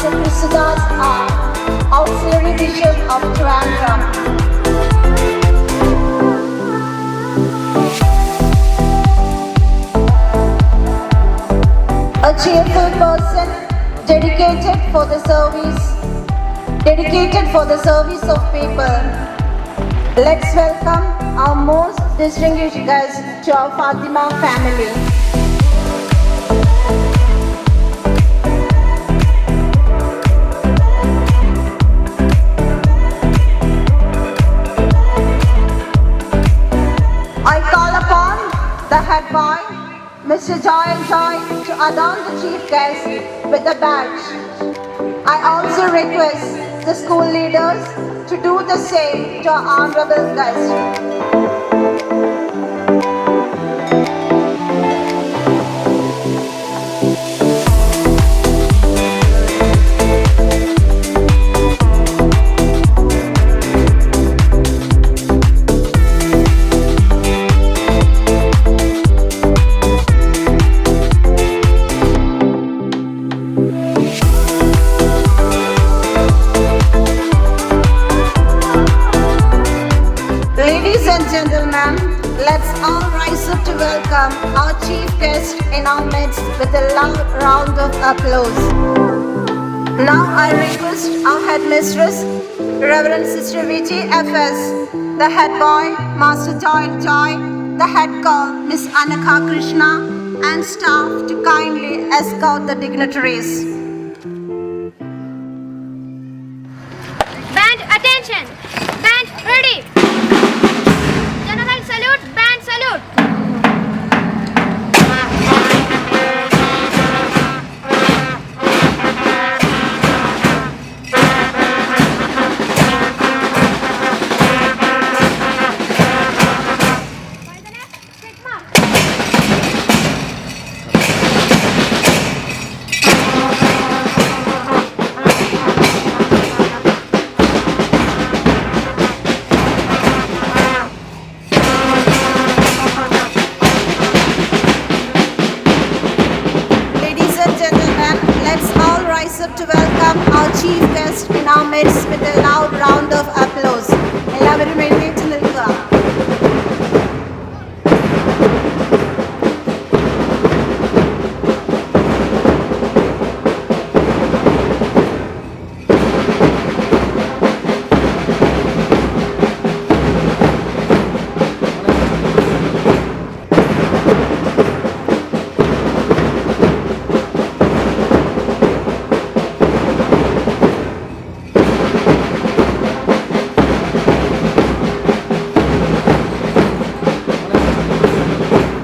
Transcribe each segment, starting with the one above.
Dr. Krishnadas R, Auxiliary Bishop of Trivandrum. A cheerful person dedicated for the service of people. Let's welcome our most distinguished guest to our Fatima family. I call upon the head boy, Mr. Joy, to adorn the chief guest with a badge. I also request the school leaders to do the same to our honorable guest. Ladies and gentlemen, let's all rise up to welcome our chief guest in our midst with a loud round of applause. Now I request our headmistress, Reverend Sister Viti FS, the head boy, Master Joy, the head girl, Miss Anaka Krishna, and staff to kindly escort the dignitaries. Band attention! Band ready! General salute, band salute! By the left, check mark. Ladies and gentlemen, let's all rise up to welcome our chief guest in our midst with a loud round of applause. എല്ലാവരും എഴുന്നേറ്റ് നിൽക്കുക.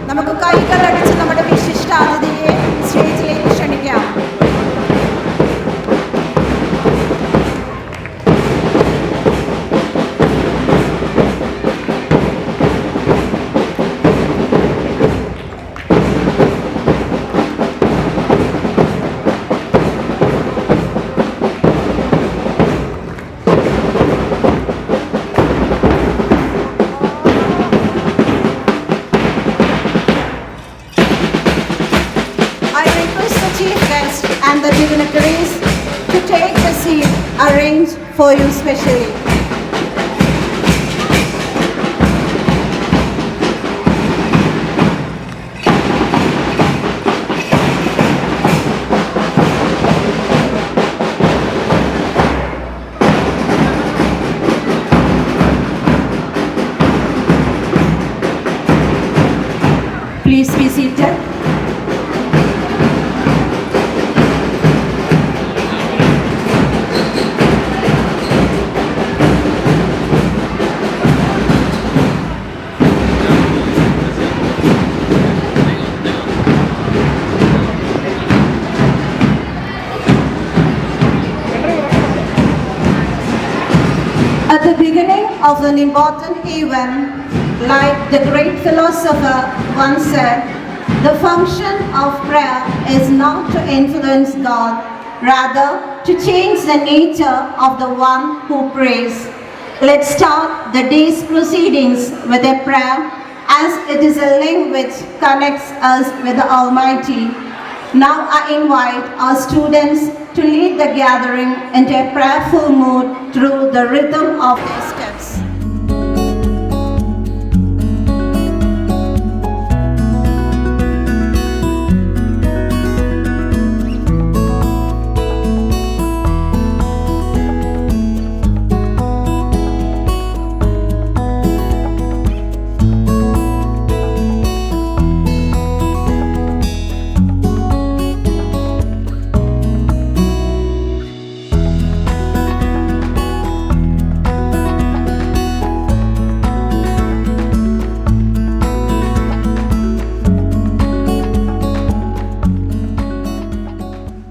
നമുക്ക് കൈകളടിച്ച് നമ്മുടെ വിശിഷ്ട അതിഥിയെ സ്റ്റേജിലേക്ക് ക്ഷണിക്കാം. I request the chief guest and the dignitaries to take the seat arranged for you specially. Please be seated. At the beginning of an important event, like the great philosopher once said, the function of prayer is not to influence God, rather to change the nature of the one who prays. Let's start the day's proceedings with a prayer, as it is a link which connects us with the Almighty. Now I invite our students to lead the gathering into a prayerful mood through the rhythm of their steps.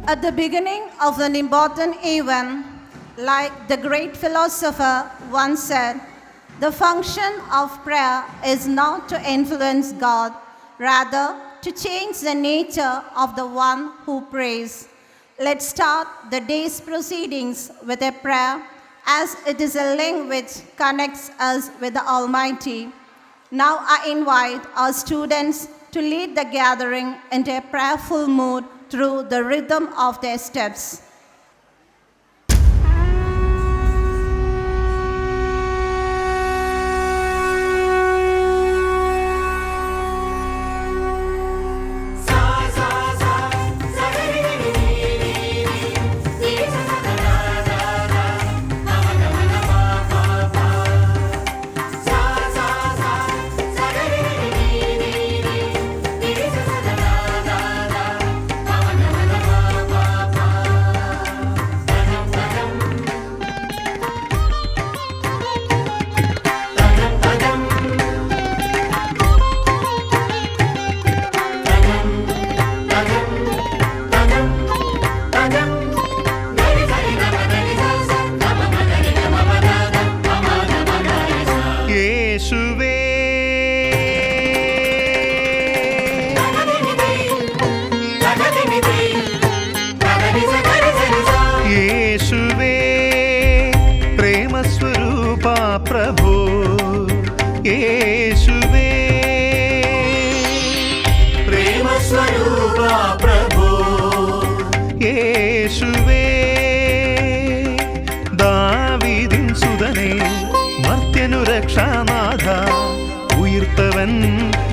At the beginning of an important event, like the great philosopher once said, the function of prayer is not to influence God, rather to change the nature of the one who prays. Let's start the day's proceedings with a prayer, as it is a link which connects us with the Almighty. Now I invite our students to lead the gathering into a prayerful mood through the rhythm of their steps.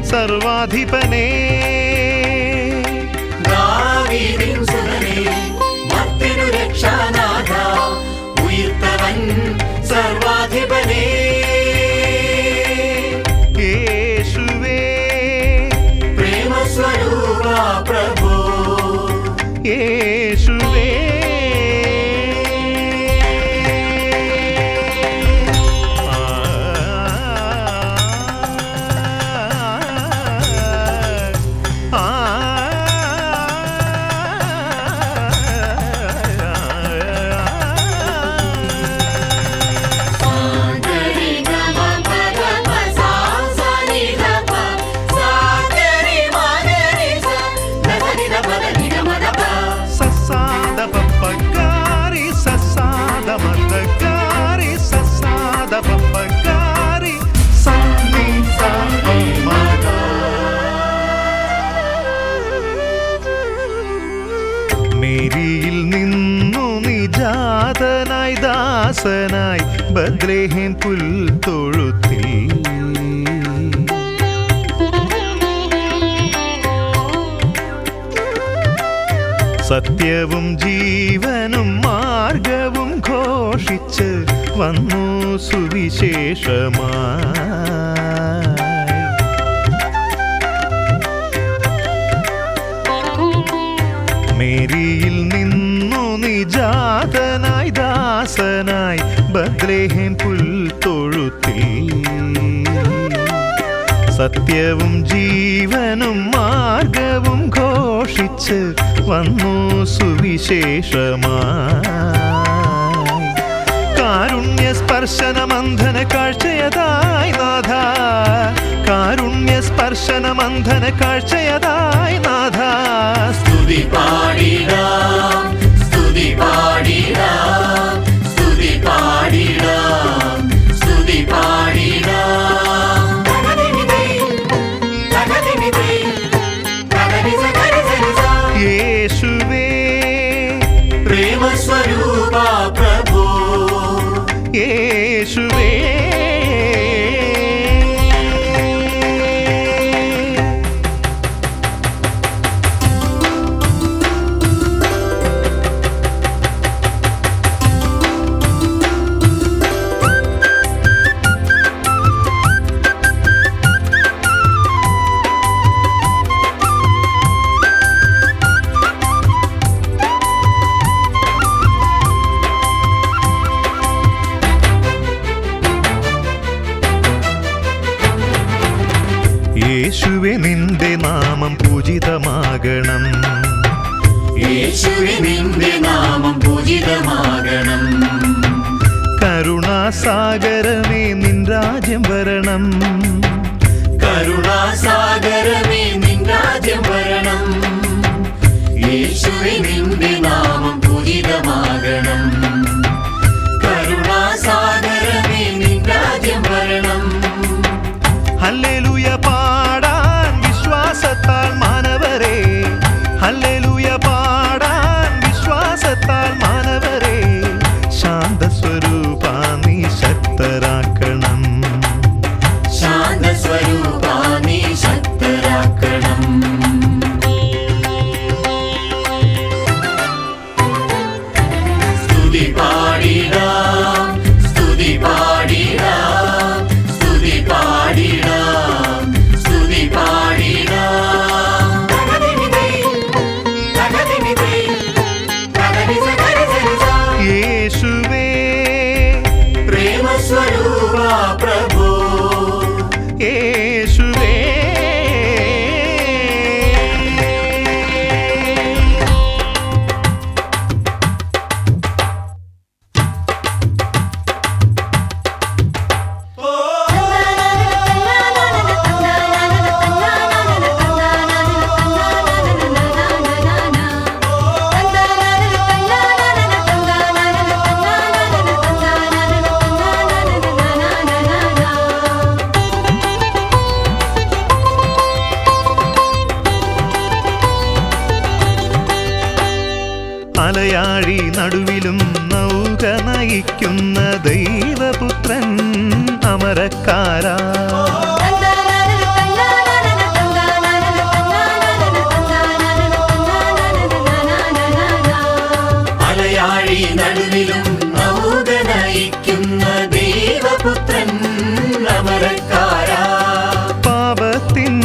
സർവാധിപനേ ദാവീദിൻ സുതനേ മർത്യനു രക്ഷാനാഥ ഉയിർത്തവൻ സർവാധിപനേ യേശുവേ പ്രേമസ്വരൂപ പ്രഭോ യേശുവേ മേരിയിൽ നിന്നു നിജാതനായി ദാസനായി ബദ്ലേഹേം പുൽത്തൊഴുത്തിൽ സത്യവും ജീവനും മാർഗവും ഘോഷിച്ച് വന്നു സുവിശേഷമായി മേരിയിൽ നിന്നു നിജാതനായി ദാസനായി ബദ്ലേഹേം പുൽത്തൊഴുത്തിൽ സത്യവും ജീവനും മാർഗവും ഘോഷിച്ച് വന്നു സുവിശേഷമായി കാരുണ്യ സ്പർശനമന്ധന കാഴ്ചയതായി നാഥ കാരുണ്യ സ്പർശനമന്ധന കാഴ്ചയതായി നാഥ സ്തുതി പാടിടാം സ്തുതി പാടിടാം സ്തുതി പാടിടാം സ്തുതി പാടിടാം യേശുവേ പൂജിതമാകണം. യേശുവേ നിന്റെ നാമം പൂജിതമാകണം. കരുണാസാഗരമേ നിൻ രാജ്യം വരണം. കരുണാസാഗരമേ നിൻ രാജ്യം വരണം. യേശുവേ നിന്റെ നാമം പൂജിതമാകണം. കരുണാസാഗരമേ നിൻ രാജ്യം വരണം. ഹല്ലേലൂയ പാടാൻ വിശ്വാസത്താൽ മാനവരെ, ഹല്ലേലൂയ പാടാൻ വിശ്വാസത്താൽ മാനവരെ, ശാന്തസ്വരൂപാ നീ ശക്തരാക്കണം. ശാന്തസ്വരൂപാ നീ ശക്തരാക്കണം. സ്തുതി പാടിടാം, സ്തുതി പാടിടാം, സ്തുതി പാടിടാം, സ്തുതി പാടിടാം. യേശുവേ പ്രേമസ്വരൂപാ പ്രഭോ, യേശുവേ അലയാഴി നടുവിലും നൗക നയിക്കുന്ന ദൈവപുത്രൻ അമരക്കാരാ. അലയാഴി നടുവിലും നൗക നയിക്കുന്ന ദൈവപുത്രൻ അമരക്കാരാ. പാപത്തിൻ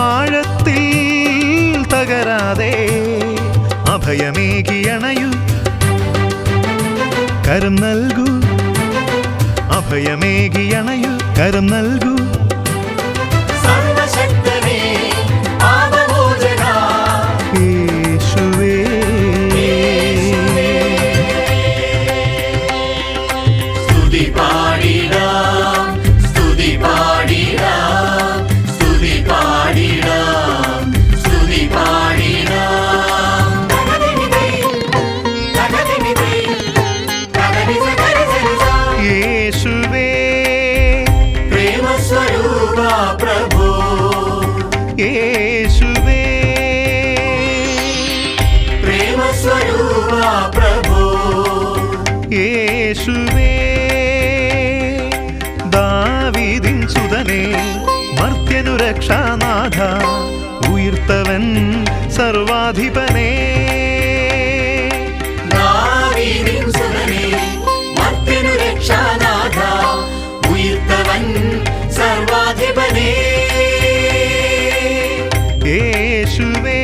ആഴത്തിൽ തകരാതെ അഭയമേകിയണയു, കരം നൽകൂ, അഭയമേകിയണയു, കരം നൽകൂ. സർവശക്തനേ പാപമോചനാ, യേശുവേ സ്തുതി പാടിടാം, സ്തുതി പാടിടാം, സ്തുതി പാടിടാം, സ്തുതി പാടിടാം. യേശുവേ പ്രേമസ്വരൂപാ പ്രഭോ, യേശുവേ പ്രേമസ്വരൂപാ പ്രഭോ, യേശുവേ ദാവീദിൻ സുതനേ മർത്യനു രക്ഷാനാഥ, ഉയിർത്തവൻ സർവാധിപനേ. ദാവീദിൻ സുതനേ മർത്യനു രക്ഷാനാഥ, ഉയിർത്തവൻ സർവാധിപനേ. യേശുവേ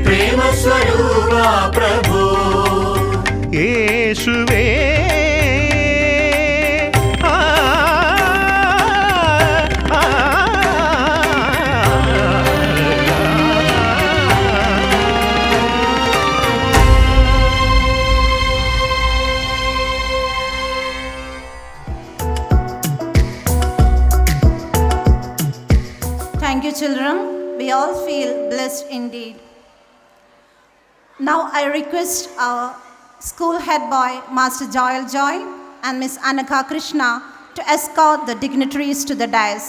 പ്രേമസ്വരൂപാ പ്രഭോ, യേശുവേ ആ, ആ, ആ, Thank you, children. We all feel blessed indeed. Now I request our school head boy, Master Joel Joy, and Miss Anaka Krishna to escort the dignitaries to the dais.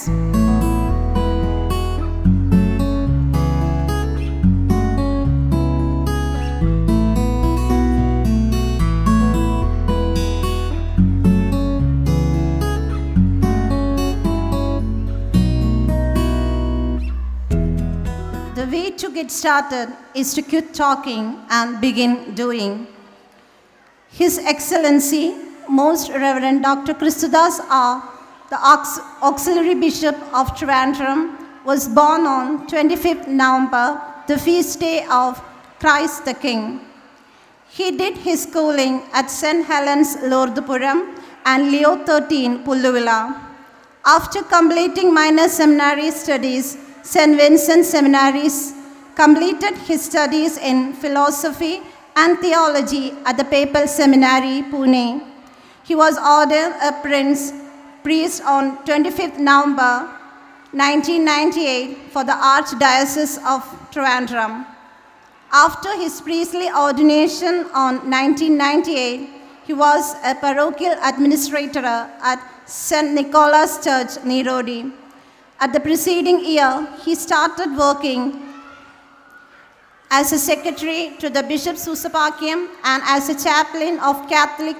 The way to get started is to quit talking and begin doing. His Excellency, Most Reverend Dr. Christodas R., the Auxiliary Bishop of Trivandrum, was born on 25th November, the feast day of Christ the King. He did his schooling at St. Helens, Lordupuram, and Leo XIII, Pulluvilla. After completing minor seminary studies, St. Vincent Seminaries, completed his studies in philosophy and theology at the Papal Seminary, Pune. He was ordained a priest on 25th November 1998 for the Archdiocese of Trivandrum. After his priestly ordination on 1998, he was a parochial administrator at St. Nicholas Church, Nirodi. At the preceding year, he started working as a secretary to the Bishop's Usapakyam and as a chaplain of Catholic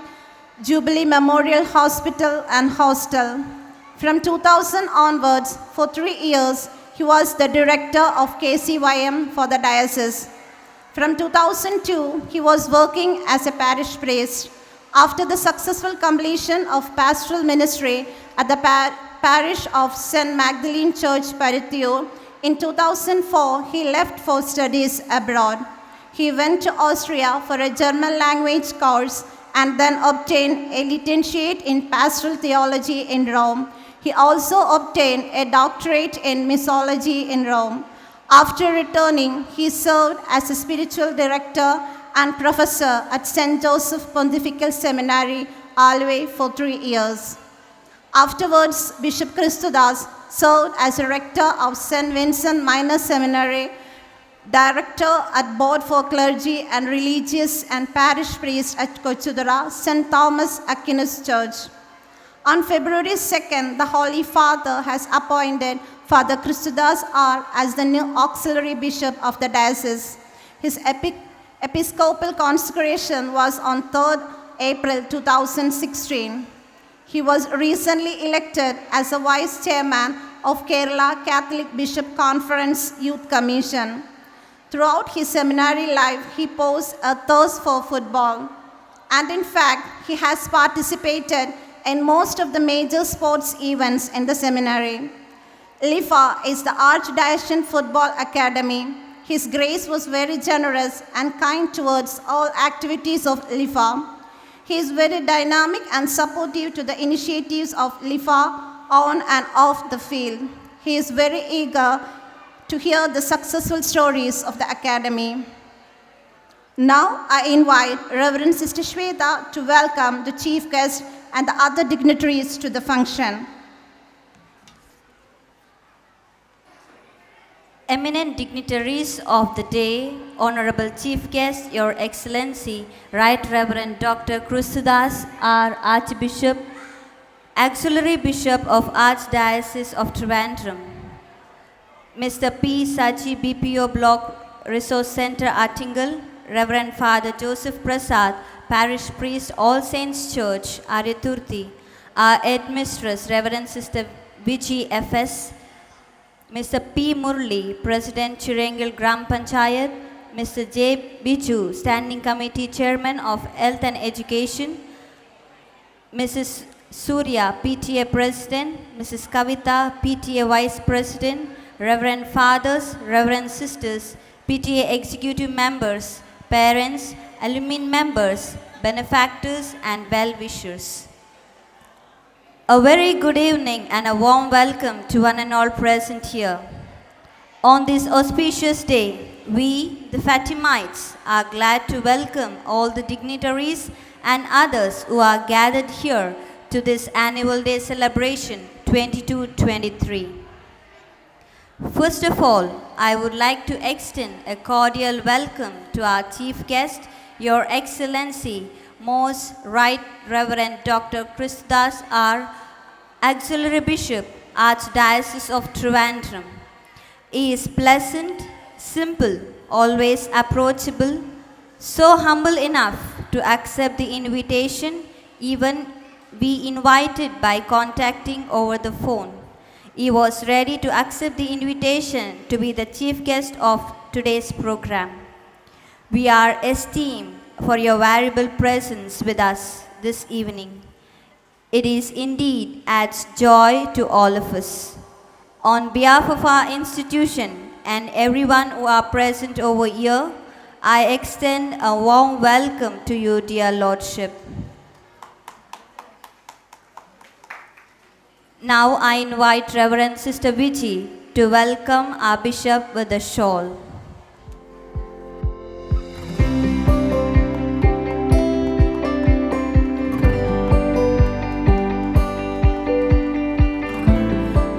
Jubilee Memorial Hospital and Hostel. From 2000 onwards, for 3 years, he was the director of KCYM for the diocese. From 2002, he was working as a parish priest. After the successful completion of pastoral ministry at the parish of St. Magdalene Church, Parithiur, in 2004, he left for studies abroad. He went to Austria for a German language course and then obtained a licentiate in pastoral theology in Rome. He also obtained a doctorate in missiology in Rome. After returning, he served as a spiritual director and professor at St. Joseph Pontifical Seminary, Alway, for 3 years. Afterwards, Bishop Christodas served as a rector of St. Vincent Minor Seminary, director at Board for Clergy and Religious and Parish Priest at Kochudara, St. Thomas Aquinas Church. On February 2nd, the Holy Father has appointed Father Christodas R. as the new auxiliary bishop of the diocese. His episcopal consecration was on 3rd April 2016. He was recently elected as a vice chairman of Kerala Catholic Bishop Conference Youth Commission. Throughout his seminary life, he posed a thirst for football. And in fact, he has participated in most of the major sports events in the seminary. LIFA is the Archdiocese Football Academy. His Grace was very generous and kind towards all activities of LIFA. He is very dynamic and supportive to the initiatives of LIFA on and off the field. He is very eager to hear the successful stories of the Academy. Now I invite Reverend Sister Shweta to welcome the chief guest and the other dignitaries to the function. Eminent dignitaries of the day, Honorable Chief Guest, Your Excellency, Right Reverend Dr. Christodas R. Archbishop, Auxiliary Bishop of Archdiocese of Trivandrum, Mr. P. Sachi BPO Block Resource Center Attingal, Reverend Father Joseph Prasad, Parish Priest, All Saints Church, Arayathuruthy, our Headmistress, Reverend Sister Viji FS, Mr. P. Murli, President Chirayinkeezhu Gram Panchayat, Mr. J. Biju, Standing Committee Chairman of Health and Education, Mrs. Surya, PTA President, Mrs. Kavita, PTA Vice President, Reverend Fathers, Reverend Sisters, PTA Executive Members, parents, alumni members, benefactors, and well-wishers. A very good evening and a warm welcome to one and all present here. On this auspicious day, we, the Fatimites, are glad to welcome all the dignitaries and others who are gathered here to this annual day celebration 22-23. First of all, I would like to extend a cordial welcome to our chief guest, Your Excellency, Most Right Reverend Dr. Christodas R., Auxiliary Bishop, Archdiocese of Trivandrum. He is pleasant, simple, always approachable, so humble enough to accept the invitation, even be invited by contacting over the phone. He was ready to accept the invitation to be the chief guest of today's program. We are esteemed for your variable presence with us this evening. It is indeed adds joy to all of us. On behalf of our institution and everyone who are present over here, I extend a warm welcome to you, dear Lordship. Now I invite Reverend Sister Viji to welcome our bishop with a shawl.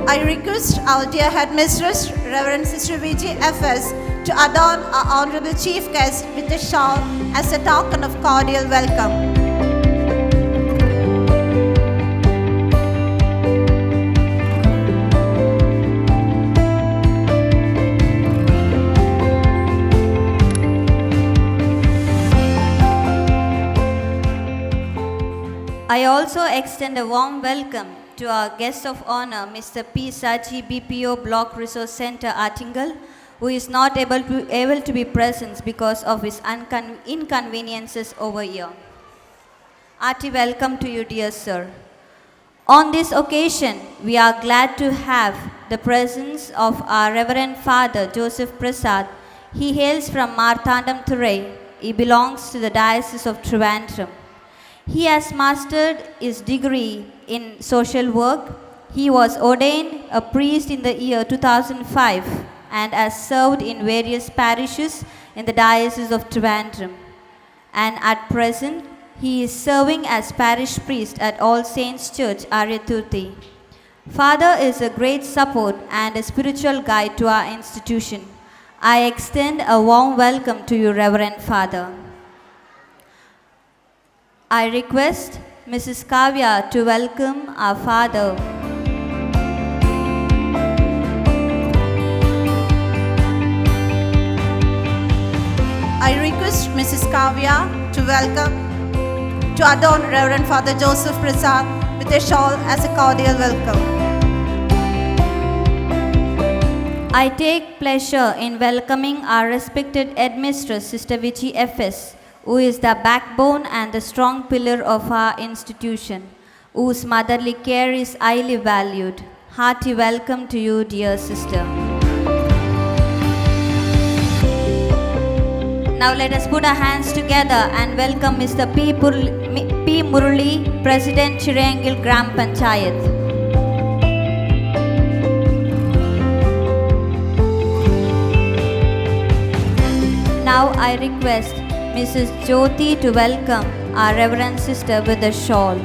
I request our dear headmistress, Reverend Sister VG FS, to adorn our honorable chief guest with a shawl as a token of cordial welcome. I also extend a warm welcome to our guest of honor, Mr. P. Saji, BPO Block Resource Center, Attingal, who is not able to be present because of his inconveniences over here. Hearty welcome to you, dear sir. On this occasion, we are glad to have the presence of our Reverend Father Joseph Prasad. He hails from Marthandam Thurai. He belongs to the Diocese of Trivandrum. He has mastered his degree in social work. He was ordained a priest in the year 2005 and has served in various parishes in the Diocese of Trivandrum. And at present, he is serving as parish priest at All Saints Church, Arayathuruthy. Father is a great support and a spiritual guide to our institution. I extend a warm welcome to you, Reverend Father. I request Mrs. Kavya to welcome our father. I request Mrs. Kavya to adorn Reverend Father Joseph Prasad with a shawl as a cordial welcome. I take pleasure in welcoming our respected headmistress, Sister Vichi FS, who is the backbone and the strong pillar of our institution, whose motherly care is highly valued. Hearty welcome to you, dear sister. Now let us put our hands together and welcome Mr. P. Murali, President, Chirayinkeezhu Gram Panchayat. Now I request Mrs. Jyoti to welcome our Reverend Sister with a shawl.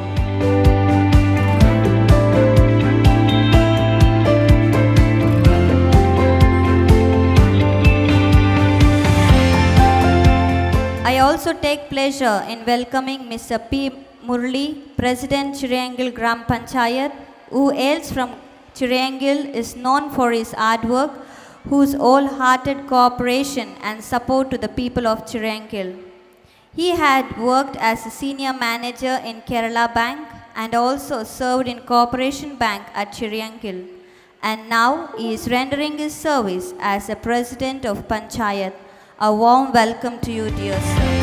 I also take pleasure in welcoming Mr. P. Murali, President, Chirayinkeezhu Gram Panchayat, who hails from Chirayinkeezhu, is known for his hard work, whose wholehearted cooperation and support to the people of Chirayinkeezhu. He had worked as a senior manager in Kerala Bank and also served in Corporation Bank at Chirayinkeezhu. And now he is rendering his service as a president of Panchayat. A warm welcome to you, dear sir.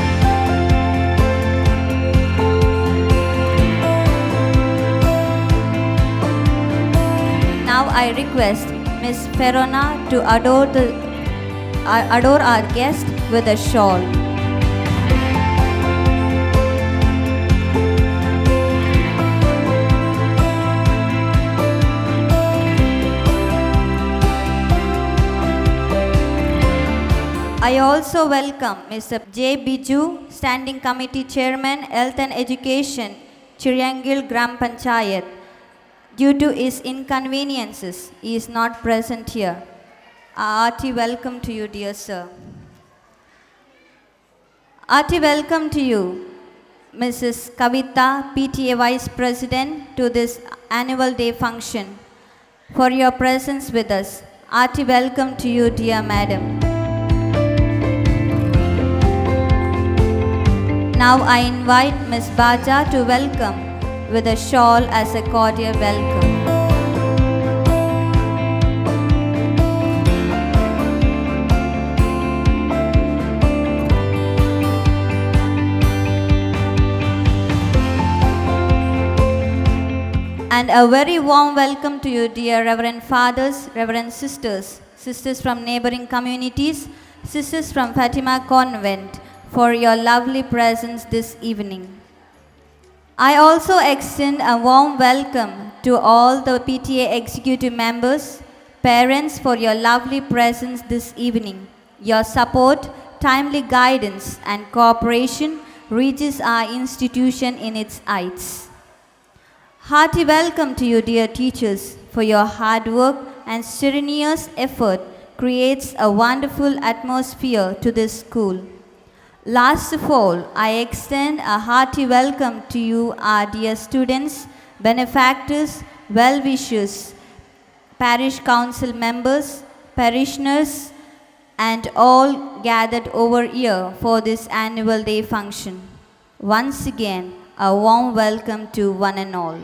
Now I request Miss Ferona to adore our guest with a shawl. I also welcome Mr. J. Biju, Standing Committee Chairman, Health and Education, Chirayinkeezhu Gram Panchayat. Due to his inconveniences, he is not present here. A hearty welcome to you, dear sir. Hearty welcome to you, Mrs. Kavita, PTA Vice President, to this annual day function. For your presence with us. Hearty welcome to you, dear madam. Now I invite Ms. Baja to welcome with a shawl as a cordial welcome. And a very warm welcome to you, dear Reverend Fathers, Reverend Sisters, sisters from neighboring communities, sisters from Fatima Convent, for your lovely presence this evening. I also extend a warm welcome to all the PTA executive members, parents for your lovely presence this evening. Your support, timely guidance, and cooperation reaches our institution in its heights. Hearty welcome to you, dear teachers, for your hard work and strenuous effort creates a wonderful atmosphere to this school. Last of all, I extend a hearty welcome to you, our dear students, benefactors, well-wishers, parish council members, parishioners, and all gathered over here for this annual day function. Once again, a warm welcome to one and all.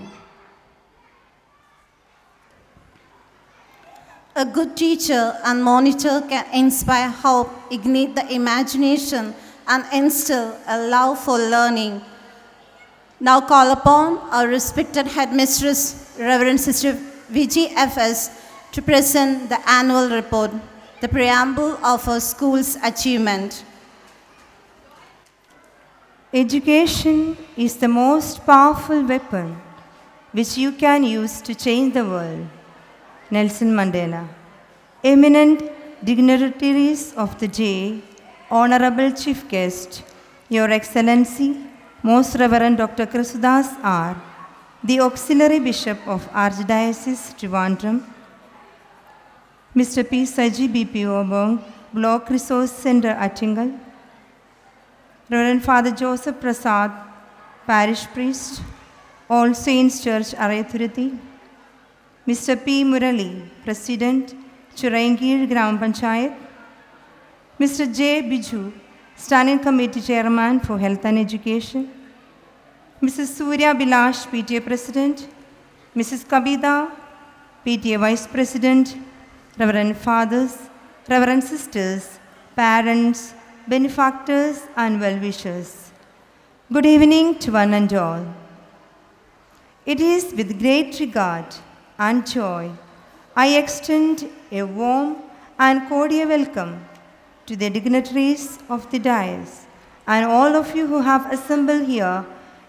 A good teacher and monitor can inspire hope, ignite the imagination, and instill a love for learning. Now call upon our respected headmistress, Reverend Sister VGFS, to present the annual report, the preamble of our school's achievement. Education is the most powerful weapon which you can use to change the world. Nelson Mandela. Eminent dignitaries of the day, Honorable Chief Guest, Your Excellency, Most Reverend Dr. Krisudas R., the Auxiliary Bishop of Archdiocese Trivandrum, Mr. P. Saji BPO Bong, Block Resource Center Attingal, Reverend Father Joseph Prasad, Parish Priest, All Saints Church Arayathuruthy, Mr. P. Murali, President, Chirayinkeezhu Gram Panchayat, Mr. J. Biju, Standing Committee Chairman for Health and Education, Mrs. Surya Bilash, PTA President, Mrs. Kabida, PTA Vice President, Reverend Fathers, Reverend Sisters, parents, benefactors, and well-wishers. Good evening to one and all. It is with great regard and joy, I extend a warm and cordial welcome to the dignitaries of the dais and all of you who have assembled here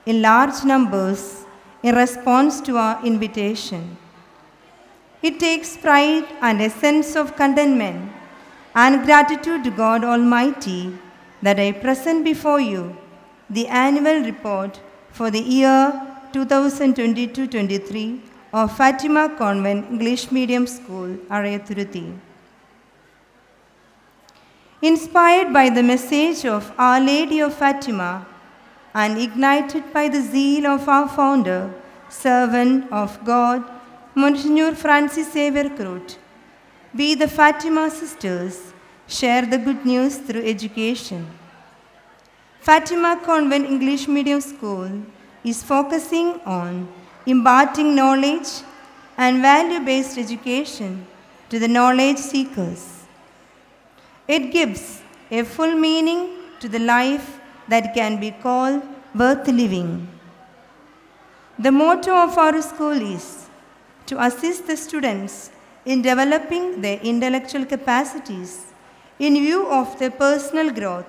in large numbers in response to our invitation. It takes pride and a sense of contentment and gratitude to God Almighty that I present before you the annual report for the year 2022-23 of Fatima Convent English Medium School, Arayathuruthy. Inspired by the message of Our Lady of Fatima and ignited by the zeal of our founder, servant of God, Monsignor Francis Xavier Crute, we the Fatima sisters share the good news through education. Fatima Convent English Medium School is focusing on imparting knowledge and value-based education to the knowledge seekers. It gives a full meaning to the life that can be called worth living. The motto of our school is to assist the students in developing their intellectual capacities in view of their personal growth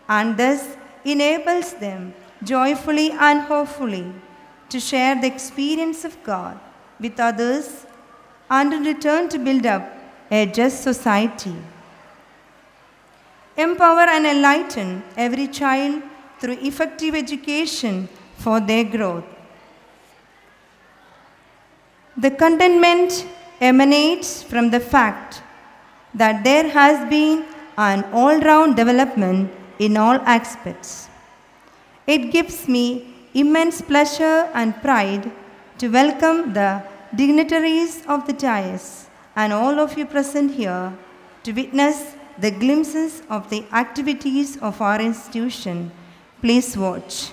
and thus enables them joyfully and hopefully to share the experience of God with others and in return to build up a just society. Empower and enlighten every child through effective education for their growth. The contentment emanates from the fact that there has been an all-round development in all aspects. It gives me immense pleasure and pride to welcome the dignitaries of the dais and all of you present here to witness the glimpses of the activities of our institution. Please watch.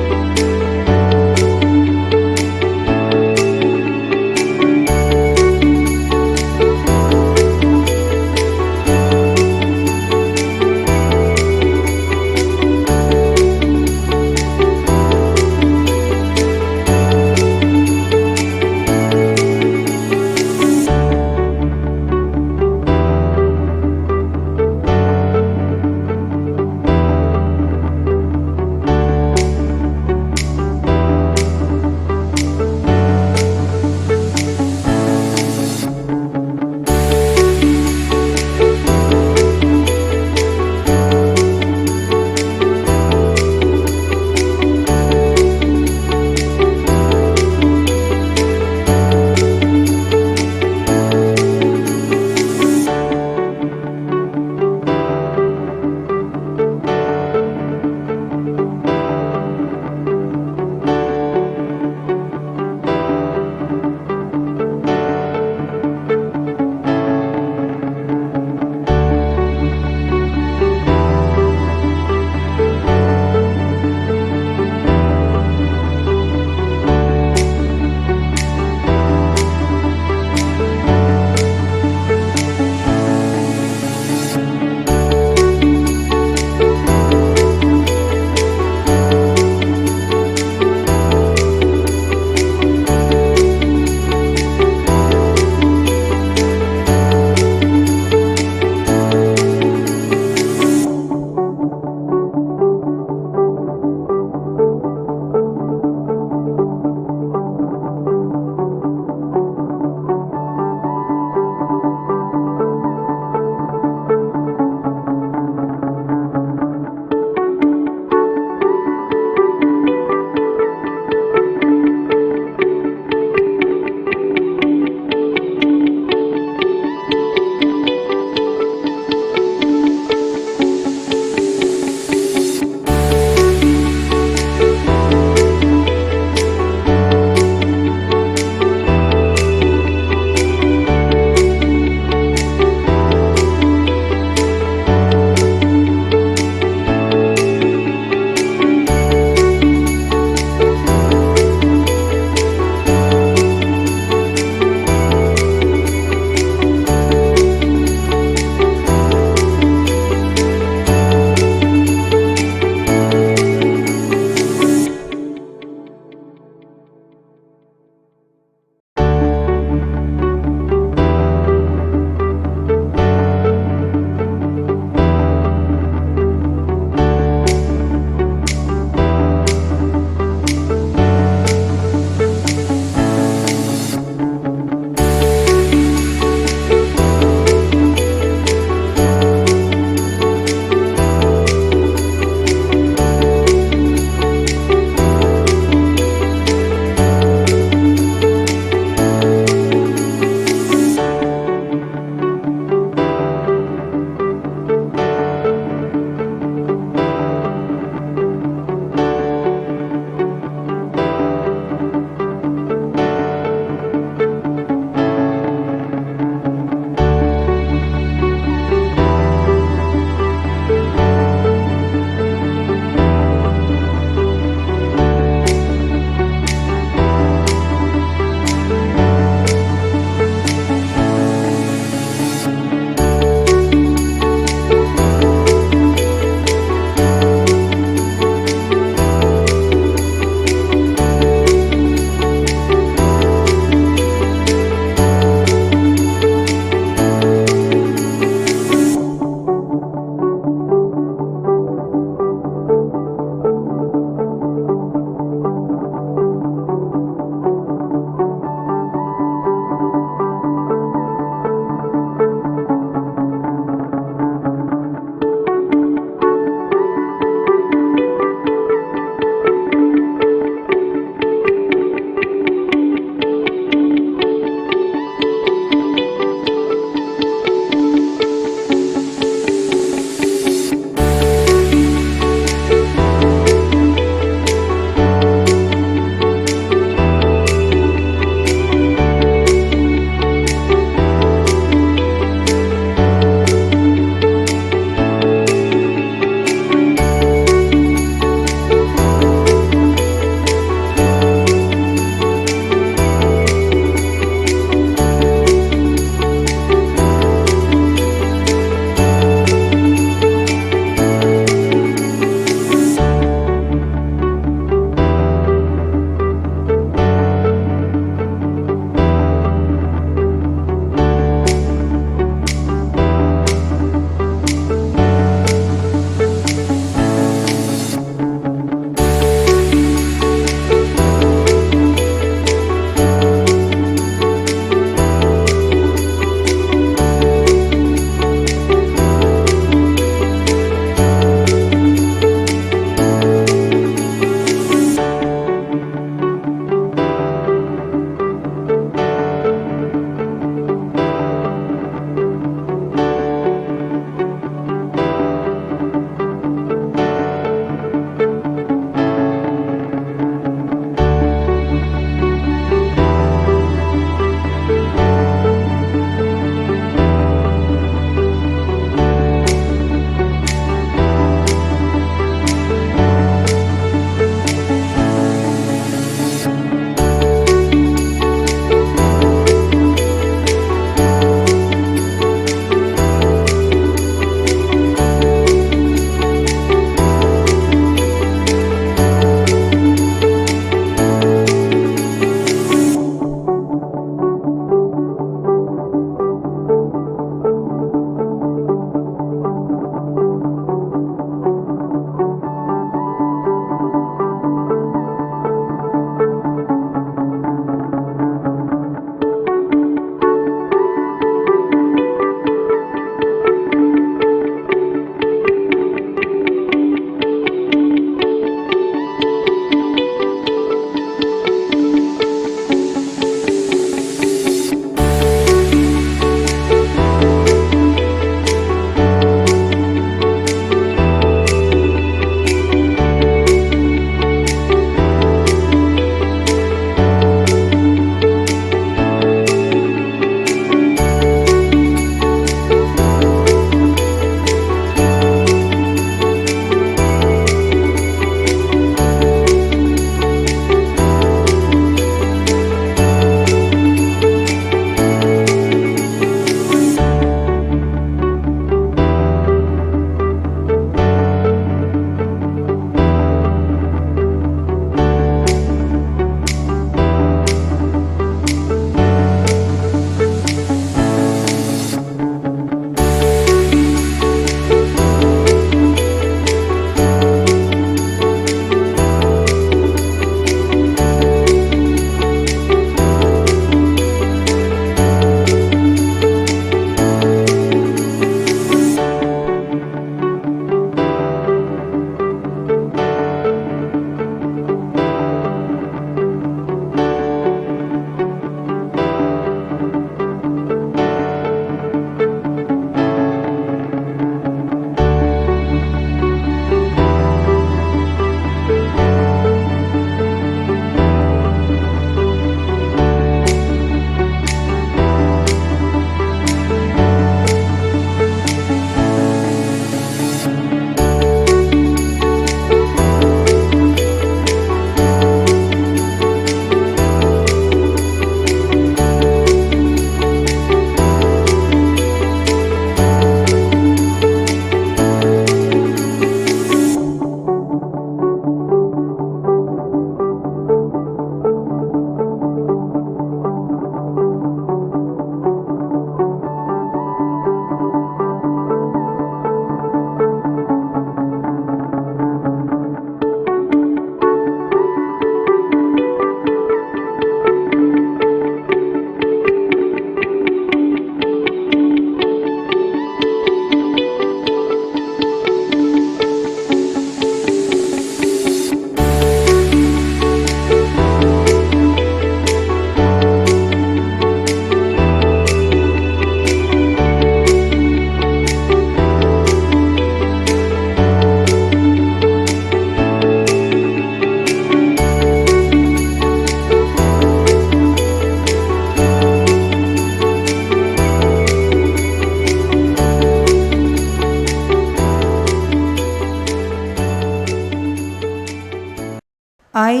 I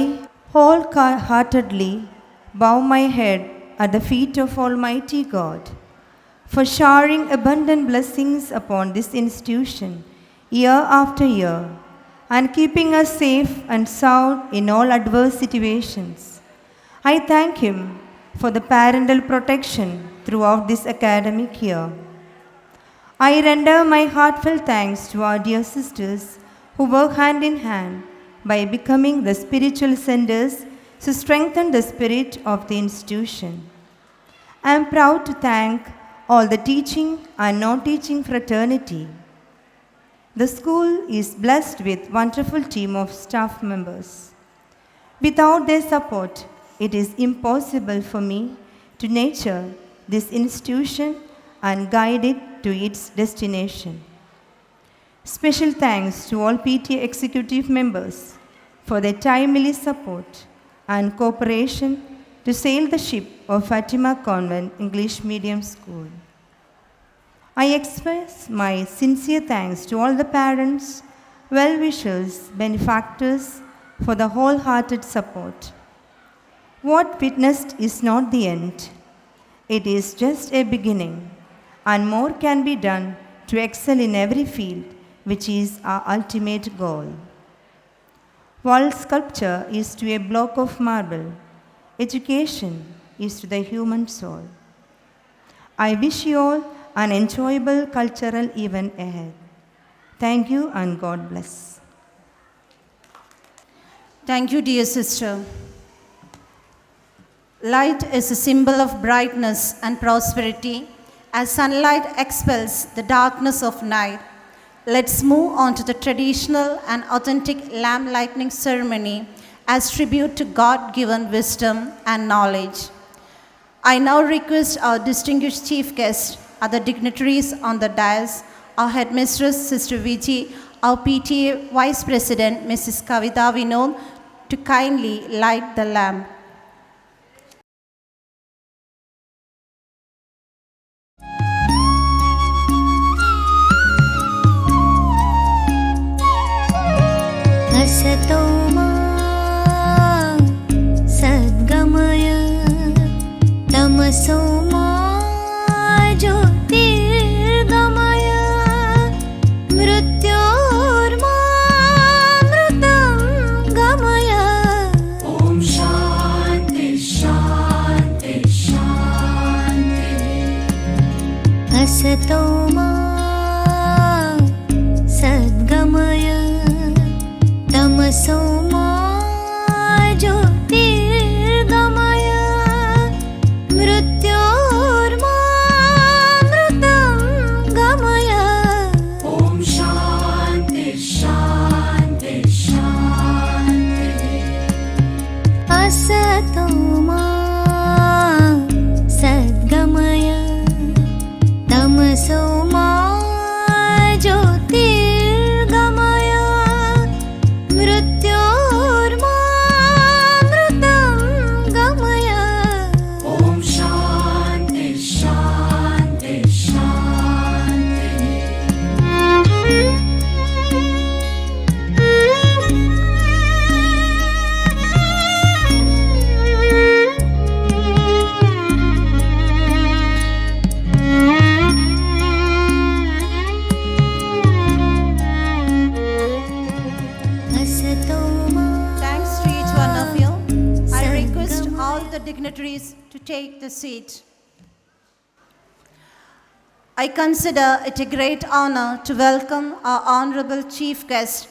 wholeheartedly bow my head at the feet of Almighty God for showering abundant blessings upon this institution year after year and keeping us safe and sound in all adverse situations. I thank Him for the parental protection throughout this academic year. I render my heartfelt thanks to our dear sisters who work hand in hand by becoming the spiritual centers to strengthen the spirit of the institution. I am proud to thank all the teaching and non-teaching fraternity. The school is blessed with a wonderful team of staff members. Without their support, it is impossible for me to nurture this institution and guide it to its destination. Special thanks to all PTA executive members for their timely support and cooperation to sail the ship of Fatima Convent English Medium School. I express my sincere thanks to all the parents, well-wishers, benefactors for the wholehearted support. What witnessed is not the end. It is just a beginning, and more can be done to excel in every field, which is our ultimate goal. Wall sculpture is to a block of marble. Education is to the human soul. I wish you all an enjoyable cultural event ahead. Thank you and God bless. Thank you, dear sister. Light is a symbol of brightness and prosperity. As sunlight expels the darkness of night, let's move on to the traditional and authentic lamp lighting ceremony as tribute to God-given wisdom and knowledge. I now request our distinguished chief guests, other dignitaries on the dais, our headmistress, Sister Viji, our PTA Vice President, Mrs. Kavita Vinod, to kindly light the lamp. असतो मा सद्गमय तमसो मा ज्योतिर्गमय मृत्योर्मामृतं गमय ॐ शान्ति शान्ति शान्ति असतो मा सद्गमय तमसो मा ज्योतिर्गमय मृत्योर्मामृतं गमय ॐ शान्ति शान्ति शान्ति असतो मा सद्गमय तमसो मा ज्योतिर्गमय मृत्योर्मामृतं गमय ॐ शान्ति शान्ति शान्ति असतो मा Thanks to each one of you. I request all the dignitaries to take the seat. I consider it a great honor to welcome our honorable chief guest,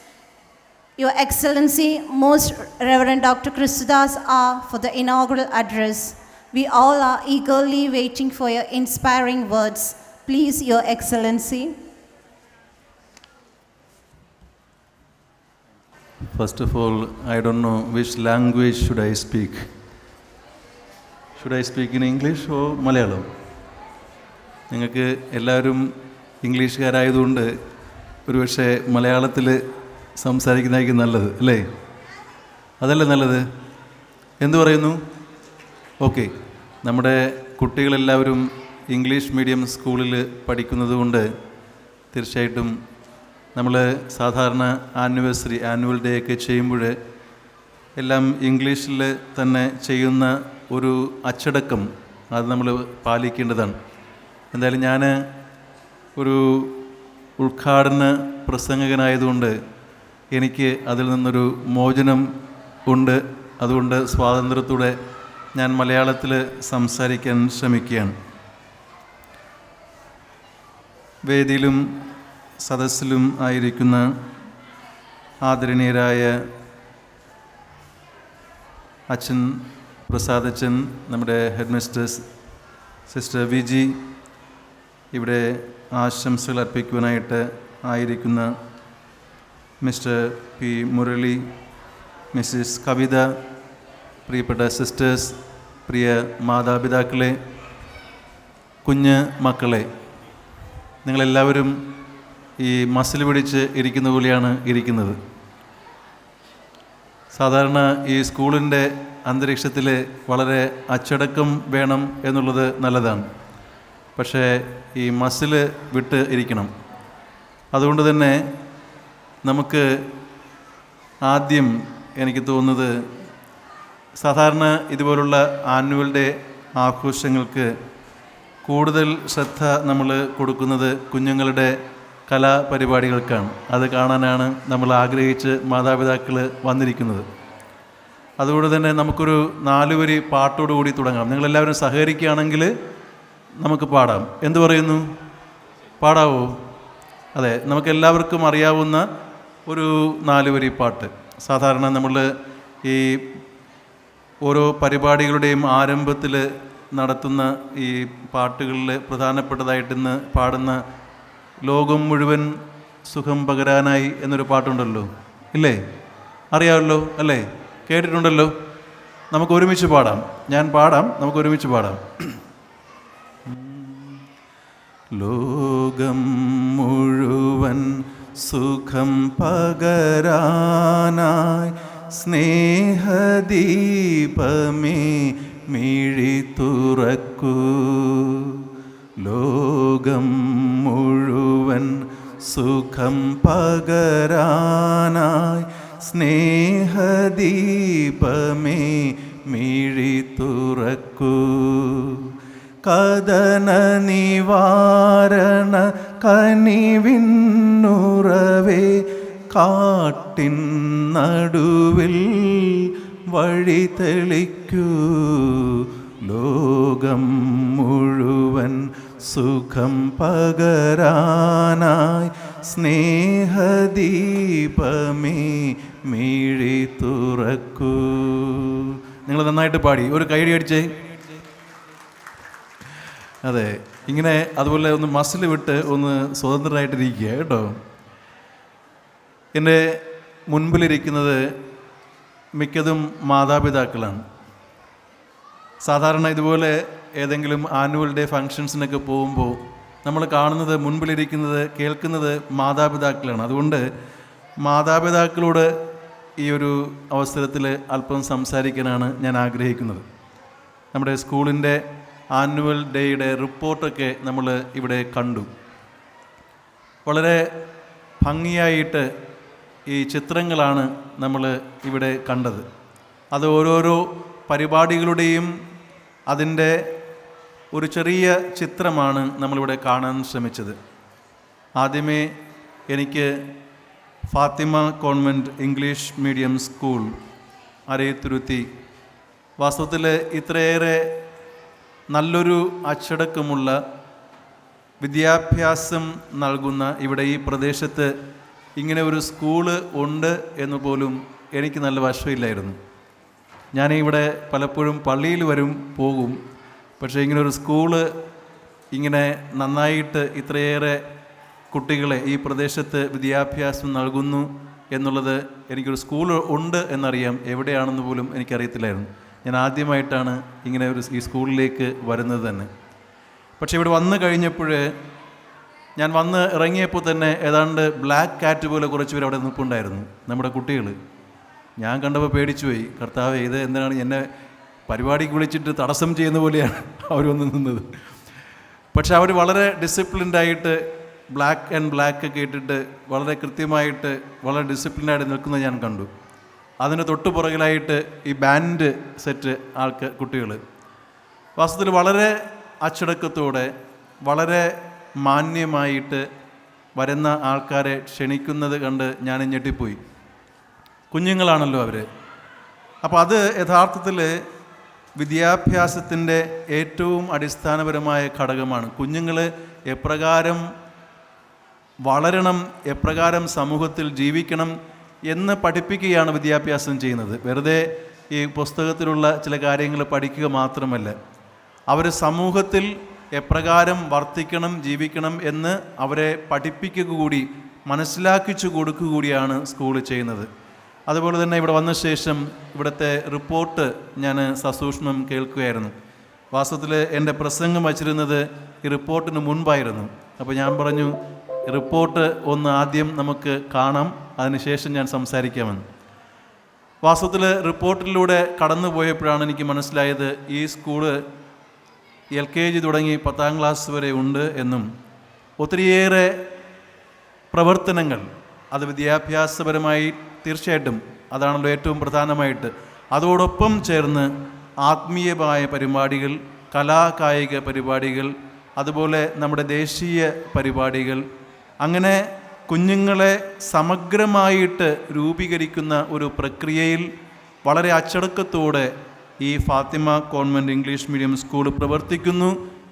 Your Excellency, Most Reverend Dr. Christudas R. for the inaugural address. We all are eagerly waiting for your inspiring words. Please, Your Excellency. First of all, I don't know which language should I speak. Should I speak in English or Malayalam? നിങ്ങൾക്ക് എല്ലാവരും ഇംഗ്ലീഷുകാരായതുകൊണ്ട് ഒരുപക്ഷെ മലയാളത്തിൽ സംസാരിക്കുന്നതായിരിക്കും നല്ലത് അല്ലേ? അതല്ലേ നല്ലത്? എന്തു പറയുന്നു? ഓക്കെ, നമ്മുടെ കുട്ടികളെല്ലാവരും ഇംഗ്ലീഷ് മീഡിയം സ്കൂളിൽ പഠിക്കുന്നത് കൊണ്ട് തീർച്ചയായിട്ടും നമ്മൾ സാധാരണ ആനിവേഴ്സറി ആനുവൽ ഡേ ഒക്കെ ചെയ്യുമ്പോൾ എല്ലാം ഇംഗ്ലീഷിൽ തന്നെ ചെയ്യുന്ന ഒരു അച്ചടക്കം അത് നമ്മൾ പാലിക്കേണ്ടതാണ്. എന്തായാലും ഞാൻ ഒരു ഉദ്ഘാടന പ്രസംഗകനായതുകൊണ്ട് എനിക്ക് അതിൽ നിന്നൊരു മോചനം ഉണ്ട്. അതുകൊണ്ട് സ്വാതന്ത്ര്യത്തോടെ ഞാൻ മലയാളത്തിൽ സംസാരിക്കാൻ ശ്രമിക്കുകയാണ്. വേദിയിലും സദസ്സിലും ആയിരിക്കുന്ന ആദരണീയരായ അച്ഛൻ പ്രസാദ് അച്ഛൻ, നമ്മുടെ ഹെഡ് മിസ്റ്റേഴ്സ് സിസ്റ്റർ വിജി, ഇവിടെ ആശംസകൾ അർപ്പിക്കുവാനായിട്ട് ആയിരിക്കുന്ന മിസ്റ്റർ പി മുരളി, മിസ്സിസ് കവിത, പ്രിയപ്പെട്ട സിസ്റ്റേഴ്സ്, പ്രിയ മാതാപിതാക്കളെ, കുഞ്ഞ് മക്കളെ, നിങ്ങളെല്ലാവരും ഈ മസിൽ പിടിച്ച് ഇരിക്കുന്ന പോലെയാണ് ഇരിക്കുന്നത്. സാധാരണ ഈ സ്കൂളിൻ്റെ അന്തരീക്ഷത്തിൽ വളരെ അച്ചടക്കം വേണം എന്നുള്ളത് നല്ലതാണ്. പക്ഷേ ഈ മസിൽ വിട്ട് ഇരിക്കണം. അതുകൊണ്ട് തന്നെ നമുക്ക് ആദ്യം എനിക്ക് തോന്നുന്നത്, സാധാരണ ഇതുപോലുള്ള ആനുവൽ ഡേ ആഘോഷങ്ങൾക്ക് കൂടുതൽ ശ്രദ്ധ നമ്മൾ കൊടുക്കുന്നത് കുഞ്ഞുങ്ങളുടെ കലാപരിപാടികൾക്കാണ്. അത് കാണാനാണ് നമ്മൾ ആഗ്രഹിച്ച് മാതാപിതാക്കൾ വന്നിരിക്കുന്നത്. അതുകൊണ്ട് തന്നെ നമുക്കൊരു 4 വരി പാട്ടോടുകൂടി തുടങ്ങാം. നിങ്ങളെല്ലാവരും സഹകരിക്കുകയാണെങ്കിൽ നമുക്ക് പാടാം. എന്തു പറയുന്നു? പാടാവോ? അതെ, നമുക്കെല്ലാവർക്കും അറിയാവുന്ന ഒരു 4 വരി പാട്ട്. സാധാരണ നമ്മൾ ഈ ഓരോ പരിപാടികളുടെയും ആരംഭത്തിൽ നടത്തുന്ന ഈ പാട്ടുകളിൽ പ്രധാനപ്പെട്ടതായിട്ടിന്ന് പാടുന്ന ലോകം മുഴുവൻ സുഖം പകരാനായി എന്നൊരു പാട്ടുണ്ടല്ലോ, ഇല്ലേ? അറിയാമല്ലോ അല്ലേ? കേട്ടിട്ടുണ്ടല്ലോ. നമുക്ക് ഒരുമിച്ച് പാടാം. ഞാൻ പാടാം, നമുക്ക് ഒരുമിച്ച് പാടാം. ലോകം മുഴുവൻ സുഖം പകരാനായി സ്നേഹദീപമേ മിഴി തുറക്കൂ. ലോകം മുഴുവൻ സുഖം പകരാനായി സ്നേഹദീപമേ മിഴി തുറക്കൂ. കദന നിവാരണ കനിവിന്നുറവേ കാട്ടിൻ നടുവിൽ വഴി തെളിക്കൂ. ലോകം മുഴുവൻ സുഖം പകരാനായി സ്നേഹദീപമേ മിഴി തുറക്കൂ. നിങ്ങൾ നന്നായിട്ട് പാടി. ഒരു കൈയടി അടിച്ചേ. അതെ, ഇങ്ങനെ അതുപോലെ ഒന്ന് മസിൽ വിട്ട് ഒന്ന് സ്വതന്ത്രമായിട്ടിരിക്കുക കേട്ടോ. എൻ്റെ മുൻപിലിരിക്കുന്നത് മിക്കതും മാതാപിതാക്കളാണ്. സാധാരണ ഇതുപോലെ ഏതെങ്കിലും ആനുവൽ ഡേ ഫങ്ഷൻസിനൊക്കെ പോകുമ്പോൾ നമ്മൾ കാണുന്നത്, മുൻപിലിരിക്കുന്നത്, കേൾക്കുന്നത് മാതാപിതാക്കളാണ്. അതുകൊണ്ട് മാതാപിതാക്കളോട് ഈ ഒരു അവസരത്തിൽ അല്പം സംസാരിക്കാനാണ് ഞാൻ ആഗ്രഹിക്കുന്നത്. നമ്മുടെ സ്കൂളിൻ്റെ ആനുവൽ ഡേയുടെ റിപ്പോർട്ടൊക്കെ നമ്മൾ ഇവിടെ കണ്ടു. വളരെ ഭംഗിയായിട്ട് ഈ ചിത്രങ്ങളാണ് നമ്മൾ ഇവിടെ കണ്ടത്. അത് ഓരോരോ പരിപാടികളുടെയും അതിൻ്റെ ഒരു ചെറിയ ചിത്രമാണ് നമ്മളിവിടെ കാണാൻ ശ്രമിച്ചത്. ആദ്യമേ എനിക്ക് Fatima convent English medium school Arayathuruthy, വാസ്തവത്തിൽ ഇത്രയേറെ നല്ലൊരു അച്ചടക്കമുള്ള വിദ്യാഭ്യാസം നൽകുന്ന ഇവിടെ ഈ പ്രദേശത്ത് ഇങ്ങനെ ഒരു സ്കൂള് ഉണ്ട് എന്ന് പോലും എനിക്ക് നല്ല വശമില്ലായിരുന്നു. ഞാനിവിടെ പലപ്പോഴും പള്ളിയിൽ പോകും. പക്ഷേ ഇങ്ങനൊരു സ്കൂള് ഇങ്ങനെ നന്നായിട്ട് ഇത്രയേറെ കുട്ടികളെ ഈ പ്രദേശത്ത് വിദ്യാഭ്യാസം നൽകുന്നു എന്നുള്ളത്, എനിക്കൊരു സ്കൂൾ ഉണ്ട് എന്നറിയാം, എവിടെയാണെന്ന് പോലും എനിക്കറിയത്തില്ലായിരുന്നു. ഞാൻ ആദ്യമായിട്ടാണ് ഇങ്ങനെ ഈ സ്കൂളിലേക്ക് വരുന്നത് തന്നെ. പക്ഷേ ഇവിടെ വന്നു കഴിഞ്ഞപ്പോൾ, ഞാൻ വന്ന് ഇറങ്ങിയപ്പോൾ തന്നെ ഏതാണ്ട് ബ്ലാക്ക് കാറ്റ് പോലെ കുറച്ച് പേര് അവിടെ നിൽപ്പുണ്ടായിരുന്നു, നമ്മുടെ കുട്ടികൾ. ഞാൻ കണ്ടപ്പോൾ പേടിച്ചു പോയി. കർത്താവേ, ഇത് എന്തിനാണ് എന്നെ പരിപാടിക്ക് വിളിച്ചിട്ട് തടസ്സം ചെയ്യുന്ന പോലെയാണ് അവർ വന്ന് നിന്നത്. പക്ഷെ അവർ വളരെ ഡിസിപ്ലിൻഡായിട്ട് ബ്ലാക്ക് ആൻഡ് ബ്ലാക്ക് ഒക്കെ ഇട്ടിട്ട് വളരെ കൃത്യമായിട്ട് വളരെ ഡിസിപ്ലിനായിട്ട് നിൽക്കുന്നത് ഞാൻ കണ്ടു. അതിന് തൊട്ടു പുറകിലായിട്ട് ഈ ബാൻഡ് സെറ്റ് കുട്ടികൾ. വാസ്തവത്തിൽ വളരെ അച്ചടക്കത്തോടെ വളരെ മാന്യമായിട്ട് വരുന്ന ആൾക്കാരെ ക്ഷണിക്കുന്നത് കണ്ട് ഞാൻ ഞെട്ടിപ്പോയി. കുഞ്ഞുങ്ങളാണല്ലോ അവർ. അപ്പോൾ അത് യഥാർത്ഥത്തിൽ വിദ്യാഭ്യാസത്തിൻ്റെ ഏറ്റവും അടിസ്ഥാനപരമായ ഘടകമാണ്. കുഞ്ഞുങ്ങൾ എപ്രകാരം വളരണം, എപ്രകാരം സമൂഹത്തിൽ ജീവിക്കണം എന്ന് പഠിപ്പിക്കുകയാണ് വിദ്യാഭ്യാസം ചെയ്യുന്നത്. വെറുതെ ഈ പുസ്തകത്തിലുള്ള ചില കാര്യങ്ങൾ പഠിക്കുക മാത്രമല്ല, അവർ സമൂഹത്തിൽ എപ്രകാരം വർത്തിക്കണം, ജീവിക്കണം എന്ന് അവരെ പഠിപ്പിക്കുക കൂടി, മനസ്സിലാക്കിച്ചു കൊടുക്കുക കൂടിയാണ് സ്കൂൾ ചെയ്യുന്നത്. അതുപോലെ തന്നെ ഇവിടെ വന്ന ശേഷം ഇവിടുത്തെ റിപ്പോർട്ട് ഞാൻ സസൂക്ഷ്മം കേൾക്കുകയായിരുന്നു. വാസ്തവത്തിൽ എൻ്റെ പ്രസംഗം വച്ചിരുന്നത് ഈ റിപ്പോർട്ടിന് മുൻപായിരുന്നു. അപ്പോൾ ഞാൻ പറഞ്ഞു, റിപ്പോർട്ട് ഒന്ന് ആദ്യം നമുക്ക് കാണാം, അതിനുശേഷം ഞാൻ സംസാരിക്കാമെന്ന്. വാസ്തവത്തിൽ റിപ്പോർട്ടിലൂടെ കടന്നു പോയപ്പോഴാണ് എനിക്ക് മനസ്സിലായത് ഈ സ്കൂള് LKG തുടങ്ങി 10ാം ക്ലാസ് വരെ ഉണ്ട് എന്നും ഒത്തിരിയേറെ പ്രവർത്തനങ്ങൾ അത് വിദ്യാഭ്യാസപരമായി തീർച്ചയായിട്ടും അതാണല്ലോ ഏറ്റവും പ്രധാനമായിട്ട്, അതോടൊപ്പം ചേർന്ന് ആത്മീയമായ പരിപാടികൾ, കലാകായിക പരിപാടികൾ, അതുപോലെ നമ്മുടെ ദേശീയ പരിപാടികൾ, അങ്ങനെ കുഞ്ഞുങ്ങളെ സമഗ്രമായിട്ട് രൂപീകരിക്കുന്ന ഒരു പ്രക്രിയയിൽ വളരെ അച്ചടക്കത്തോടെ ഈ Fatima convent English medium school പ്രവർത്തിക്കുന്നു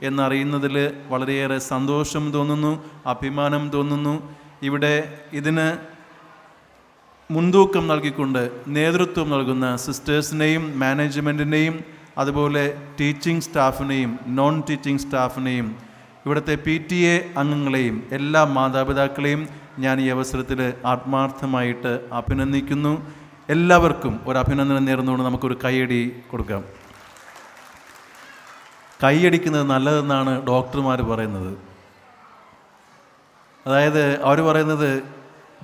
എന്നറിയുന്നതിൽ വളരെയേറെ സന്തോഷം തോന്നുന്നു, അഭിമാനം തോന്നുന്നു. ഇവിടെ ഇതിന് മുൻതൂക്കം നൽകിക്കൊണ്ട് നേതൃത്വം നൽകുന്ന സിസ്റ്റേഴ്സിനെയും മാനേജ്മെൻറ്റിനെയും അതുപോലെ ടീച്ചിങ് സ്റ്റാഫിനെയും നോൺ ടീച്ചിങ് സ്റ്റാഫിനെയും ഇവിടുത്തെ PTA അംഗങ്ങളെയും എല്ലാ മാതാപിതാക്കളെയും ഞാൻ ഈ അവസരത്തിൽ ആത്മാർത്ഥമായിട്ട് അഭിനന്ദിക്കുന്നു. എല്ലാവർക്കും ഒരു അഭിനന്ദനം നേർന്നുകൊണ്ട് നമുക്കൊരു കൈയടി കൊടുക്കാം. കൈയടിക്കുന്നത് നല്ലതെന്നാണ് ഡോക്ടർമാർ പറയുന്നത്. അതായത് അവർ പറയുന്നത്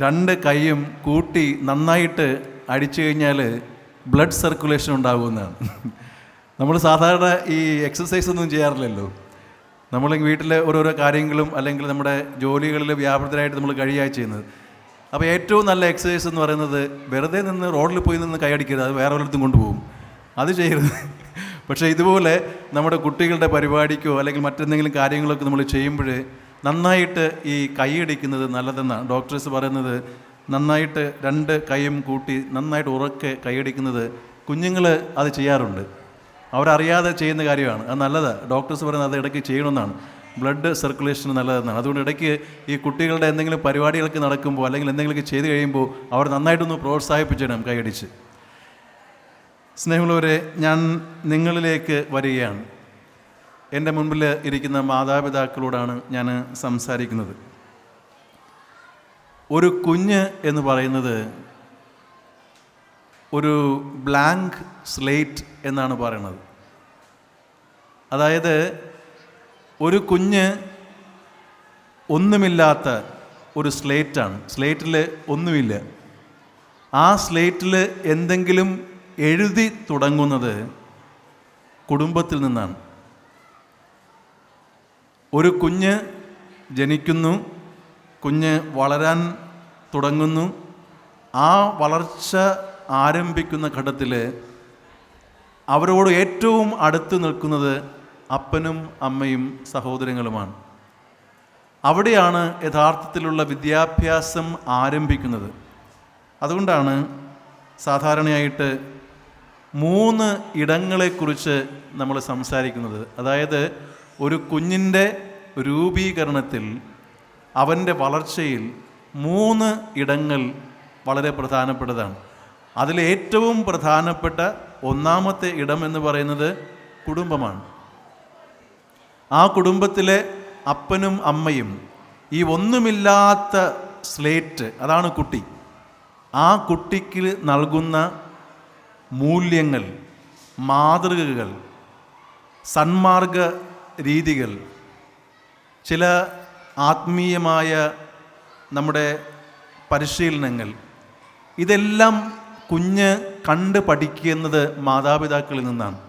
2 കൈയും കൂട്ടി നന്നായിട്ട് അടിച്ചു കഴിഞ്ഞാൽ ബ്ലഡ് സർക്കുലേഷൻ ഉണ്ടാകുമെന്നാണ്. നമ്മൾ സാധാരണ ഈ എക്സസൈസ് ഒന്നും ചെയ്യാറില്ലല്ലോ. നമ്മൾ വീട്ടിലെ ഓരോരോ കാര്യങ്ങളും അല്ലെങ്കിൽ നമ്മുടെ ജോലികളിൽ വ്യാപൃതരായിട്ട് നമ്മൾ കഴിയുകയാണ് ചെയ്യുന്നത്. അപ്പോൾ ഏറ്റവും നല്ല എക്സസൈസ് എന്ന് പറയുന്നത് വെറുതെ നിന്ന് റോഡിൽ പോയി നിന്ന് കൈയടിക്കരുത്, അത് വേറെ ഒരിടത്തും കൊണ്ടുപോകും, അത് ചെയ്യരുത്. പക്ഷേ ഇതുപോലെ നമ്മുടെ കുട്ടികളുടെ പരിപാടിക്കോ അല്ലെങ്കിൽ മറ്റെന്തെങ്കിലും കാര്യങ്ങളൊക്കെ നമ്മൾ ചെയ്യുമ്പോൾ നന്നായിട്ട് ഈ കൈയടിക്കുന്നത് നല്ലതെന്നാണ് ഡോക്ടേഴ്സ് പറയുന്നത്. നന്നായിട്ട് 2 കൈയും കൂട്ടി നന്നായിട്ട് ഉറക്കെ കൈയടിക്കുന്നത് കുഞ്ഞുങ്ങൾ അത് ചെയ്യാറുണ്ട്, അവരറിയാതെ ചെയ്യുന്ന കാര്യമാണ്. അത് നല്ലതാണ്. ഡോക്ടേഴ്സ് പറയുന്നത് അത് ഇടയ്ക്ക് ചെയ്യണമെന്നാണ്, ബ്ലഡ് സർക്കുലേഷൻ നല്ലതെന്നാണ്. അതുകൊണ്ട് ഇടയ്ക്ക് ഈ കുട്ടികളുടെ എന്തെങ്കിലും പരിപാടികളൊക്കെ നടക്കുമ്പോൾ അല്ലെങ്കിൽ എന്തെങ്കിലുമൊക്കെ ചെയ്ത് കഴിയുമ്പോൾ അവർ നന്നായിട്ടൊന്ന് പ്രോത്സാഹിപ്പിച്ചിടണം കൈയടിച്ച്. സ്നേഹമുള്ളവരെ, ഞാൻ നിങ്ങളിലേക്ക് വരികയാണ്. എൻ്റെ മുൻപിൽ ഇരിക്കുന്ന മാതാപിതാക്കളോടാണ് ഞാൻ സംസാരിക്കുന്നത്. ഒരു കുഞ്ഞ് എന്ന് പറയുന്നത് ഒരു ബ്ലാങ്ക് സ്ലേറ്റ് എന്നാണ് പറയുന്നത്. അതായത് ഒരു കുഞ്ഞ് ഒന്നുമില്ലാത്ത ഒരു സ്ലേറ്റാണ്. സ്ലേറ്റിൽ ഒന്നുമില്ല. ആ സ്ലേറ്റിൽ എന്തെങ്കിലും എഴുതി തുടങ്ങുന്നത് കുടുംബത്തിൽ നിന്നാണ്. ഒരു കുഞ്ഞ് ജനിക്കുന്നു, കുഞ്ഞ് വളരാൻ തുടങ്ങുന്നു. ആ വളർച്ച ആരംഭിക്കുന്ന ഘട്ടത്തിൽ അവരോട് ഏറ്റവും അടുത്ത് നിൽക്കുന്നത് അപ്പനും അമ്മയും സഹോദരങ്ങളുമാണ്. അവിടെയാണ് യഥാർത്ഥത്തിലുള്ള വിദ്യാഭ്യാസം ആരംഭിക്കുന്നത്. അതുകൊണ്ടാണ് സാധാരണയായിട്ട് 3 ഇടങ്ങളെക്കുറിച്ച് നമ്മൾ സംസാരിക്കുന്നത്. അതായത് ഒരു കുഞ്ഞിൻ്റെ രൂപീകരണത്തിൽ, അവൻ്റെ വളർച്ചയിൽ 3 ഇടങ്ങൾ വളരെ പ്രധാനപ്പെട്ടതാണ്. അതിലേറ്റവും പ്രധാനപ്പെട്ട 1ാമത്തെ ഇടം എന്ന് പറയുന്നത് കുടുംബമാണ്. ആ കുടുംബത്തിലെ അപ്പനും അമ്മയും ഈ ഒന്നുമില്ലാത്ത സ്ലേറ്റ്, അതാണ് കുട്ടി. ആ കുട്ടിക്ക് നൽകുന്ന മൂല്യങ്ങൾ, മാതൃകകൾ, സന്മാർഗ രീതികൾ, ചില ആത്മീയമായ നമ്മുടെ പരിശീലനങ്ങൾ, ഇതെല്ലാം കുഞ്ഞ് കണ്ട് പഠിക്കുന്നത് മാതാപിതാക്കളിൽ നിന്നാണ്.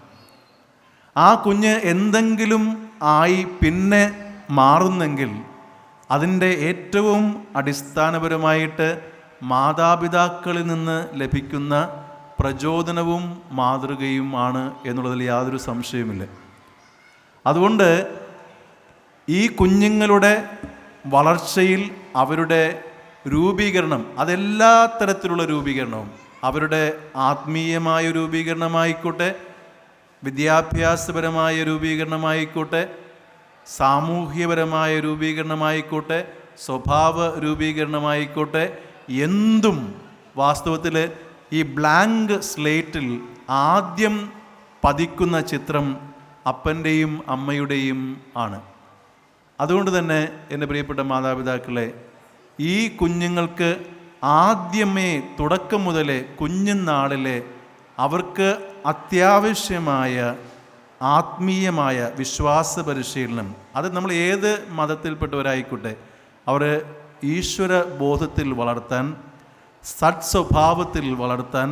ആ കുഞ്ഞ് എന്തെങ്കിലും ആയി പിന്നെ മാറുന്നെങ്കിൽ അതിൻ്റെ ഏറ്റവും അടിസ്ഥാനപരമായിട്ട് മാതാപിതാക്കളിൽ നിന്ന് ലഭിക്കുന്ന പ്രചോദനവും മാതൃകയും ആണ് എന്നുള്ളതിൽ യാതൊരു സംശയവുമില്ല. അതുകൊണ്ട് ഈ കുഞ്ഞുങ്ങളുടെ വളർച്ചയിൽ അവരുടെ രൂപീകരണം, അതെല്ലാ തരത്തിലുള്ള രൂപീകരണവും, അവരുടെ ആത്മീയമായ രൂപീകരണമായിക്കോട്ടെ, വിദ്യാഭ്യാസപരമായ രൂപീകരണമായിക്കോട്ടെ, സാമൂഹ്യപരമായ രൂപീകരണമായിക്കോട്ടെ, സ്വഭാവ രൂപീകരണമായിക്കോട്ടെ, എന്തും വാസ്തവത്തിൽ ഈ ബ്ലാങ്ക് സ്ലേറ്റിൽ ആദ്യം പതിക്കുന്ന ചിത്രം അപ്പൻ്റെയും അമ്മയുടെയും ആണ്. അതുകൊണ്ട് തന്നെ എൻ്റെ പ്രിയപ്പെട്ട മാതാപിതാക്കളെ, ഈ കുഞ്ഞുങ്ങൾക്ക് ആദ്യമേ തുടക്കം മുതലേ കുഞ്ഞുനാളിലെ അവർക്ക് അത്യാവശ്യമായ ആത്മീയമായ വിശ്വാസ പരിശീലനം, അത് നമ്മൾ ഏത് മതത്തിൽപ്പെട്ടവരായിക്കോട്ടെ, അവർ ഈശ്വര ബോധത്തിൽ വളർത്താൻ, സത്സ്വഭാവത്തിൽ വളർത്താൻ,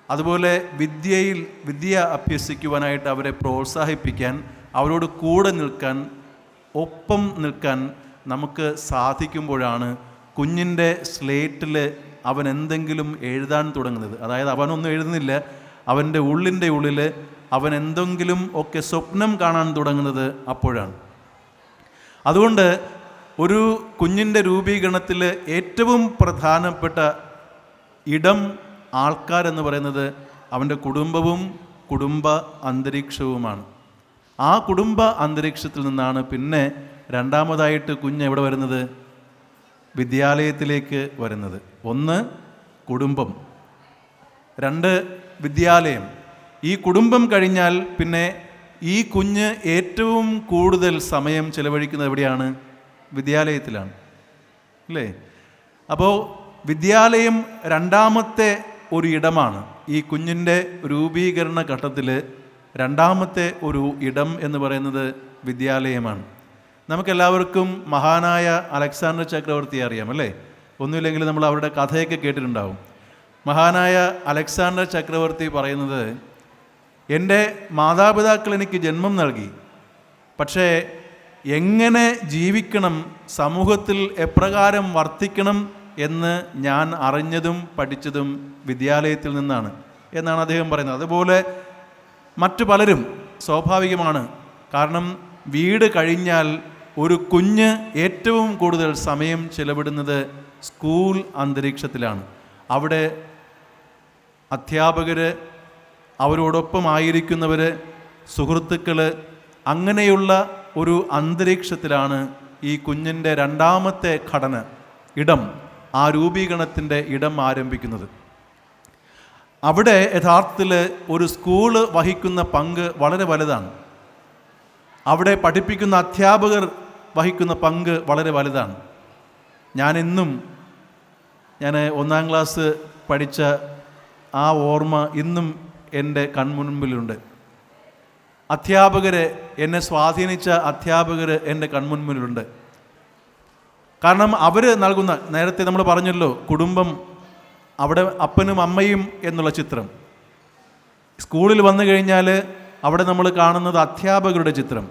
അതുപോലെ വിദ്യ അഭ്യസിക്കുവാനായിട്ട് അവരെ പ്രോത്സാഹിപ്പിക്കാൻ, അവരോട് കൂടെ നിൽക്കാൻ, ഒപ്പം നിൽക്കാൻ നമുക്ക് സാധിക്കുമ്പോഴാണ് കുഞ്ഞിൻ്റെ സ്ലേറ്റിൽ അവൻ എന്തെങ്കിലും എഴുതാൻ തുടങ്ങുന്നത്. അതായത് അവനൊന്നും എഴുതുന്നില്ല, അവൻ്റെ ഉള്ളിൽ അവൻ എന്തെങ്കിലും ഒക്കെ സ്വപ്നം കാണാൻ തുടങ്ങുന്നത് അപ്പോഴാണ്. അതുകൊണ്ട് ഒരു കുഞ്ഞിൻ്റെ രൂപീകരണത്തിൽ ഏറ്റവും പ്രധാനപ്പെട്ട ഇടം, ആൾക്കാരെന്ന് പറയുന്നത് അവൻ്റെ കുടുംബവും കുടുംബ അന്തരീക്ഷവുമാണ്. ആ കുടുംബ അന്തരീക്ഷത്തിൽ നിന്നാണ് പിന്നെ രണ്ടാമതായിട്ട് കുഞ്ഞ് എവിടെ വരുന്നത്? വിദ്യാലയത്തിലേക്ക് വരുന്നത്. ഒന്ന് കുടുംബം, രണ്ട് വിദ്യാലയം. ഈ കുടുംബം കഴിഞ്ഞാൽ പിന്നെ ഈ കുഞ്ഞ് ഏറ്റവും കൂടുതൽ സമയം ചെലവഴിക്കുന്നത് എവിടെയാണ്? വിദ്യാലയത്തിലാണ്, അല്ലേ? അപ്പോൾ വിദ്യാലയം രണ്ടാമത്തെ ഒരു ഇടമാണ്. ഈ കുഞ്ഞിൻ്റെ രൂപീകരണ ഘട്ടത്തിൽ രണ്ടാമത്തെ ഒരു ഇടം എന്ന് പറയുന്നത് വിദ്യാലയമാണ്. നമുക്കെല്ലാവർക്കും മഹാനായ അലക്സാണ്ടർ ചക്രവർത്തിയെ അറിയാം, അല്ലേ? ഒന്നുമില്ലെങ്കിൽ നമ്മൾ അവരുടെ കഥയൊക്കെ കേട്ടിട്ടുണ്ടാവും. മഹാനായ അലക്സാണ്ടർ ചക്രവർത്തി പറയുന്നത്, എൻ്റെ മാതാപിതാക്കൾ എനിക്ക് ജന്മം നൽകി, പക്ഷേ എങ്ങനെ ജീവിക്കണം, സമൂഹത്തിൽ എപ്രകാരം വർത്തിക്കണം എന്ന് ഞാൻ അറിഞ്ഞതും പഠിച്ചതും വിദ്യാലയത്തിൽ നിന്നാണ് എന്നാണ് അദ്ദേഹം പറയുന്നത്. അതുപോലെ മറ്റു പലരും സ്വാഭാവികമാണ്. കാരണം വീട് കഴിഞ്ഞാൽ ഒരു കുഞ്ഞ് ഏറ്റവും കൂടുതൽ സമയം ചെലവിടുന്നത് സ്കൂൾ അന്തരീക്ഷത്തിലാണ്. അവിടെ അധ്യാപകർ, അവരോടൊപ്പം ആയിരിക്കുന്നവർ, സുഹൃത്തുക്കൾ, അങ്ങനെയുള്ള ഒരു അന്തരീക്ഷത്തിലാണ് ഈ കുഞ്ഞിൻ്റെ രണ്ടാമത്തെ ഘടന, ഇടം, ആ രൂപീകരണത്തിൻ്റെ ഇടം ആരംഭിക്കുന്നത്. അവിടെ യഥാർത്ഥത്തിൽ ഒരു സ്കൂള് വഹിക്കുന്ന പങ്ക് വളരെ വലുതാണ്. അവിടെ പഠിപ്പിക്കുന്ന അധ്യാപകർ വഹിക്കുന്ന പങ്ക് വളരെ വലുതാണ്. ഞാൻ 1-ാം ക്ലാസ് പഠിച്ച ആ ഓർമ്മ ഇന്നും എൻ്റെ കൺമുൻപിലുണ്ട്. എന്നെ സ്വാധീനിച്ച അധ്യാപകർ എൻ്റെ കൺമുൻപിലുണ്ട്. കാരണം അവർ നൽകുന്ന, നേരത്തെ നമ്മൾ പറഞ്ഞല്ലോ, കുടുംബം, അവിടെ അപ്പനും അമ്മയും എന്നുള്ള ചിത്രം. സ്കൂളിൽ വന്നു കഴിഞ്ഞാൽ അവിടെ നമ്മൾ കാണുന്നത് അധ്യാപകരുടെ ചിത്രം.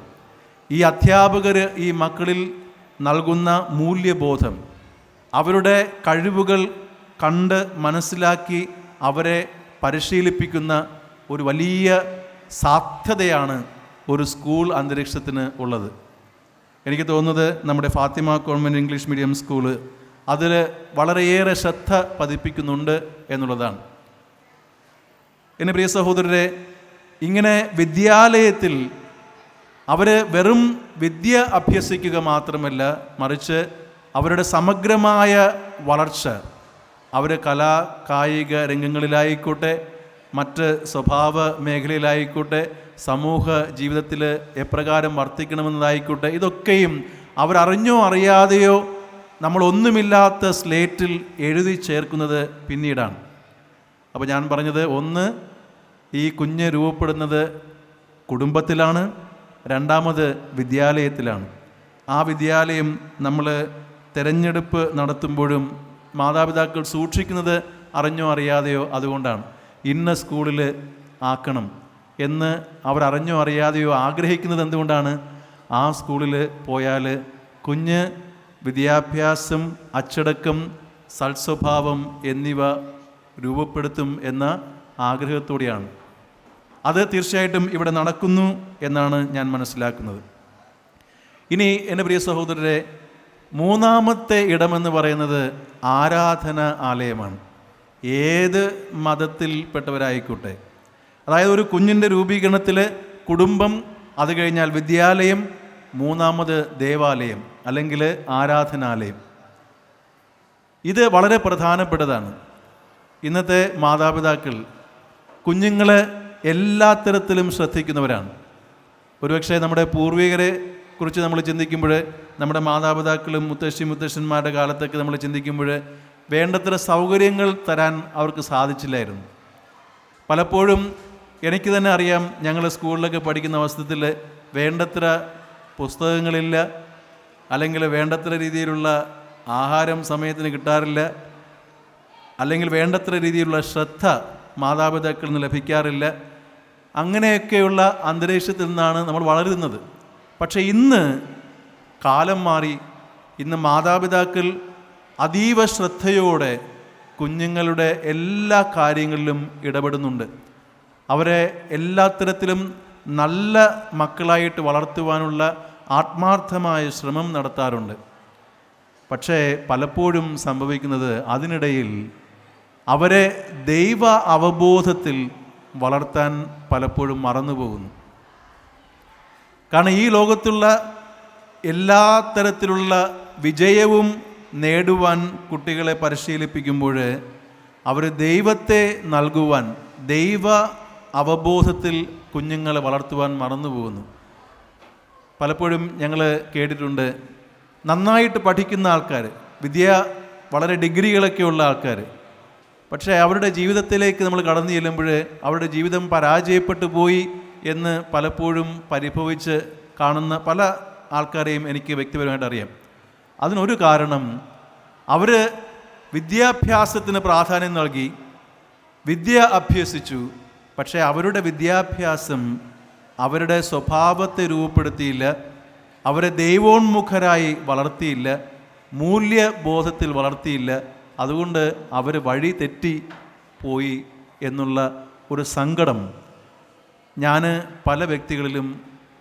ഈ അധ്യാപകർ ഈ മക്കളിൽ നൽകുന്ന മൂല്യബോധം, അവരുടെ കഴിവുകൾ കണ്ട് മനസ്സിലാക്കി അവരെ പരിശീലിപ്പിക്കുന്ന ഒരു വലിയ സാധ്യതയാണ് ഒരു സ്കൂൾ അന്തരീക്ഷത്തിന് ഉള്ളത്. എനിക്ക് തോന്നുന്നത് നമ്മുടെ Fatima convent English medium school അതിൽ വളരെയേറെ ശ്രദ്ധ പതിപ്പിക്കുന്നുണ്ട് എന്നുള്ളതാണ്. എൻ്റെ പ്രിയ സഹോദരരെ, ഇങ്ങനെ വിദ്യാലയത്തിൽ അവർ വെറും വിദ്യ അഭ്യസിക്കുക മാത്രമല്ല, മറിച്ച് അവരുടെ സമഗ്രമായ വളർച്ച, അവർ കലാ കായിക രംഗങ്ങളിലായിക്കോട്ടെ, മറ്റ് സ്വഭാവ മേഖലയിലായിക്കോട്ടെ, സമൂഹ ജീവിതത്തിൽ എപ്രകാരം വർത്തിക്കണമെന്നതായിക്കോട്ടെ, ഇതൊക്കെയും അവരറിഞ്ഞോ അറിയാതെയോ നമ്മളൊന്നുമില്ലാത്ത സ്ലേറ്റിൽ എഴുതി ചേർക്കുന്നത് പിന്നീടാണ്. അപ്പോൾ ഞാൻ പറഞ്ഞത്, ഒന്ന്, ഈ കുഞ്ഞ് രൂപപ്പെടുന്നത് കുടുംബത്തിലാണ്, രണ്ടാമത് വിദ്യാലയത്തിലാണ്. ആ വിദ്യാലയം നമ്മൾ തിരഞ്ഞെടുപ്പ് നടത്തുമ്പോഴും മാതാപിതാക്കൾ സൂക്ഷിക്കുന്നത് അറിഞ്ഞോ അറിയാതെയോ അതുകൊണ്ടാണ്. ഇന്ന സ്കൂളിൽ ആക്കണം എന്ന് അവർ അറിഞ്ഞോ അറിയാതെയോ ആഗ്രഹിക്കുന്നത് എന്തുകൊണ്ടാണ്? ആ സ്കൂളിൽ പോയാൽ കുഞ്ഞ് വിദ്യാഭ്യാസം, അച്ചടക്കം, സൽസ്വഭാവം എന്നിവ രൂപപ്പെടുത്തും എന്ന ആഗ്രഹത്തോടെയാണ്. അത് തീർച്ചയായിട്ടും ഇവിടെ നടക്കുന്നു എന്നാണ് ഞാൻ മനസ്സിലാക്കുന്നത്. ഇനി എൻ്റെ പ്രിയ സഹോദരരെ, മൂന്നാമത്തെ ഇടമെന്ന് പറയുന്നത് ആരാധന ആലയമാണ്. ഏത് മതത്തിൽപ്പെട്ടവരായിക്കോട്ടെ, അതായത് ഒരു കുഞ്ഞിൻ്റെ രൂപീകരണത്തിൽ കുടുംബം, അത് കഴിഞ്ഞാൽ വിദ്യാലയം, മൂന്നാമത് ദേവാലയം അല്ലെങ്കിൽ ആരാധനാലയം. ഇത് വളരെ പ്രധാനപ്പെട്ടതാണ്. ഇന്നത്തെ മാതാപിതാക്കൾ കുഞ്ഞുങ്ങളെ എല്ലാ തരത്തിലും ശ്രദ്ധിക്കുന്നവരാണ്. ഒരുപക്ഷെ നമ്മുടെ പൂർവികരെ കുറിച്ച് നമ്മൾ ചിന്തിക്കുമ്പോൾ, നമ്മുടെ മാതാപിതാക്കളും മുത്തശ്ശന്മാരുടെ കാലത്തൊക്കെ നമ്മൾ ചിന്തിക്കുമ്പോൾ വേണ്ടത്ര സൗകര്യങ്ങൾ തരാൻ അവർക്ക് സാധിച്ചില്ലായിരുന്നു. പലപ്പോഴും എനിക്ക് തന്നെ അറിയാം, ഞങ്ങൾ സ്കൂളിലൊക്കെ പഠിക്കുന്ന അവസരത്തിൽ വേണ്ടത്ര പുസ്തകങ്ങളില്ല, അല്ലെങ്കിൽ വേണ്ടത്ര രീതിയിലുള്ള ആഹാരം സമയത്തിന് കിട്ടാറില്ല, അല്ലെങ്കിൽ വേണ്ടത്ര രീതിയിലുള്ള ശ്രദ്ധ മാതാപിതാക്കളിൽ നിന്ന് ലഭിക്കാറില്ല. അങ്ങനെയൊക്കെയുള്ള അന്തരീക്ഷത്തിൽ നിന്നാണ് നമ്മൾ വളരുന്നത്. പക്ഷേ ഇന്ന് കാലം മാറി. ഇന്ന് മാതാപിതാക്കൾ അതീവ ശ്രദ്ധയോടെ കുഞ്ഞുങ്ങളുടെ എല്ലാ കാര്യങ്ങളിലും ഇടപെടുന്നുണ്ട്. അവരെ എല്ലാ തരത്തിലും നല്ല മക്കളായിട്ട് വളർത്തുവാനുള്ള ആത്മാർത്ഥമായ ശ്രമം നടത്താറുണ്ട്. പക്ഷേ പലപ്പോഴും സംഭവിക്കുന്നത്, അതിനിടയിൽ അവരെ ദൈവ അവബോധത്തിൽ വളർത്താൻ പലപ്പോഴും മറന്നുപോകുന്നു. കാരണം ഈ ലോകത്തുള്ള എല്ലാ തരത്തിലുള്ള വിജയവും നേടുവാൻ കുട്ടികളെ പരിശീലിപ്പിക്കുമ്പോൾ അവർ ദൈവത്തെ നൽകുവാൻ, ദൈവ അവബോധത്തിൽ കുഞ്ഞുങ്ങളെ വളർത്തുവാൻ മറന്നുപോകുന്നു. പലപ്പോഴും ഞങ്ങൾ കേട്ടിട്ടുണ്ട്, നന്നായിട്ട് പഠിക്കുന്ന ആൾക്കാർ, വളരെ ഡിഗ്രികളൊക്കെ ഉള്ള ആൾക്കാർ, പക്ഷേ അവരുടെ ജീവിതത്തിലേക്ക് നമ്മൾ കടന്നു ചെല്ലുമ്പോൾ അവരുടെ ജീവിതം പരാജയപ്പെട്ടു പോയി എന്ന് പലപ്പോഴും പരിഭവിച്ച് കാണുന്ന പല ആൾക്കാരെയും എനിക്ക് വ്യക്തിപരമായിട്ട് അറിയാം. അതിനൊരു കാരണം, അവർ വിദ്യാഭ്യാസത്തിന് പ്രാധാന്യം നൽകി വിദ്യ അഭ്യസിച്ചു, പക്ഷേ അവരുടെ വിദ്യാഭ്യാസം അവരുടെ സ്വഭാവത്തെ രൂപപ്പെടുത്തിയില്ല, അവരെ ദൈവോന്മുഖരായി വളർത്തിയില്ല, മൂല്യബോധത്തിൽ വളർത്തിയില്ല. അതുകൊണ്ട് അവർ വഴി തെറ്റി പോയി എന്നുള്ള ഒരു സങ്കടം ഞാൻ പല വ്യക്തികളിലും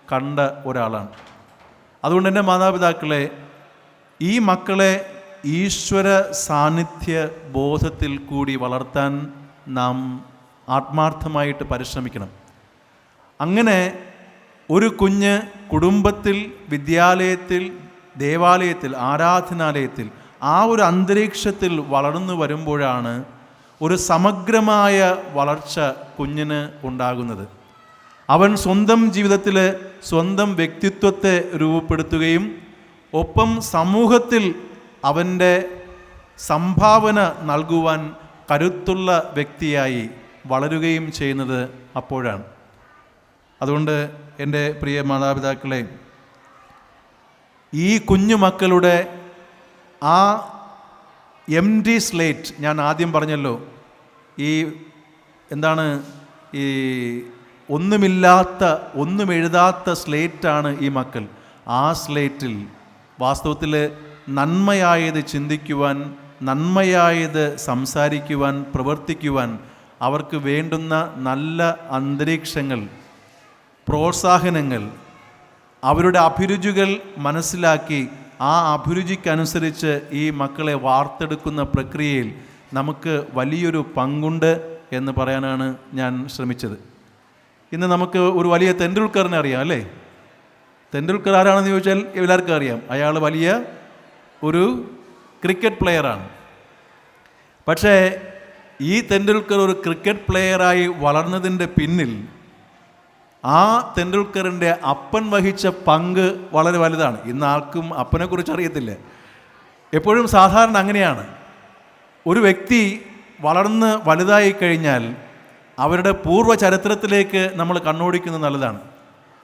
കണ്ട ഒരാളാണ്. അതുകൊണ്ട് എൻ്റെ മാതാപിതാക്കളെ, ഈ മക്കളെ ഈശ്വര സാന്നിധ്യ ബോധത്തിൽ കൂടി വളർത്താൻ നാം ആത്മാർത്ഥമായിട്ട് പരിശ്രമിക്കണം. അങ്ങനെ ഒരു കുഞ്ഞ് കുടുംബത്തിൽ, വിദ്യാലയത്തിൽ, ദേവാലയത്തിൽ, ആരാധനാലയത്തിൽ, ആ ഒരു അന്തരീക്ഷത്തിൽ വളർന്നു വരുമ്പോഴാണ് ഒരു സമഗ്രമായ വളർച്ച കുഞ്ഞിന് ഉണ്ടാകുന്നത്. അവൻ സ്വന്തം ജീവിതത്തിൽ സ്വന്തം വ്യക്തിത്വത്തെ രൂപപ്പെടുത്തുകയും ഒപ്പം സമൂഹത്തിൽ അവൻ്റെ സംഭാവന നൽകുവാൻ കരുത്തുള്ള വ്യക്തിയായി വളരുകയും ചെയ്യുന്നത് അപ്പോഴാണ്. അതുകൊണ്ട് എൻ്റെ പ്രിയ മാതാപിതാക്കളെ, ഈ കുഞ്ഞു മക്കളുടെ ആ എംപ്റ്റി സ്ലേറ്റ്, ഞാൻ ആദ്യം പറഞ്ഞല്ലോ, ഈ ഒന്നും എഴുതാത്ത സ്ലേറ്റാണ് ഈ മക്കൾ. ആ സ്ലേറ്റിൽ വാസ്തവത്തിൽ നന്മയായത് ചിന്തിക്കുവാൻ, നന്മയായത് സംസാരിക്കുവാൻ, പ്രവർത്തിക്കുവാൻ അവർക്ക് വേണ്ടുന്ന നല്ല അന്തരീക്ഷങ്ങൾ, പ്രോത്സാഹനങ്ങൾ, അവരുടെ അഭിരുചികൾ മനസ്സിലാക്കി ആ അഭിരുചിക്കനുസരിച്ച് ഈ മക്കളെ വാർത്തെടുക്കുന്ന പ്രക്രിയയിൽ നമുക്ക് വലിയൊരു പങ്കുണ്ട് എന്ന് പറയാനാണ് ഞാൻ ശ്രമിച്ചത്. ഇന്ന് നമുക്ക് ഒരു വലിയ തെണ്ടുൽക്കറിനെ അറിയാം, അല്ലേ? തെണ്ടുൽക്കർ ആരാണെന്ന് ചോദിച്ചാൽ എല്ലാവർക്കും അറിയാം. അയാൾ വലിയ ഒരു ക്രിക്കറ്റ് പ്ലെയറാണ്. പക്ഷേ ഈ തെണ്ടുൽക്കർ ഒരു ക്രിക്കറ്റ് പ്ലെയറായി വളർന്നതിൻ്റെ പിന്നിൽ ആ തെണ്ടുൽക്കറിൻ്റെ അപ്പൻ വഹിച്ച പങ്ക് വളരെ വലുതാണ്. ഇന്ന് ആർക്കും അപ്പനെക്കുറിച്ച് അറിയത്തില്ല. എപ്പോഴും സാധാരണ അങ്ങനെയാണ്. ഒരു വ്യക്തി വളർന്ന് വലുതായി കഴിഞ്ഞാൽ അവരുടെ പൂർവ്വ ചരിത്രത്തിലേക്ക് നമ്മൾ കണ്ണോടിക്കുന്നത് നല്ലതാണ്.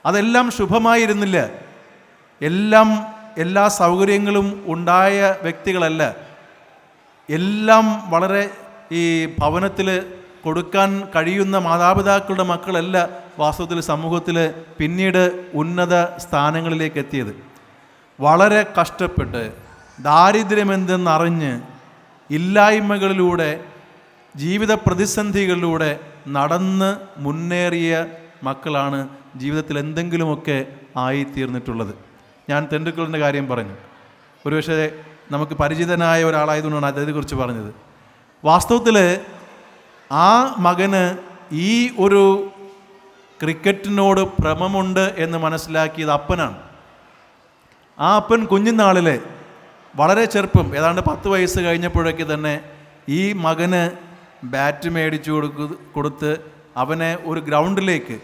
അതെല്ലാം ശുഭമായിരുന്നില്ല. എല്ലാ സൗകര്യങ്ങളും ഉണ്ടായ വ്യക്തികളല്ല. എല്ലാം വളരെ ഈ ഭവനത്തിൽ കൊടുക്കാൻ കഴിയുന്ന മാതാപിതാക്കളുടെ മക്കളല്ല വാസ്തവത്തിൽ സമൂഹത്തിൽ പിന്നീട് ഉന്നത സ്ഥാനങ്ങളിലേക്ക് എത്തിയത്. വളരെ കഷ്ടപ്പെട്ട് ദാരിദ്ര്യമെന്തെന്നറിഞ്ഞ് ഇല്ലായ്മകളിലൂടെ, ജീവിത പ്രതിസന്ധികളിലൂടെ നടന്ന് മുന്നേറിയ മക്കളാണ് ജീവിതത്തിൽ എന്തെങ്കിലുമൊക്കെ ആയിത്തീർന്നിട്ടുള്ളത്. ഞാൻ തെണ്ടുക്കലിൻ്റെ കാര്യം പറഞ്ഞു. ഒരുപക്ഷെ നമുക്ക് പരിചിതനായ ഒരാളായതുകൊണ്ടാണ് അദ്ദേഹത്തെക്കുറിച്ച് പറഞ്ഞത്. വാസ്തവത്തിൽ ആ മകന് ഈ ഒരു ക്രിക്കറ്റിനോട് ഭ്രമമുണ്ട് എന്ന് മനസ്സിലാക്കിയത് അപ്പനാണ്. ആ അപ്പൻ കുഞ്ഞുനാളിൽ വളരെ ചെറുപ്പം, ഏതാണ്ട് 10 വയസ്സ് കഴിഞ്ഞപ്പോഴൊക്കെ തന്നെ ഈ മകന് ബാറ്റ് മേടിച്ചു കൊടുത്ത് അവനെ ഒരു ഗ്രൗണ്ടിലേക്ക്,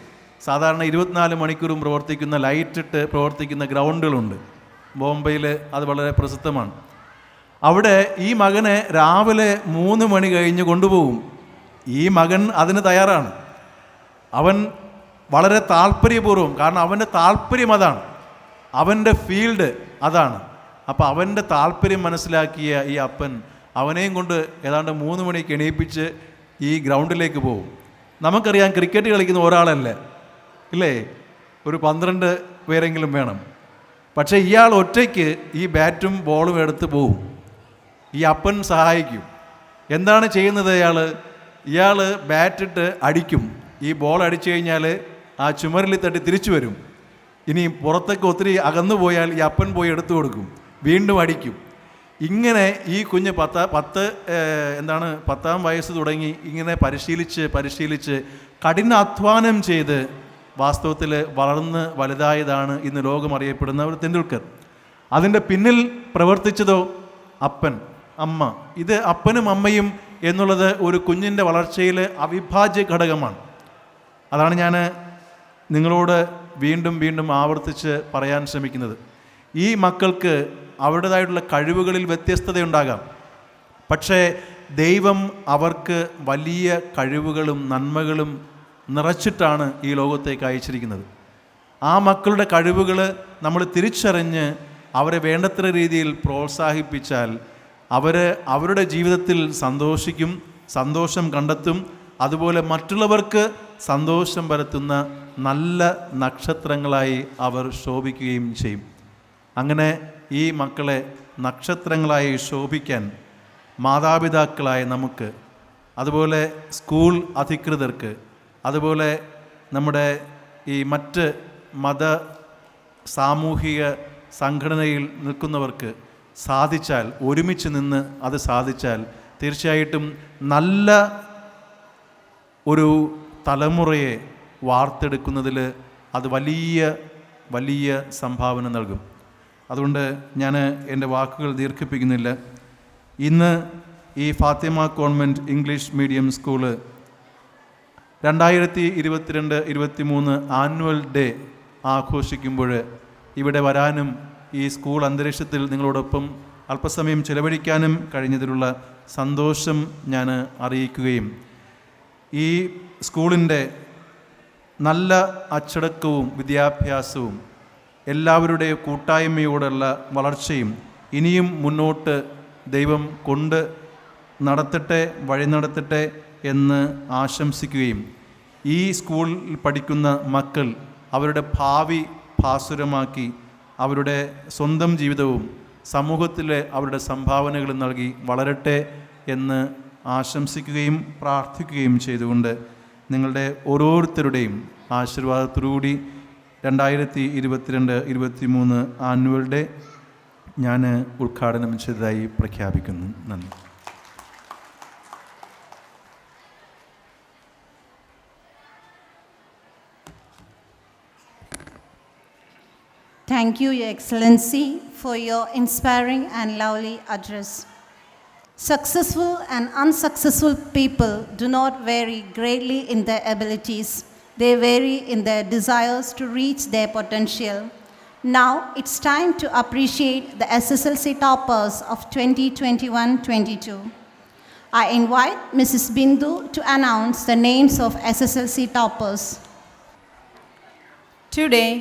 സാധാരണ 24 മണിക്കൂറും പ്രവർത്തിക്കുന്ന ലൈറ്റിട്ട് പ്രവർത്തിക്കുന്ന ഗ്രൗണ്ടുകളുണ്ട് ബോംബെയിൽ, അത് വളരെ പ്രസിദ്ധമാണ്. അവിടെ ഈ മകനെ രാവിലെ 3 മണി കഴിഞ്ഞ് കൊണ്ടുപോകും. ഈ മകൻ അതിന് തയ്യാറാണ്. അവൻ വളരെ താല്പര്യപൂർവ്വം, കാരണം അവൻ്റെ താല്പര്യം അതാണ്, അവൻ്റെ ഫീൽഡ് അതാണ്. അപ്പോൾ അവൻ്റെ താല്പര്യം മനസ്സിലാക്കിയ ഈ അപ്പൻ അവനെയും കൊണ്ട് ഏതാണ്ട് 3 മണിക്ക് എണീപ്പിച്ച് ഈ ഗ്രൗണ്ടിലേക്ക് പോകും. നമുക്കറിയാം ക്രിക്കറ്റ് കളിക്കുന്ന ഒരാളല്ല, ഇല്ലേ, ഒരു 12 പേരെങ്കിലും വേണം. പക്ഷേ ഇയാൾ ഒറ്റയ്ക്ക് ഈ ബാറ്റും ബോളും എടുത്ത് പോവും. ഈ അപ്പൻ സഹായിക്കും. എന്താണ് ചെയ്യുന്നത്? ഇയാൾ ബാറ്റിട്ട് അടിക്കും. ഈ ബോൾ അടിച്ചു കഴിഞ്ഞാൽ ആ ചുമരിൽ തട്ടി തിരിച്ചു വരും. ഇനി പുറത്തൊക്കെ ഒത്തിരി അകന്നു പോയാൽ ഈ അപ്പൻ പോയി എടുത്തു കൊടുക്കും, വീണ്ടും അടിക്കും. ഇങ്ങനെ ഈ കുഞ്ഞ് 10ാം വയസ്സ് തുടങ്ങി ഇങ്ങനെ പരിശീലിച്ച് കഠിനാധ്വാനം ചെയ്ത് വാസ്തവത്തിൽ വളർന്ന് വലുതായതാണ് ഇന്ന് ലോകം അറിയപ്പെടുന്ന ഒരു തെണ്ടുൽക്കർ. അതിൻ്റെ പിന്നിൽ പ്രവർത്തിച്ചതോ അപ്പൻ, അമ്മ. ഇത് അപ്പനും അമ്മയും എന്നുള്ളത് ഒരു കുഞ്ഞിൻ്റെ വളർച്ചയിൽ അവിഭാജ്യ ഘടകമാണ്. അതാണ് ഞാൻ നിങ്ങളോട് വീണ്ടും വീണ്ടും ആവർത്തിച്ച് പറയാൻ ശ്രമിക്കുന്നത്. ഈ മക്കൾക്ക് അവരുടേതായിട്ടുള്ള കഴിവുകളിൽ വ്യത്യസ്തതയുണ്ടാകാം, പക്ഷേ ദൈവം അവർക്ക് വലിയ കഴിവുകളും നന്മകളും നിറച്ചിട്ടാണ് ഈ ലോകത്തേക്ക് അയച്ചിരിക്കുന്നത്. ആ മക്കളുടെ കഴിവുകൾ നമ്മൾ തിരിച്ചറിഞ്ഞ് അവരെ വേണ്ടത്ര രീതിയിൽ പ്രോത്സാഹിപ്പിച്ചാൽ അവരുടെ ജീവിതത്തിൽ സന്തോഷം കണ്ടെത്തും. അതുപോലെ മറ്റുള്ളവർക്ക് സന്തോഷം പരത്തുന്ന നല്ല നക്ഷത്രങ്ങളായി അവർ ശോഭിക്കുകയും ചെയ്യും. അങ്ങനെ ഈ മക്കളെ നക്ഷത്രങ്ങളായി ശോഭിക്കാൻ മാതാപിതാക്കളായ നമുക്ക്, അതുപോലെ സ്കൂൾ അധികൃതർക്ക്, അതുപോലെ നമ്മുടെ ഈ മറ്റ് മത സാമൂഹിക സംഘടനയിൽ നിൽക്കുന്നവർക്ക് സാധിച്ചാൽ, ഒരുമിച്ച് നിന്ന് അത് സാധിച്ചാൽ തീർച്ചയായിട്ടും നല്ല ഒരു തലമുറയെ വാർത്തെടുക്കുന്നതിൽ അത് വലിയ വലിയ സംഭാവന നൽകും. അതുകൊണ്ട് ഞാൻ എൻ്റെ വാക്കുകൾ ദീർഘിപ്പിക്കുന്നില്ല. ഇന്ന് ഈ Fatima convent English medium school 2022-23 annual day ആഘോഷിക്കുമ്പോൾ ഇവിടെ വരാനും ഈ സ്കൂൾ അന്തരീക്ഷത്തിൽ നിങ്ങളോടൊപ്പം അല്പസമയം ചിലവഴിക്കാനും കഴിഞ്ഞതിലുള്ള സന്തോഷം ഞാൻ അറിയിക്കുകയും ഈ സ്കൂളിൻ്റെ നല്ല അച്ചടക്കവും വിദ്യാഭ്യാസവും എല്ലാവരുടെയും കൂട്ടായ്മയോടുള്ള വളർച്ചയും ഇനിയും മുന്നോട്ട് ദൈവം കൊണ്ട് വഴി നടത്തട്ടെ എന്ന് ആശംസിക്കുകയും ഈ സ്കൂളിൽ പഠിക്കുന്ന മക്കൾ അവരുടെ ഭാവി ഭാസുരമാക്കി അവരുടെ സ്വന്തം ജീവിതവും സമൂഹത്തിലെ അവരുടെ സംഭാവനകളും നൽകി വളരട്ടെ എന്ന് ആശംസിക്കുകയും പ്രാർത്ഥിക്കുകയും ചെയ്തുകൊണ്ട് നിങ്ങളുടെ ഓരോരുത്തരുടെയും ആശീർവാദത്തോടുകൂടി 2022-23 ആനുവൽ ഡേ ഞാൻ ഉദ്ഘാടനം ചെയ്തതായി പ്രഖ്യാപിക്കുന്നു. നന്ദി. Thank you, Your Excellency, for your inspiring and lovely address. Successful and unsuccessful people do not vary greatly in their abilities. They vary in their desires to reach their potential. Now it's time to appreciate the SSLC toppers of 2021-22. I invite Mrs. Bindu to announce the names of SSLC toppers. Today,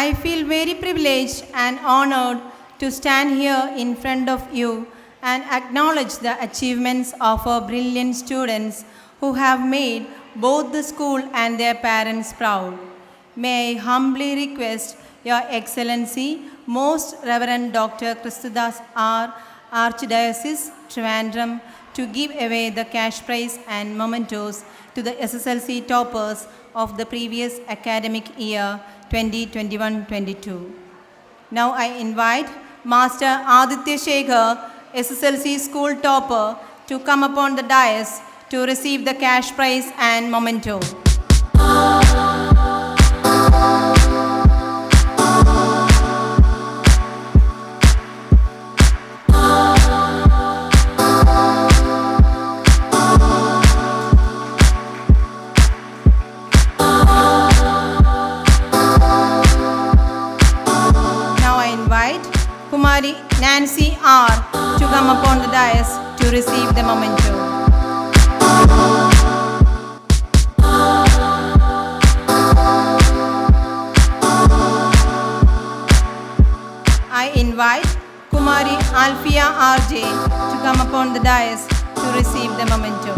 I feel very privileged and honored to stand here in front of you and acknowledge the achievements of our brilliant students who have made both the school and their parents proud. May I humbly request Your Excellency, Most Reverend Dr. Christudas R. Archdiocese, Trivandrum, to give away the cash prize and mementos to the SSLC toppers of the previous academic year 2021-22. Now I invite Master Aditya Shekhar, SSLC school topper, to come upon the dais to receive the cash prize and memento. Nancy R. to come upon the dais to receive the memento. I invite Kumari Alfia R.J. to come upon the dais to receive the memento.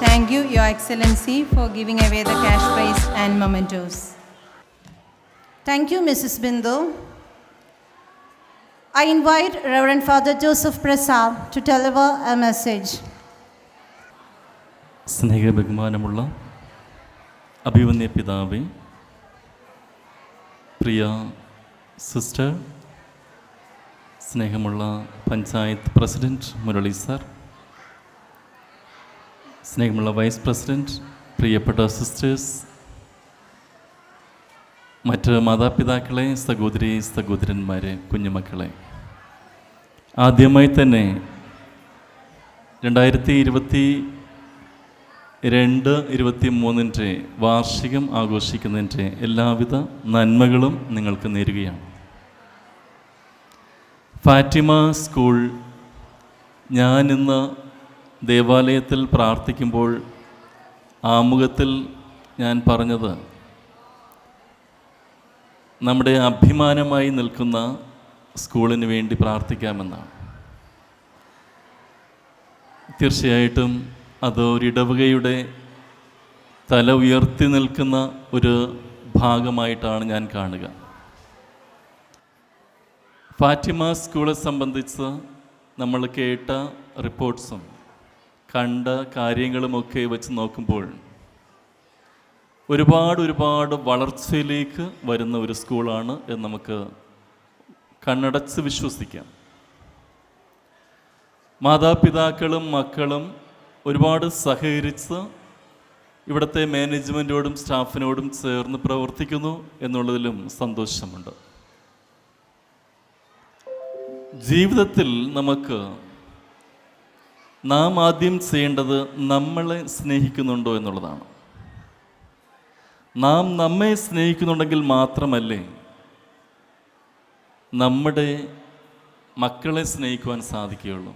Thank you, Your Excellency, for giving away the cash prize and mementos. Thank you, Mrs. Bindu. I invite Reverend Father Joseph Prasad to deliver a message. സ്നേഹബഹുമാനമുള്ള അഭിവന്യ പിതാവേ, പ്രിയ sister, സ്നേഹമുള്ള panchayat president Murali sir, സ്നേഹമുള്ള vice president, പ്രിയപ്പെട്ട sisters, മറ്റ് മാതാപിതാക്കളെ, സഹോദരി സഹോദരന്മാരെ, കുഞ്ഞുമക്കളെ, ആദ്യമായി തന്നെ 2022-23 വാർഷികം ആഘോഷിക്കുന്നതിൻ്റെ എല്ലാവിധ നന്മകളും നിങ്ങൾക്ക് നേരുകയാണ്. ഫാറ്റിമ സ്കൂൾ, ഞാനിന്ന് ദേവാലയത്തിൽ പ്രാർത്ഥിക്കുമ്പോൾ ആമുഖത്തിൽ ഞാൻ പറഞ്ഞത് നമ്മുടെ അഭിമാനമായി നിൽക്കുന്ന സ്കൂളിന് വേണ്ടി പ്രാർത്ഥിക്കാമെന്നാണ്. തീർച്ചയായിട്ടും അത് ഒരിടവകയുടെ തല ഉയർത്തി നിൽക്കുന്ന ഒരു ഭാഗമായിട്ടാണ് ഞാൻ കാണുക. ഫാറ്റിമ സ്കൂളെ സംബന്ധിച്ച് നമ്മൾ കേട്ട റിപ്പോർട്ട്സും കണ്ട കാര്യങ്ങളുമൊക്കെ വെച്ച് നോക്കുമ്പോൾ ഒരുപാട് വളർച്ചയിലേക്ക് വരുന്ന ഒരു സ്കൂളാണ് എന്ന് നമുക്ക് കണ്ണടച്ച് വിശ്വസിക്കാം. മാതാപിതാക്കളും മക്കളും ഒരുപാട് സഹകരിച്ച് ഇവിടുത്തെ മാനേജ്മെൻറ്റോടും സ്റ്റാഫിനോടും ചേർന്ന് പ്രവർത്തിക്കുന്നു എന്നുള്ളതിലും സന്തോഷമുണ്ട്. ജീവിതത്തിൽ നമുക്ക് നാം ആദ്യം ചെയ്യേണ്ടത് നമ്മളെ സ്നേഹിക്കുന്നുണ്ടോ എന്നുള്ളതാണ്. നാം നമ്മെ സ്നേഹിക്കുന്നുണ്ടെങ്കിൽ മാത്രമല്ലേ നമ്മുടെ മക്കളെ സ്നേഹിക്കുവാൻ സാധിക്കുകയുള്ളൂ.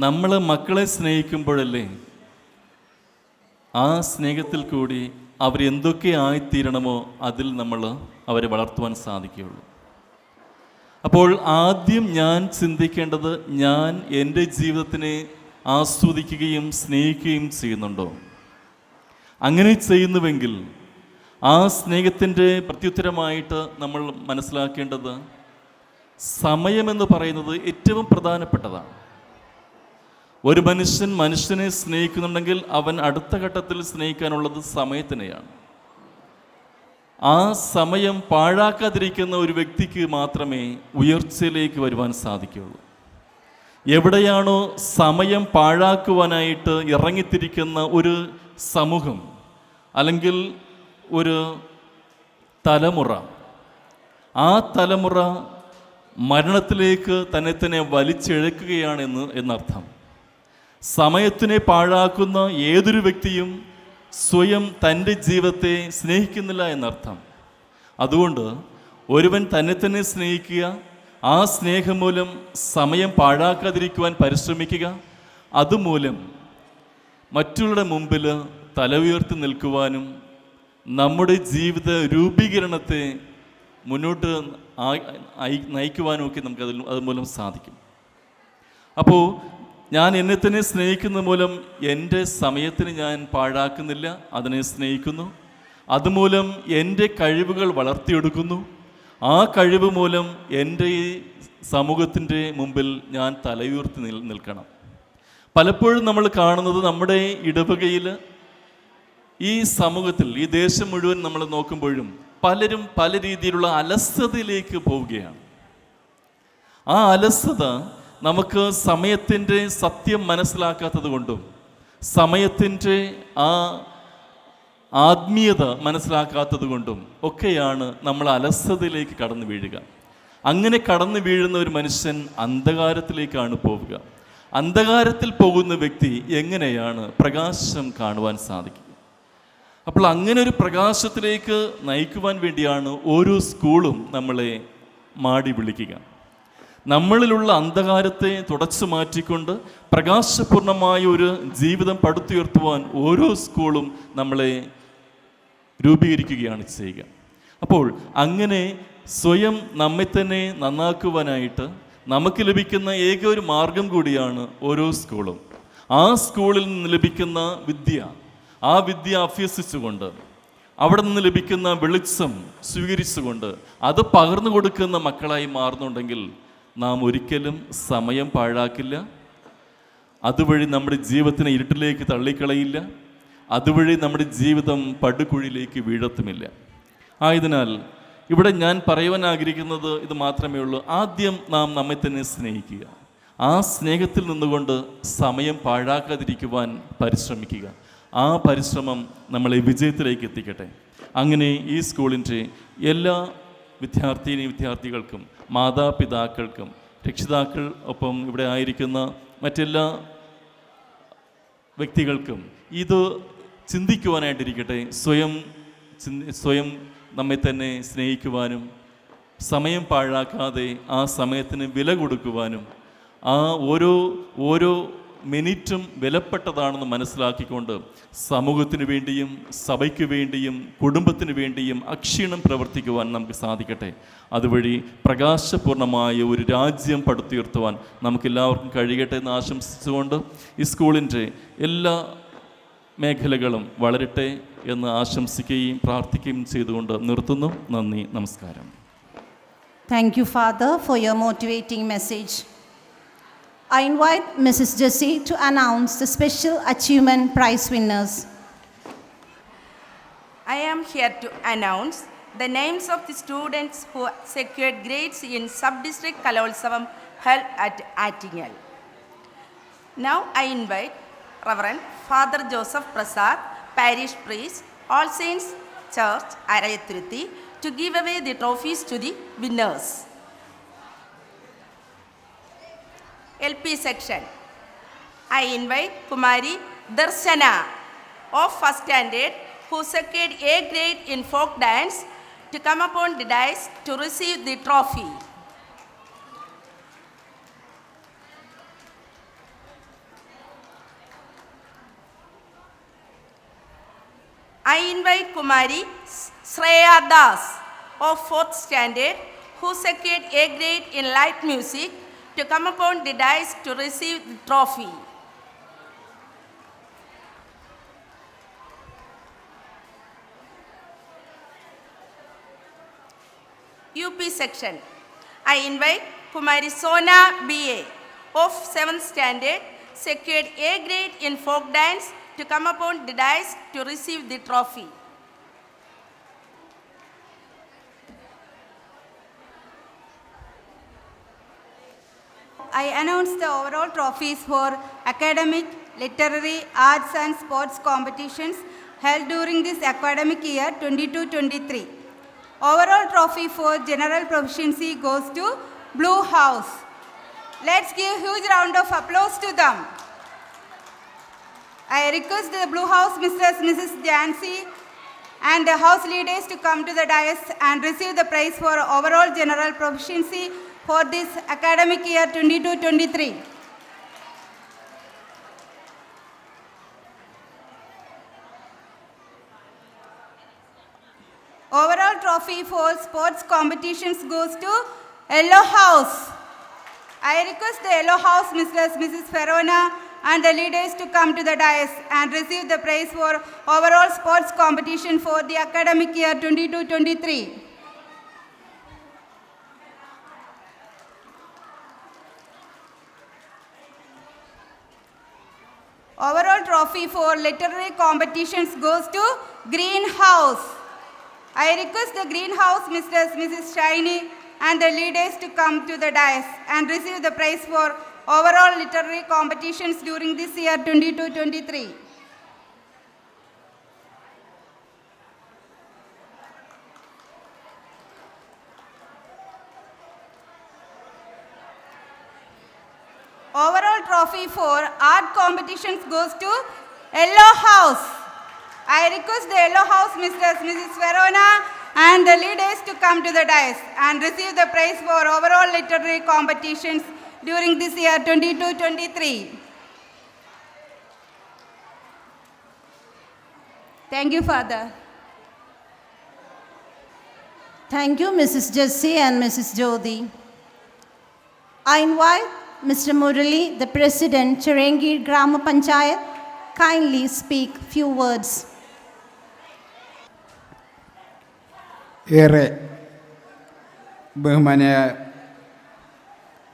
നമ്മൾ മക്കളെ സ്നേഹിക്കുമ്പോഴല്ലേ ആ സ്നേഹത്തിൽ കൂടി അവരെന്തൊക്കെ ആയിത്തീരണമോ അതിൽ നമ്മൾ അവരെ വളർത്തുവാൻ സാധിക്കുകയുള്ളൂ. അപ്പോൾ ആദ്യം ഞാൻ ചിന്തിക്കേണ്ടത്, ഞാൻ എൻ്റെ ജീവിതത്തിനെ ആസ്വദിക്കുകയും സ്നേഹിക്കുകയും ചെയ്യുന്നുണ്ടോ? അങ്ങനെ ചെയ്യുന്നുവെങ്കിൽ ആ സ്നേഹത്തിൻ്റെ പ്രത്യുത്തരമായിട്ട് നമ്മൾ മനസ്സിലാക്കേണ്ടത് സമയമെന്ന് പറയുന്നത് ഏറ്റവും പ്രധാനപ്പെട്ടതാണ്. ഒരു മനുഷ്യനെ സ്നേഹിക്കുന്നുണ്ടെങ്കിൽ അവൻ അടുത്ത ഘട്ടത്തിൽ സ്നേഹിക്കാനുള്ളത് സമയത്തിനെയാണ്. ആ സമയം പാഴാക്കാതിരിക്കുന്ന ഒരു വ്യക്തിക്ക് മാത്രമേ ഉയർച്ചയിലേക്ക് വരുവാൻ സാധിക്കുകയുള്ളൂ. എവിടെയാണോ സമയം പാഴാക്കുവാനായിട്ട് ഇറങ്ങിത്തിരിക്കുന്ന ഒരു സമൂഹം അല്ലെങ്കിൽ ഒരു തലമുറ, ആ തലമുറ മരണത്തിലേക്ക് തന്നെ വലിച്ചിഴക്കുകയാണ് എന്നർത്ഥം. സമയത്തിനെ പാഴാക്കുന്ന ഏതൊരു വ്യക്തിയും സ്വയം തൻ്റെ ജീവിതത്തെ സ്നേഹിക്കുന്നില്ല എന്നർത്ഥം. അതുകൊണ്ട് ഒരുവൻ തന്നെ സ്നേഹിക്കുക, ആ സ്നേഹം മൂലം സമയം പാഴാക്കാതിരിക്കുവാൻ പരിശ്രമിക്കുക, അതുമൂലം മറ്റുള്ളവരുടെ മുമ്പിൽ തല ഉയർത്തി നിൽക്കുവാനും നമ്മുടെ ജീവിത രൂപീകരണത്തെ മുന്നോട്ട് നയിക്കുവാനും ഒക്കെ നമുക്ക് അതുമൂലം സാധിക്കും. അപ്പോൾ ഞാൻ എന്നെ തന്നെ സ്നേഹിക്കുന്ന മൂലം എൻ്റെ സമയത്തിന് ഞാൻ പാഴാക്കുന്നില്ല, അതിനെ സ്നേഹിക്കുന്നു. അതുമൂലം എൻ്റെ കഴിവുകൾ വളർത്തിയെടുക്കുന്നു. ആ കഴിവ് മൂലം എൻ്റെ ഈ സമൂഹത്തിൻ്റെ മുമ്പിൽ ഞാൻ തലയുയർത്തി നിൽക്കണം. പലപ്പോഴും നമ്മൾ കാണുന്നത് നമ്മുടെ ഇടവകയിൽ, ഈ സമൂഹത്തിൽ, ഈ ദേശം മുഴുവൻ നമ്മൾ നോക്കുമ്പോഴും പലരും പല രീതിയിലുള്ള അലസതയിലേക്ക് പോവുകയാണ്. ആ അലസത നമുക്ക് സമയത്തിൻ്റെ സത്യം മനസ്സിലാക്കാത്തത് കൊണ്ടും സമയത്തിൻ്റെ ആ ആത്മീയത മനസ്സിലാക്കാത്തത് കൊണ്ടും ഒക്കെയാണ് നമ്മൾ അലസതയിലേക്ക് കടന്നു വീഴുക. അങ്ങനെ കടന്നു വീഴുന്ന ഒരു മനുഷ്യൻ അന്ധകാരത്തിലേക്കാണ് പോവുക. അന്ധകാരത്തിൽ പോകുന്ന വ്യക്തി എങ്ങനെയാണ് പ്രകാശം കാണുവാൻ സാധിക്കുക? അപ്പോൾ അങ്ങനെ ഒരു പ്രകാശത്തിലേക്ക് നയിക്കുവാൻ വേണ്ടിയാണ് ഓരോ സ്കൂളും നമ്മളെ മാടി വിളിക്കുക. നമ്മളിലുള്ള അന്ധകാരത്തെ തുടച്ചു മാറ്റിക്കൊണ്ട് പ്രകാശപൂർണമായ ഒരു ജീവിതം പടുത്തുയർത്തുവാൻ ഓരോ സ്കൂളും നമ്മളെ രൂപീകരിക്കുകയാണ് ചെയ്യുക. അപ്പോൾ അങ്ങനെ സ്വയം നമ്മെ തന്നെ നന്നാക്കുവാനായിട്ട് നമുക്ക് ലഭിക്കുന്ന ഏക ഒരു മാർഗം കൂടിയാണ് ഓരോ സ്കൂളും. ആ സ്കൂളിൽ നിന്ന് ലഭിക്കുന്ന വിദ്യ, ആ വിദ്യ അഭ്യസിച്ചുകൊണ്ട് അവിടെ നിന്ന് ലഭിക്കുന്ന വെളിച്ചം സ്വീകരിച്ചുകൊണ്ട് അത് പകർന്നു കൊടുക്കുന്ന മക്കളായി മാറുന്നുണ്ടെങ്കിൽ നാം ഒരിക്കലും സമയം പാഴാക്കില്ല. അതുവഴി നമ്മുടെ ജീവിതത്തിനെ ഇരുട്ടിലേക്ക് തള്ളിക്കളയില്ല. അതുവഴി നമ്മുടെ ജീവിതം പടുകുഴിയിലേക്ക് വീഴത്തുമില്ല. ആയതിനാൽ ഇവിടെ ഞാൻ പറയുവാൻ ആഗ്രഹിക്കുന്നത് ഇത് മാത്രമേ ഉള്ളൂ. ആദ്യം നാം നമ്മെ തന്നെ സ്നേഹിക്കുക. ആ സ്നേഹത്തിൽ നിന്നുകൊണ്ട് സമയം പാഴാക്കാതിരിക്കുവാൻ പരിശ്രമിക്കുക. ആ പരിശ്രമം നമ്മളെ വിജയത്തിലേക്ക് എത്തിക്കട്ടെ. അങ്ങനെ ഈ സ്കൂളിൻ്റെ എല്ലാ വിദ്യാർത്ഥികൾക്കും മാതാപിതാക്കൾക്കും രക്ഷിതാക്കൾ ഒപ്പം ഇവിടെ ആയിരിക്കുന്ന മറ്റെല്ലാ വ്യക്തികൾക്കും ഇത് ചിന്തിക്കുവാനായിട്ടിരിക്കട്ടെ. സ്വയം നമ്മെ തന്നെ സ്നേഹിക്കുവാനും സമയം പാഴാക്കാതെ ആ സമയത്തിന് വില കൊടുക്കുവാനും ആ ഓരോ മിനിറ്റും വിലപ്പെട്ടതാണെന്ന് മനസ്സിലാക്കിക്കൊണ്ട് സമൂഹത്തിന് വേണ്ടിയും സഭയ്ക്ക് വേണ്ടിയും കുടുംബത്തിന് വേണ്ടിയും അക്ഷീണം പ്രവർത്തിക്കുവാൻ നമുക്ക് സാധിക്കട്ടെ. അതുവഴി പ്രകാശപൂർണമായ ഒരു രാജ്യം പടുത്തുയർത്തുവാൻ നമുക്കെല്ലാവർക്കും കഴിയട്ടെ എന്ന് ആശംസിച്ചുകൊണ്ട് ഈ സ്കൂളിൻ്റെ എല്ലാ മേഖലകളും വളരട്ടെ എന്ന് ആശംസിക്കുകയും പ്രാർത്ഥിക്കുകയും ചെയ്തുകൊണ്ട് നിർത്തുന്നു. നന്ദി, നമസ്കാരം. Thank you, Father, for your motivating message. I invite Mrs. Jessie to announce the Special Achievement Prize winners. I am here to announce the names of the students who secured grades in Sub-District Kalolsavam held at Attingal. Now I invite Reverend Father Joseph Prasad, Parish Priest, All Saints Church, Arayathuruthy, to give away the trophies to the winners. LP section. I invite Kumari Darshana of first standard who secured A grade in folk dance to come upon the dais to receive the trophy. I invite Kumari Shreya Das of 4th standard who secured A grade in light music to come upon the dais to receive the trophy. UP section. I invite Kumari Sona BA of 7th standard secured A grade in folk dance to come upon the dais to receive the trophy. I announce the overall trophies for academic, literary, arts and sports competitions held during this academic year 22-23. Overall trophy for general proficiency goes to Blue House. Let's give a huge round of applause to them. I request the Blue House Mrs. Jancy and the house leaders to come to the dais and receive the prize for overall general proficiency for this academic year 22-23. Overall trophy for sports competitions goes to Yellow House. I request the Yellow House Mrs. Ferona and the leaders to come to the dais and receive the prize for overall sports competition for the academic year 22-23. Overall trophy for literary competitions goes to Greenhouse. I request the Greenhouse Mrs. Shiny and the leaders to come to the dais and receive the prize for overall literary competitions during this year 22-23. Overall trophy for art competitions goes to Yellow House. I request the Yellow House Mrs. Verona and the leaders to come to the dais and receive the prize for overall literary competitions during this year 22-23. Thank you, Father. Thank you, Mrs. Jessie and Mrs. Jyoti. I invite Mr. Murali, the President, Chirayinkeezhu Grama Panchayat, kindly speak few words. ഏറെ ബഹുമാന്യ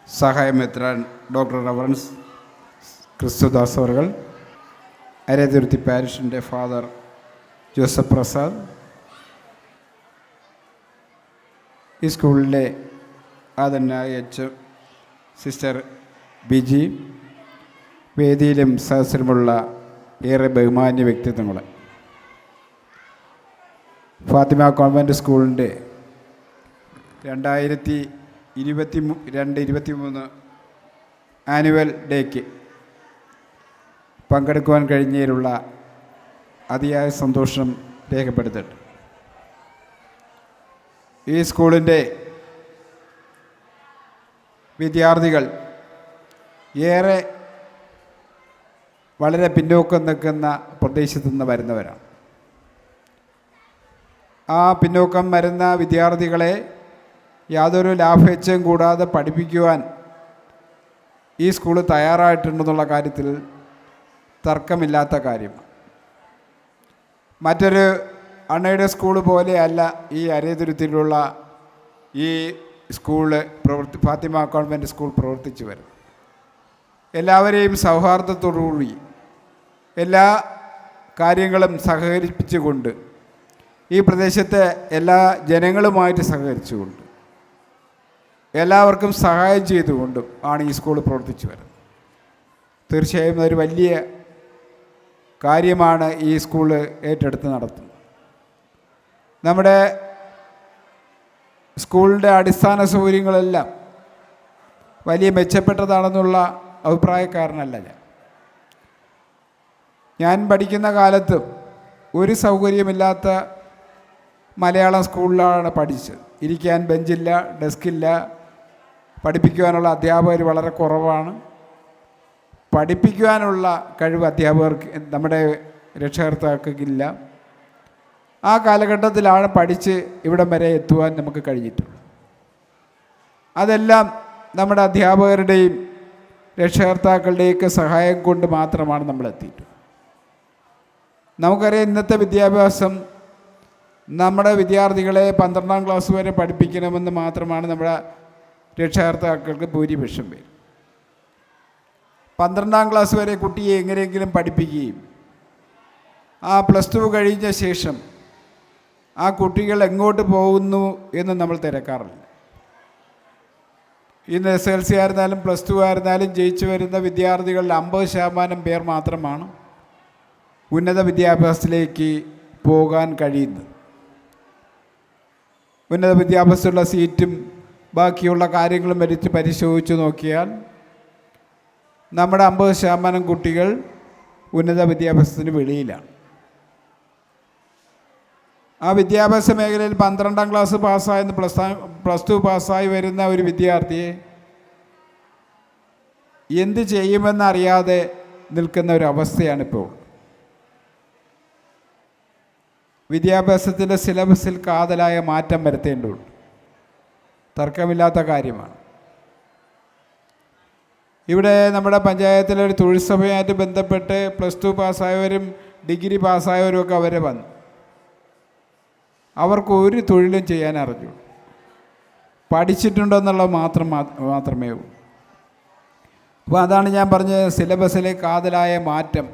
സഹായമെത്രാൻ doctor reverence Christudas അവർ, Arayathuruthy പാരിഷിൻ്റെ father Joseph Prasad, ഈ സ്കൂളിലെ ആദരനായ sister Biji, വേദിയിലും സദസ്സിലുമുള്ള ഏറെ ബഹുമാന്യ വ്യക്തിത്വങ്ങൾ, Fathima convent സ്കൂളിൻ്റെ 2022-23 annual ഡേക്ക് പങ്കെടുക്കുവാൻ കഴിഞ്ഞതിലുള്ള അതിയായ സന്തോഷം രേഖപ്പെടുത്തുന്നുണ്ട്. ഈ സ്കൂളിൻ്റെ വിദ്യാർത്ഥികൾ ഏറെ വളരെ പിന്നോക്കം നിൽക്കുന്ന പ്രദേശത്തു നിന്ന് വരുന്നവരാണ്. ആ പിന്നോക്കം വരുന്ന വിദ്യാർത്ഥികളെ യാതൊരു ലാഭേച്ഛയും കൂടാതെ പഠിപ്പിക്കുവാൻ ഈ സ്കൂൾ തയ്യാറായിട്ടുണ്ടെന്നുള്ള കാര്യത്തിൽ തർക്കമില്ലാത്ത കാര്യമാണ്. മറ്റൊരു അണ്ണയുടെ സ്കൂൾ പോലെയല്ല ഈ അരയതുരുത്തിയിലുള്ള ഈ സ്കൂള് ഫാത്തിമ കോൺവെൻറ്റ് സ്കൂൾ പ്രവർത്തിച്ചു വരും. എല്ലാവരെയും സൗഹാർദ്ദത്തോടുകൂടി എല്ലാ കാര്യങ്ങളും സഹകരിപ്പിച്ചുകൊണ്ട്, ഈ പ്രദേശത്തെ എല്ലാ ജനങ്ങളുമായിട്ട് സഹകരിച്ചുകൊണ്ട്, എല്ലാവർക്കും സഹായം ചെയ്തുകൊണ്ടും ആണ് ഈ സ്കൂൾ പ്രവർത്തിച്ചു വരുന്നത്. തീർച്ചയായും അതൊരു വലിയ കാര്യമാണ് ഈ സ്കൂള് ഏറ്റെടുത്ത് നടത്തുന്നത്. നമ്മുടെ സ്കൂളിൻ്റെ അടിസ്ഥാന സൗകര്യങ്ങളെല്ലാം വലിയ മെച്ചപ്പെട്ടതാണെന്നുള്ള അഭിപ്രായക്കാരനല്ല ഞാൻ പഠിക്കുന്ന കാലത്ത് ഒരു സൗകര്യമില്ലാത്ത മലയാളം സ്കൂളിലാണ് പഠിച്ചത്. ഇരിക്കാൻ ബെഞ്ചില്ല, ഡെസ്കില്ല, പഠിപ്പിക്കുവാനുള്ള അധ്യാപകർ വളരെ കുറവാണ്. പഠിപ്പിക്കുവാനുള്ള കഴിവ് അധ്യാപകർക്ക്, നമ്മുടെ രക്ഷകർത്താക്കൾക്കില്ല. ആ കാലഘട്ടത്തിലാണ് പഠിച്ച് ഇവിടം വരെ എത്തുവാൻ നമുക്ക് കഴിഞ്ഞിട്ടുള്ളത്. അതെല്ലാം നമ്മുടെ അധ്യാപകരുടെയും രക്ഷകർത്താക്കളുടെയൊക്കെ സഹായം കൊണ്ട് മാത്രമാണ് നമ്മൾ എത്തിയിട്ടുള്ളത്. നമുക്കറിയാം, ഇന്നത്തെ വിദ്യാഭ്യാസം നമ്മുടെ വിദ്യാർത്ഥികളെ 12ാം ക്ലാസ് വരെ പഠിപ്പിക്കണമെന്ന് മാത്രമാണ് നമ്മുടെ രക്ഷകർത്താക്കൾക്ക് ഭൂരിപക്ഷം പേര്. 12ാം ക്ലാസ് വരെ കുട്ടിയെ എങ്ങനെയെങ്കിലും പഠിപ്പിക്കുകയും ആ +2 കഴിഞ്ഞ ശേഷം ആ കുട്ടികൾ എങ്ങോട്ട് പോകുന്നു എന്ന് നമ്മൾ തിരക്കാറില്ല. ഇന്ന് SLC ആയിരുന്നാലും +2 ആയിരുന്നാലും ജയിച്ചു വരുന്ന വിദ്യാർത്ഥികളിൽ 50% പേർ മാത്രമാണ് ഉന്നത വിദ്യാഭ്യാസത്തിലേക്ക് പോകാൻ കഴിയുന്നത്. ഉന്നത വിദ്യാഭ്യാസത്തിലുള്ള സീറ്റും ബാക്കിയുള്ള കാര്യങ്ങളും വരച്ച് പരിശോധിച്ച് നോക്കിയാൽ നമ്മുടെ 50% കുട്ടികൾ ഉന്നത വിദ്യാഭ്യാസത്തിന് വെളിയിലാണ്. ആ വിദ്യാഭ്യാസ മേഖലയിൽ 12ാം ക്ലാസ് പാസ്സായെന്ന് +2 പാസ്സായി വരുന്ന ഒരു വിദ്യാർത്ഥിയെ എന്ത് ചെയ്യുമെന്നറിയാതെ നിൽക്കുന്ന ഒരു അവസ്ഥയാണിപ്പോൾ. വിദ്യാഭ്യാസത്തിൻ്റെ സിലബസിൽ കാതലായ മാറ്റം വരുത്തേണ്ടതുണ്ട്, തർക്കമില്ലാത്ത കാര്യമാണ്. ഇവിടെ നമ്മുടെ പഞ്ചായത്തിലെ ഒരു തൊഴിൽ സഭയുമായിട്ട് ബന്ധപ്പെട്ട് +2 പാസ്സായവരും ഡിഗ്രി പാസ്സായവരും ഒക്കെ അവരെ വന്നു. അവർക്ക് ഒരു തൊഴിലും ചെയ്യാൻ അറിഞ്ഞു, പഠിച്ചിട്ടുണ്ടെന്നുള്ളത് മാത്രമേ ഉള്ളൂ. അപ്പോൾ അതാണ് ഞാൻ പറഞ്ഞത്, സിലബസിലെ കാതലായ മാറ്റം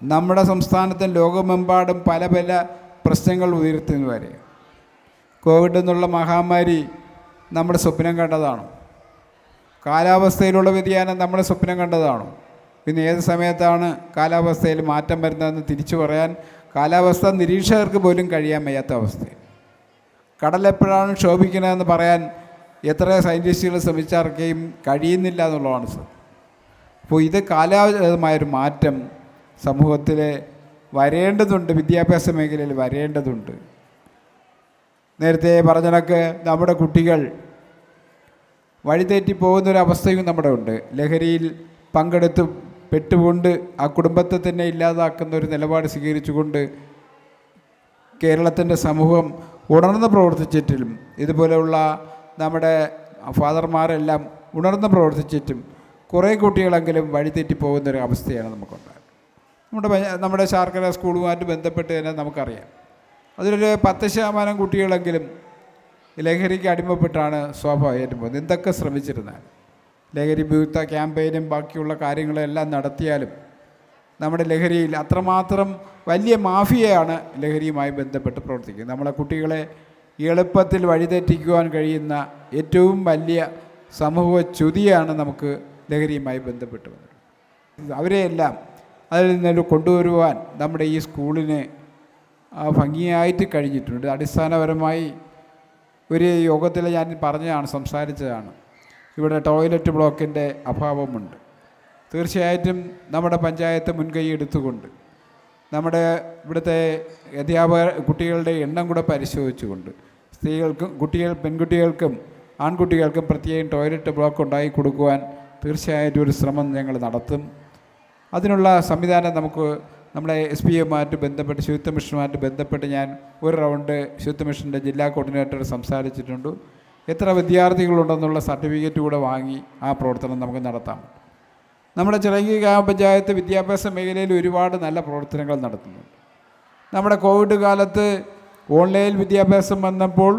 നമ്മുടെ സംസ്ഥാനത്തും ലോകമെമ്പാടും പല പല പ്രശ്നങ്ങൾ ഉയർത്തുന്നു വരെ. കോവിഡ് എന്നുള്ള മഹാമാരി നമ്മുടെ സ്വപ്നം കണ്ടതാണ്. കാലാവസ്ഥയിലുള്ള വ്യതിയാനം നമ്മുടെ സ്വപ്നം കണ്ടതാണ്. പിന്നെ ഏത് സമയത്താണ് കാലാവസ്ഥയിൽ മാറ്റം വരുന്നതെന്ന് തിരിച്ചു പറയാൻ കാലാവസ്ഥ നിരീക്ഷകർക്ക് പോലും കഴിയാൻ വയ്യാത്ത അവസ്ഥയിൽ. കടലെപ്പോഴാണ് ക്ഷോഭിക്കുന്നതെന്ന് പറയാൻ എത്ര സയൻറ്റിസ്റ്റുകൾ ശ്രമിച്ചിറക്കുകയും കഴിയുന്നില്ല എന്നുള്ളതാണ് സത്യം. അപ്പോൾ ഇത് കാലാവസ്ഥമായൊരു മാറ്റം സമൂഹത്തിൽ വരേണ്ടതുണ്ട്, വിദ്യാഭ്യാസ മേഖലയിൽ വരേണ്ടതുണ്ട്. നേരത്തെ പറഞ്ഞതൊക്കെ നമ്മുടെ കുട്ടികൾ വഴിതെറ്റി പോകുന്നൊരവസ്ഥയും നമ്മുടെ ഉണ്ട്. ലഹരിയിൽ പങ്കെടുത്ത് പെട്ടുകൊണ്ട് ആ കുടുംബത്തെ തന്നെ ഇല്ലാതാക്കുന്ന ഒരു നിലപാട് സ്വീകരിച്ചുകൊണ്ട് കേരളത്തിൻ്റെ സമൂഹം ഉണർന്ന് പ്രവർത്തിച്ചിട്ടും ഇതുപോലെയുള്ള നമ്മുടെ ഫാദർമാരെല്ലാം ഉണർന്ന് പ്രവർത്തിച്ചിട്ടും കുറേ കുട്ടികളെങ്കിലും വഴിതെറ്റി പോകുന്നൊരു അവസ്ഥയാണ് നമുക്കുണ്ടായത്. നമ്മുടെ ശാർക്കര സ്കൂളുമായിട്ട് ബന്ധപ്പെട്ട് തന്നെ നമുക്കറിയാം, അതിലൊരു 10% കുട്ടികളെങ്കിലും ലഹരിക്ക് അടിമപ്പെട്ടാണ് സ്വാഭാവികമായിട്ടും പോകുന്നത്. എന്തൊക്കെ ശ്രമിച്ചിരുന്നാൽ ലഹരി വിമുക്ത ക്യാമ്പയിനും ബാക്കിയുള്ള കാര്യങ്ങളെല്ലാം നടത്തിയാലും നമ്മുടെ ലഹരിയിൽ അത്രമാത്രം വലിയ മാഫിയയാണ് ലഹരിയുമായി ബന്ധപ്പെട്ട് പ്രവർത്തിക്കുന്നത്. നമ്മളെ കുട്ടികളെ എളുപ്പത്തിൽ വഴിതെറ്റിക്കുവാൻ കഴിയുന്ന ഏറ്റവും വലിയ സമൂഹ ച്യുതിയാണ് നമുക്ക് ലഹരിയുമായി ബന്ധപ്പെട്ട് വന്നത്. അവരെയെല്ലാം അതിൽ നിന്ന് കൊണ്ടുവരുവാൻ നമ്മുടെ ഈ സ്കൂളിന് ഭംഗിയായിട്ട് കഴിഞ്ഞിട്ടുണ്ട്. അടിസ്ഥാനപരമായി ഒരു യോഗത്തിൽ ഞാൻ സംസാരിച്ചതാണ്, ഇവിടെ ടോയ്ലറ്റ് ബ്ലോക്കിൻ്റെ അഭാവമുണ്ട്. തീർച്ചയായിട്ടും നമ്മുടെ പഞ്ചായത്ത് മുൻകൈ എടുത്തുകൊണ്ട് നമ്മുടെ ഇവിടുത്തെ കുട്ടികളുടെ എണ്ണം കൂടെ പരിശോധിച്ചുകൊണ്ട് സ്ത്രീകൾക്കും പെൺകുട്ടികൾക്കും ആൺകുട്ടികൾക്കും പ്രത്യേകം ടോയ്ലറ്റ് ബ്ലോക്ക് ഉണ്ടാക്കി കൊടുക്കുവാൻ തീർച്ചയായിട്ടും ഒരു ശ്രമം ഞങ്ങൾ നടത്തും. അതിനുള്ള സംവിധാനം നമുക്ക് നമ്മുടെ SPയുമായിട്ട് ബന്ധപ്പെട്ട് ശുചിത്വ മിഷനുമായിട്ട് ബന്ധപ്പെട്ട് ഞാൻ ഒരു റൗണ്ട് ശുചിത്വ മിഷൻ്റെ ജില്ലാ കോർഡിനേറ്റർ സംസാരിച്ചിട്ടുണ്ട്. എത്ര വിദ്യാർത്ഥികളുണ്ടെന്നുള്ള സർട്ടിഫിക്കറ്റ് കൂടെ വാങ്ങി ആ പ്രവർത്തനം നമുക്ക് നടത്താം. നമ്മുടെ ചിറയൻകീഴ് ഗ്രാമപഞ്ചായത്ത് വിദ്യാഭ്യാസ മേഖലയിൽ ഒരുപാട് നല്ല പ്രവർത്തനങ്ങൾ നടത്തുന്നുണ്ട്. നമ്മുടെ കോവിഡ് കാലത്ത് ഓൺലൈൻ വിദ്യാഭ്യാസം വന്നപ്പോൾ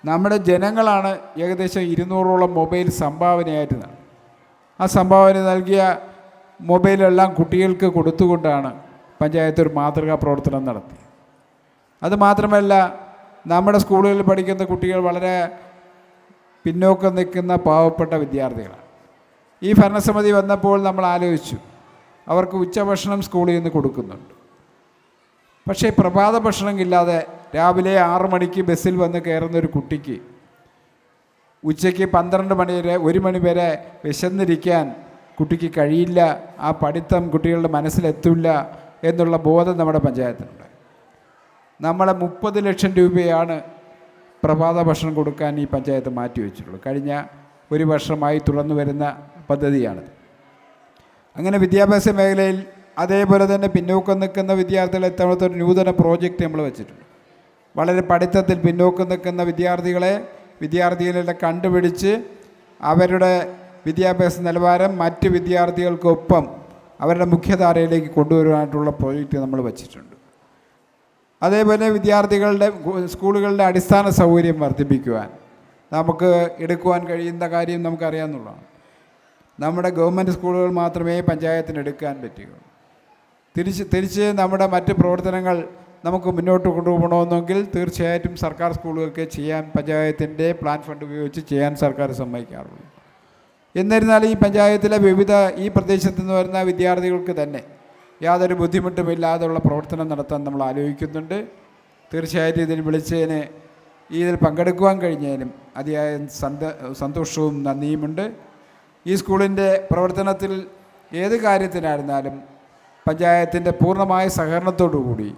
നമ്മുടെ ജനങ്ങളാണ് ഏകദേശം 200ഓളം മൊബൈൽ സംഭാവനയായിട്ട് നൽകി. ആ സംഭാവന നൽകിയ മൊബൈലെല്ലാം കുട്ടികൾക്ക് കൊടുത്തുകൊണ്ടാണ് പഞ്ചായത്ത് ഒരു മാതൃകാ പ്രവർത്തനം നടത്തി. അതുമാത്രമല്ല, നമ്മുടെ സ്കൂളുകളിൽ പഠിക്കുന്ന കുട്ടികൾ വളരെ പിന്നോക്കം നിൽക്കുന്ന പാവപ്പെട്ട വിദ്യാർത്ഥികളാണ്. ഈ ഭരണസമിതി വന്നപ്പോൾ നമ്മൾ ആലോചിച്ചു, അവർക്ക് ഉച്ചഭക്ഷണം സ്കൂളിൽ നിന്ന് കൊടുക്കുന്നുണ്ട്. പക്ഷേ പ്രഭാത ഭക്ഷണം ഇല്ലാതെ രാവിലെ 6 മണിക്ക് ബസ്സിൽ വന്ന് കയറുന്ന ഒരു കുട്ടിക്ക് ഉച്ചയ്ക്ക് 12 മണി വരെ 1 മണി വരെ വിശന്നിരിക്കാൻ കുട്ടിക്ക് കഴിയില്ല. ആ പഠിത്തം കുട്ടികളുടെ മനസ്സിലെത്തില്ല എന്നുള്ള ബോധം നമ്മുടെ പഞ്ചായത്തിനുണ്ട്. നമ്മളെ 30 ലക്ഷം രൂപയാണ് പ്രഭാത ഭക്ഷണം കൊടുക്കാൻ ഈ പഞ്ചായത്ത് മാറ്റിവെച്ചിട്ടുള്ളത്. കഴിഞ്ഞ 1 വർഷമായി തുടർന്നു വരുന്ന പദ്ധതിയാണിത്. അങ്ങനെ വിദ്യാഭ്യാസ മേഖലയിൽ അതേപോലെ തന്നെ പിന്നോക്കം നിൽക്കുന്ന വിദ്യാർത്ഥികളെ തവണത്തെ ഒരു നൂതന പ്രോജക്റ്റ് നമ്മൾ വെച്ചിട്ടുണ്ട്. വളരെ പഠിത്തത്തിൽ പിന്നോക്കം നിൽക്കുന്ന വിദ്യാർത്ഥികളെ കണ്ടുപിടിച്ച് അവരുടെ വിദ്യാഭ്യാസ നിലവാരം മറ്റ് വിദ്യാർത്ഥികൾക്കൊപ്പം അവരുടെ മുഖ്യധാരയിലേക്ക് കൊണ്ടുവരുവാനായിട്ടുള്ള പ്രോജക്റ്റ് നമ്മൾ വച്ചിട്ടുണ്ട്. അതേപോലെ സ്കൂളുകളുടെ അടിസ്ഥാന സൗകര്യം വർദ്ധിപ്പിക്കുവാൻ നമുക്ക് എടുക്കുവാൻ കഴിയുന്ന കാര്യം നമുക്കറിയാമെന്നുള്ളതാണ്. നമ്മുടെ ഗവൺമെൻറ് സ്കൂളുകൾ മാത്രമേ പഞ്ചായത്തിന് എടുക്കാൻ പറ്റുകയുള്ളൂ. തിരിച്ച് നമ്മുടെ മറ്റ് പ്രവർത്തനങ്ങൾ നമുക്ക് മുന്നോട്ട് കൊണ്ടുപോകണമെന്നെങ്കിൽ തീർച്ചയായിട്ടും സർക്കാർ സ്കൂളുകൾക്ക് ചെയ്യാൻ പഞ്ചായത്തിൻ്റെ പ്ലാൻ ഫണ്ട് ഉപയോഗിച്ച് ചെയ്യാൻ സർക്കാർ സമ്മതിക്കാറുള്ളൂ. എന്നിരുന്നാലും ഈ പഞ്ചായത്തിലെ ഈ പ്രദേശത്ത് നിന്ന് വരുന്ന വിദ്യാർത്ഥികൾക്ക് തന്നെ യാതൊരു ബുദ്ധിമുട്ടുമില്ലാതെയുള്ള പ്രവർത്തനം നടത്താൻ നമ്മൾ ആലോചിക്കുന്നുണ്ട്. തീർച്ചയായിട്ടും ഇതിൽ പങ്കെടുക്കുവാൻ കഴിഞ്ഞതിനും അതിയായ സന്തോഷവും നന്ദിയുമുണ്ട്. ഈ സ്കൂളിൻ്റെ പ്രവർത്തനത്തിൽ ഏത് കാര്യത്തിനായിരുന്നാലും പഞ്ചായത്തിൻ്റെ പൂർണ്ണമായ സഹകരണത്തോടു കൂടി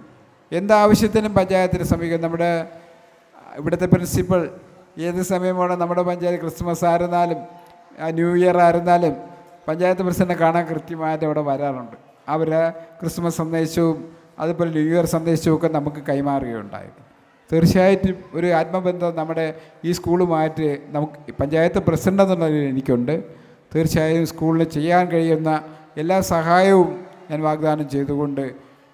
എന്താവശ്യത്തിനും പഞ്ചായത്തിന് സമീപിക്കും. നമ്മുടെ ഇവിടുത്തെ പ്രിൻസിപ്പൽ ഏത് സമയമാണ് നമ്മുടെ പഞ്ചായത്ത് ക്രിസ്മസ് ആയിരുന്നാലും ന്യൂ ഇയർ ആയിരുന്നാലും പഞ്ചായത്ത് പ്രസിഡന്റിനെ കാണാൻ കൃത്യമായിട്ട് അവിടെ വരാറുണ്ട്. അവർ ക്രിസ്മസ് സന്ദേശവും അതുപോലെ ന്യൂ ഇയർ സന്ദേശവും ഒക്കെ നമുക്ക് കൈമാറുകയുണ്ടായിരുന്നു. തീർച്ചയായിട്ടും ഒരു ആത്മബന്ധം നമ്മുടെ ഈ സ്കൂളുമായിട്ട് നമുക്ക് പഞ്ചായത്ത് പ്രസിഡന്റ് എന്നുള്ളതിൽ എനിക്കുണ്ട്. തീർച്ചയായും സ്കൂളിന് ചെയ്യാൻ കഴിയുന്ന എല്ലാ സഹായവും ഞാൻ വാഗ്ദാനം ചെയ്തുകൊണ്ട്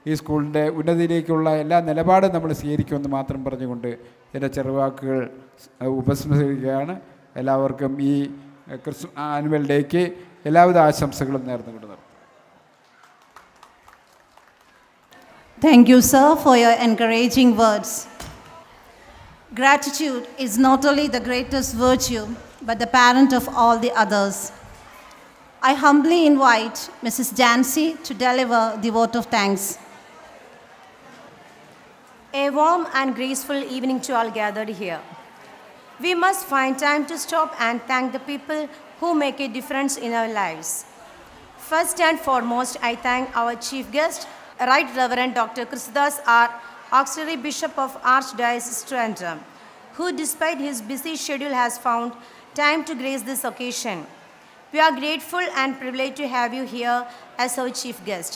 ഈ സ്കൂളിൻ്റെ ഉന്നതിയിലേക്കുള്ള എല്ലാ നിലപാടും നമ്മൾ സ്വീകരിക്കുമെന്ന് മാത്രം പറഞ്ഞുകൊണ്ട് എൻ്റെ ചെറുവാക്കുകൾ ഉപസംഹരിക്കുകയാണ്. എല്ലാവർക്കും ഈ ആനുവൽ ഡേക്ക് എല്ലാവിധ ആശംസകളും നേർന്നുകൊണ്ട് നിർത്തും. Thank you, sir, for your encouraging words. Gratitude is not only the greatest virtue, but the parent of all the others. I humbly invite Mrs. Jancy to deliver the vote of thanks. A warm and graceful evening to all gathered here. We must find time to stop and thank the people who make a difference in our lives. First and foremost, I thank our chief guest, Right Reverend Dr. Chirayinkeezhu R, Auxiliary Bishop of Archdiocese Trentram, who despite his busy schedule has found time to grace this occasion. We are grateful and privileged to have you here as our chief guest.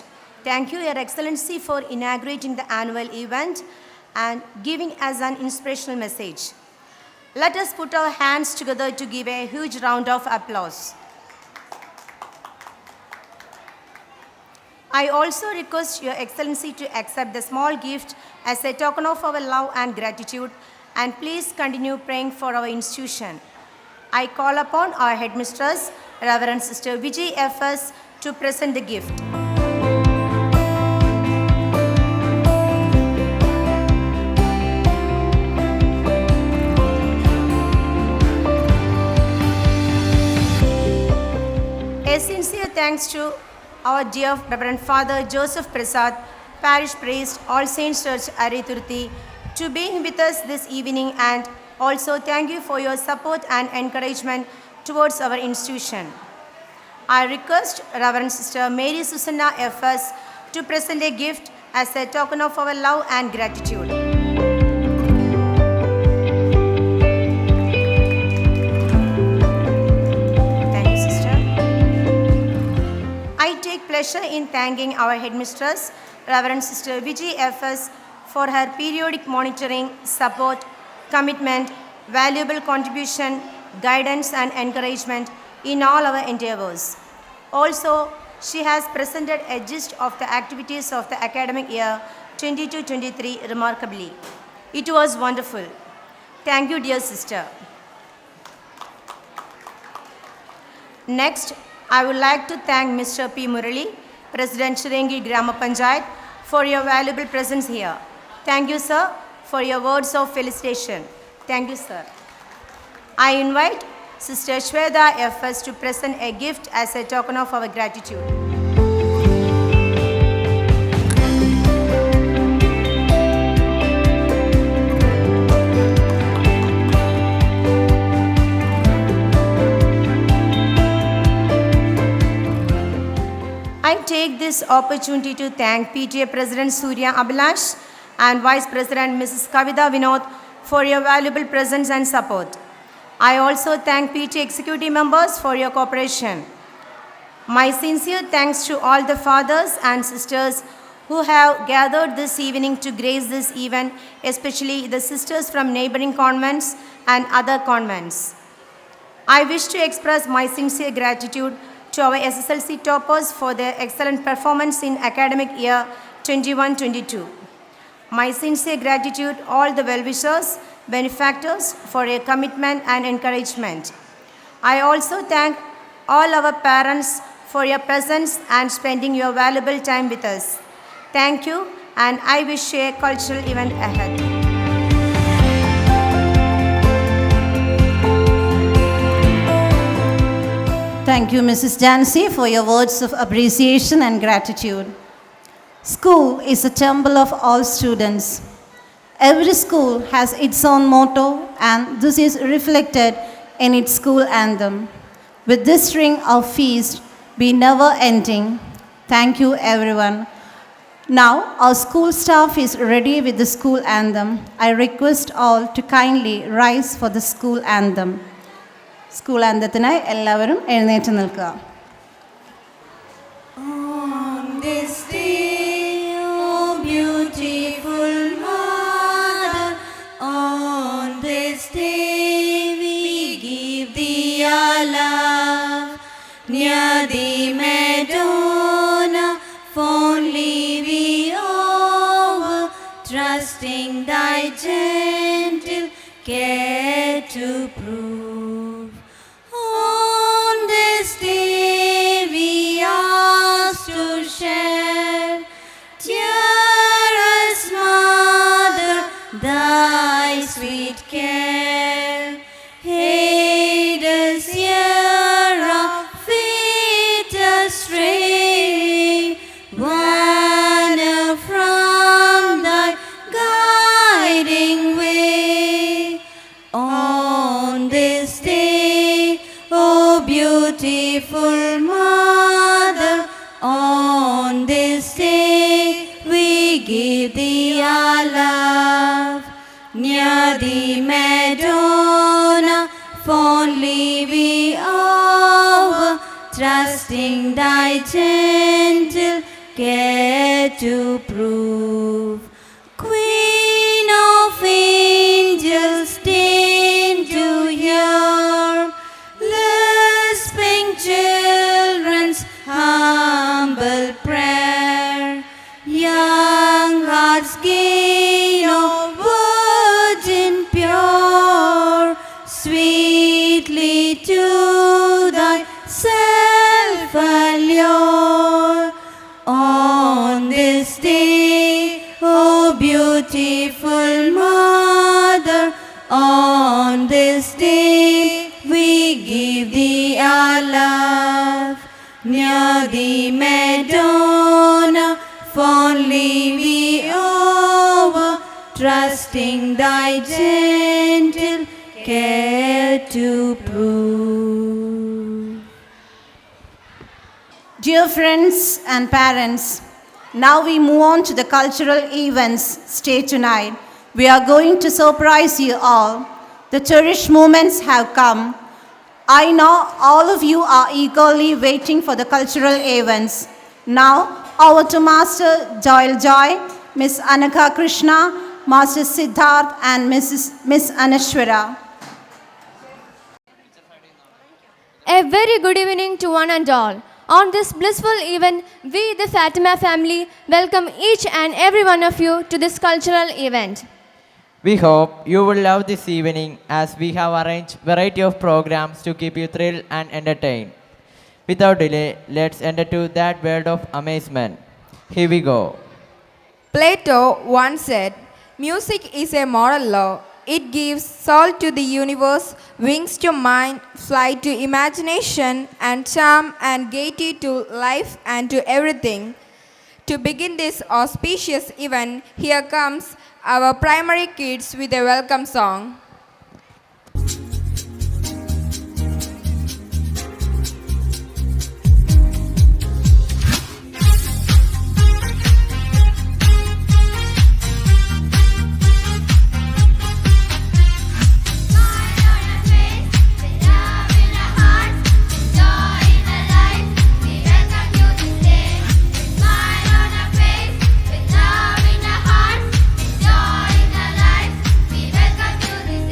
Thank you, Your Excellency, for inaugurating the annual event and giving us an inspirational message. Let us put our hands together to give a huge round of applause. I also request Your Excellency to accept the small gift as a token of our love and gratitude, and please continue praying for our institution. I call upon our headmistress, Reverend Sister Vijay F.S., to present the gift. A sincere thanks to our dear Reverend Father Joseph Prasad, Parish Priest, All Saints Church, Arayathuruthy, to being with us this evening, and also thank you for your support and encouragement towards our institution. I request Reverend Sister Mary Susanna F.S. to present a gift as a token of our love and gratitude. Thank you, Sister. I take pleasure in thanking our headmistress, Reverend Sister Vijay F.S., for her periodic monitoring, support, commitment, valuable contribution, guidance and encouragement in all our endeavors. Also, she has presented a gist of the activities of the academic year 22-23 remarkably. It was wonderful. Thank you, dear sister. Next, I would like to thank Mr. P. Murali, President Chirayinkeezhu Grama Panchayat, for your valuable presence here. Thank you, sir, for your words of felicitation. Thank you, sir. I invite Sister Shweta F.S. to present a gift as a token of our gratitude. I take this opportunity to thank PTA President Surya Abhilash and Vice President Mrs. Kavita Vinod for your valuable presence and support. I also thank PTA executive members for your cooperation. My sincere thanks to all the fathers and sisters who have gathered this evening to grace this event, especially the sisters from neighboring convents and other convents. I wish to express my sincere gratitude to our SSLC toppers for their excellent performance in academic year 21-22. My sincere gratitude to all the well-wishers, benefactors for your commitment and encouragement. I also thank all our parents for your presence and spending your valuable time with us. Thank you, and I wish you a cultural event ahead. Thank you, Mrs. Jancy, for your words of appreciation and gratitude. School is a temple of all students. Every school has its own motto, and this is reflected in its school anthem. With this string of feast be never ending. Thank you, everyone. Now, our school staff is ready with the school anthem. I request all to kindly rise for the school anthem. School anthem-ത്തിനായി എല്ലാവരും എഴുന്നേറ്റ് നിൽക്കുക. On this day, oh beautiful mother, on this day we give thee our love. near the Madonna, fondly we over, trusting thy gentle care to prove. On this day we ask to share, dearest Mother, thy sweet care. Aid us here our feet astray, wander from thy guiding way. On this day, O beautiful Mother, on this day we give thee our love. Near the Madonna, fondly we over, trusting thy gentle care to prove. Queen of angels, deign to hear lisping children's humble prayer. Young hearts gain of virgin pure, sweetly to thyself allure. On this day, O beautiful Mother, on this day we give thee our love. Near the Madonna, fondly we over, trusting thy gentle care to prove. Dear friends and parents, now we move on to the cultural events staged tonight. We are going to surprise you all. The cherished moments have come. I know all of you are eagerly waiting for the cultural events. Now, over to Master Joel Joy, Miss Anaka Krishna, Master Siddharth, and Miss Anashwara. A very good evening to one and all. On this blissful event, we, the Fatima family, welcome each and every one of you to this cultural event. We hope you will love this evening as we have arranged a variety of programs to keep you thrilled and entertained. Without delay, let's enter to that world of amazement. Here we go. Plato once said, "Music is a moral law. It gives soul to the universe, wings to mind, flight to imagination, and charm and gaiety to life and to everything." To begin this auspicious event, here comes our primary kids with a welcome song. With love in our hearts, joy in our lives, we welcome you this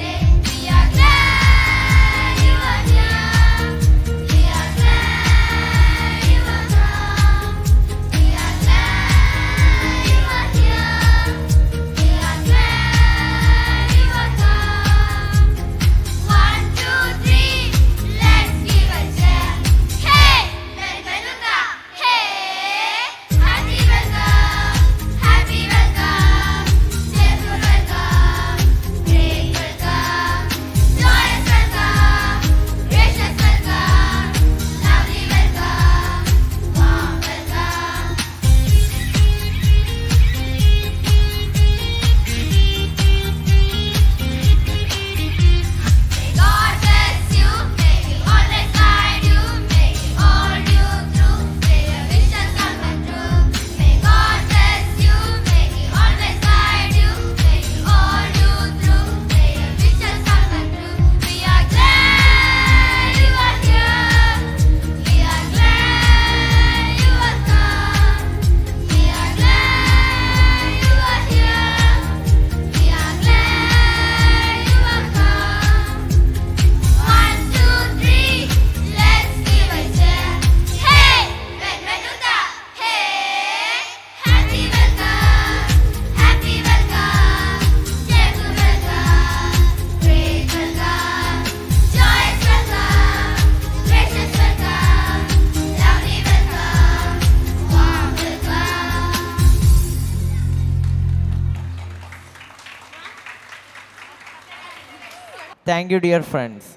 Thank you, dear friends.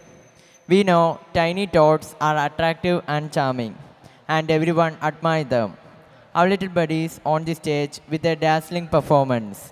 We know tiny tots are attractive and charming, and everyone admires them. Our little buddies on the stage with their dazzling performance.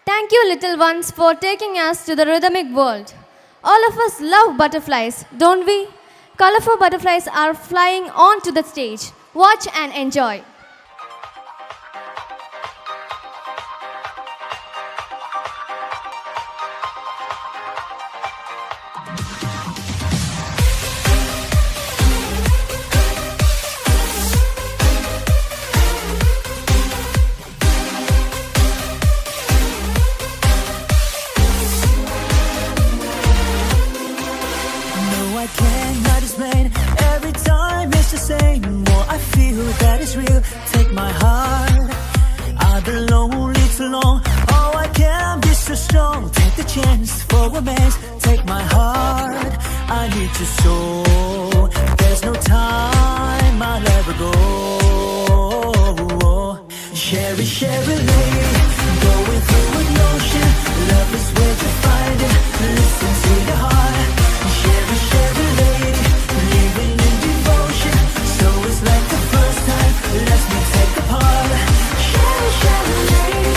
Thank you, little ones, for taking us to the rhythmic world. All of us love butterflies, don't we? Colorful butterflies are flying onto the stage. Watch and enjoy. That is real, take my heart. I've been lonely too long. Oh, I can't be so strong. Take the chance for romance. Take my heart. I need to show. There's no time, I'll ever go. Sherry, Sherry lady, going through an ocean. Love is where you find it. Listen to your heart. Sherry, Sherry lady, living in devotion. So it's like the first time. Let me take a part. Sherry, Sherry lady,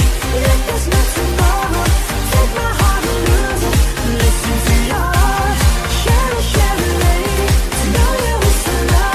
if there's no tomorrow, take my heart and lose it. Listen to your heart. Sherry, Sherry lady, to know you is to love.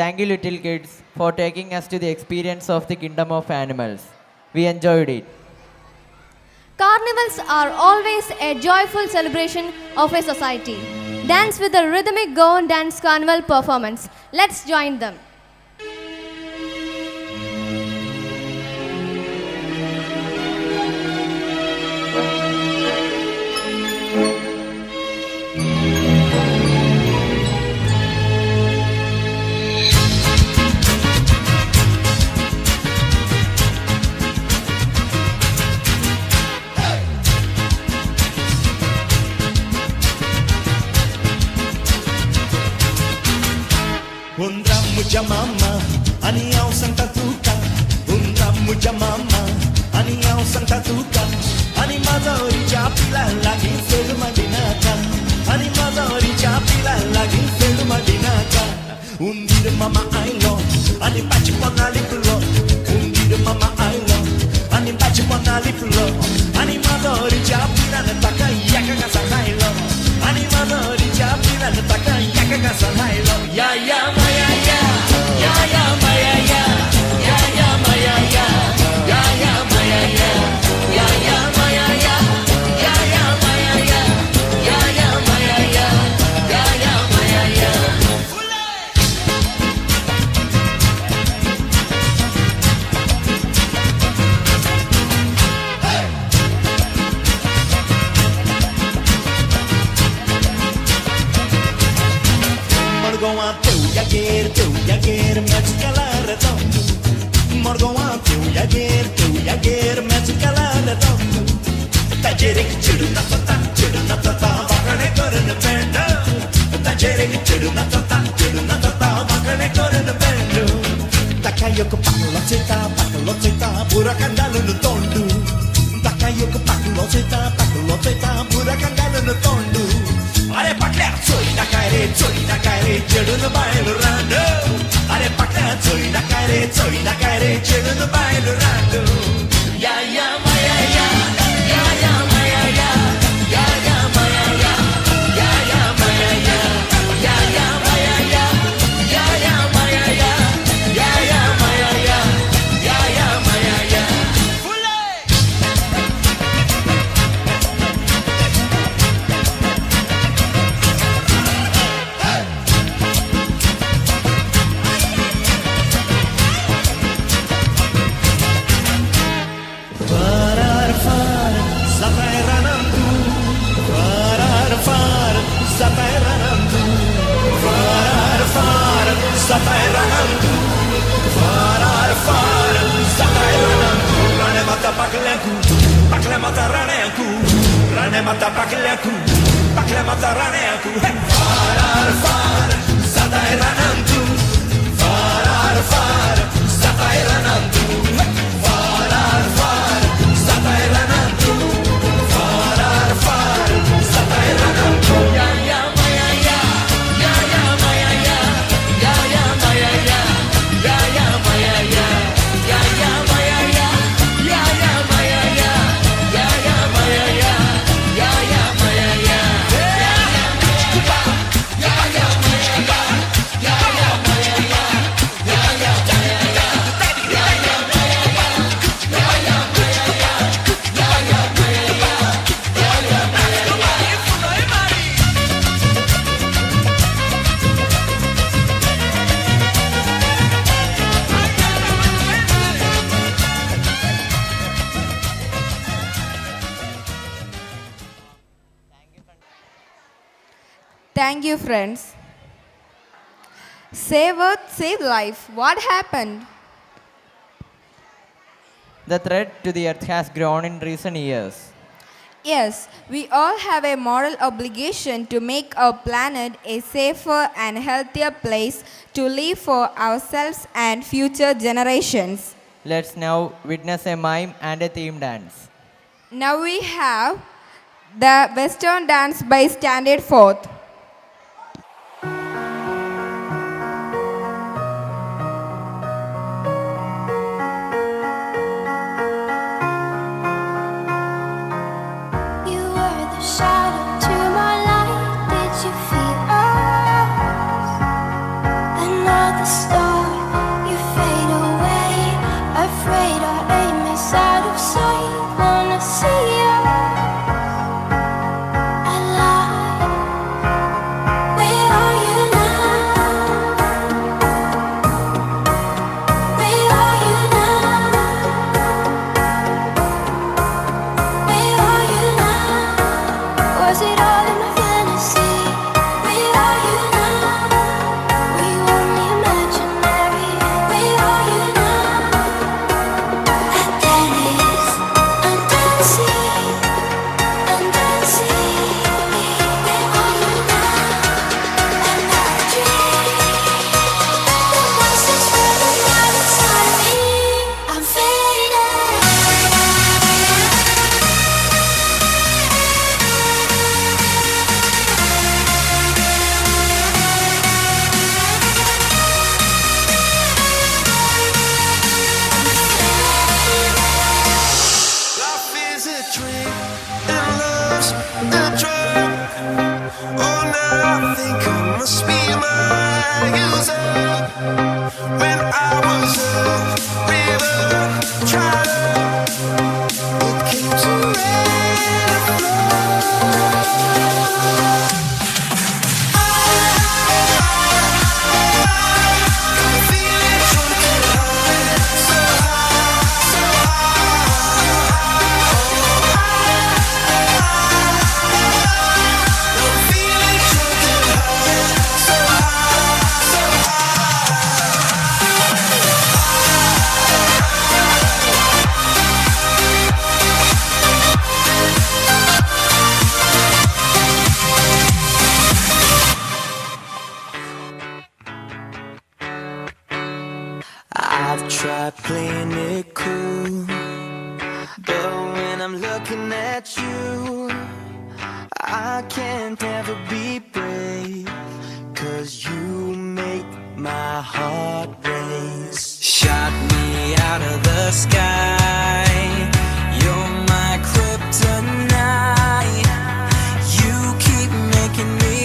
Thank you, little kids, for taking us to the experience of the kingdom of animals. We enjoyed it. Carnivals are always a joyful celebration of a society. Dance with the rhythmic Go and Dance Carnival performance. Let's join them. Undramu jamama, aniau santa tuka. Undramu jamama, aniau santa tuka. Animada oricha pila lagi felu madinaka. Animada oricha pila lagi felu madinaka. Undir mama ailo, ani pachi panali pulo. Undir mama ailo, ani pachi panali pulo. Animada oricha pila nataka yaka kasa hailo. Animada oricha pila nataka yaka kasa hailo. Ya ya maya ya, ya ya maya ya, ya ya maya ya, ya ya maya ya, ya ya maya ya, ya ya maya ya, ya ya maya ya, ya ya maya ya. Morgoa teu yager, mezcala redondo. Morgoa teu yager, mezcala redondo. Tajerik chidu na tata, bakane korun bendo. Tajerik chidu na tata, bakane korun bendo. Takayo ko pakulo seta, pura kandalu no tondu. Takayo ko pakulo seta, pura kandalu no tondu. Are pakla choi na kaire, chedu no bailu rando. Are pakla choi na kaire, chedu no bailu rando. Ya ya maya ya, ya ya maya ya, ya ya maya ya, ya ya maya ya, ya ya maya ya, ya ya maya ya, ya ya maya ya, ya ya maya ya. Thank you, friends. Save Earth, save life. What happened? The threat to the earth has grown in recent years. Yes, we all have a moral obligation to make our planet a safer and healthier place to live for ourselves and future generations. Let's now witness a mime and a theme dance. Now we have the Western dance by Standard Fourth. You were the shadow to my light. Did you feel us? And all the stars. I've tried playing it cool, but when I'm looking at you, I can't ever be brave, 'cause you make my heart race. Shot me out of the sky, you're my kryptonite. You keep making me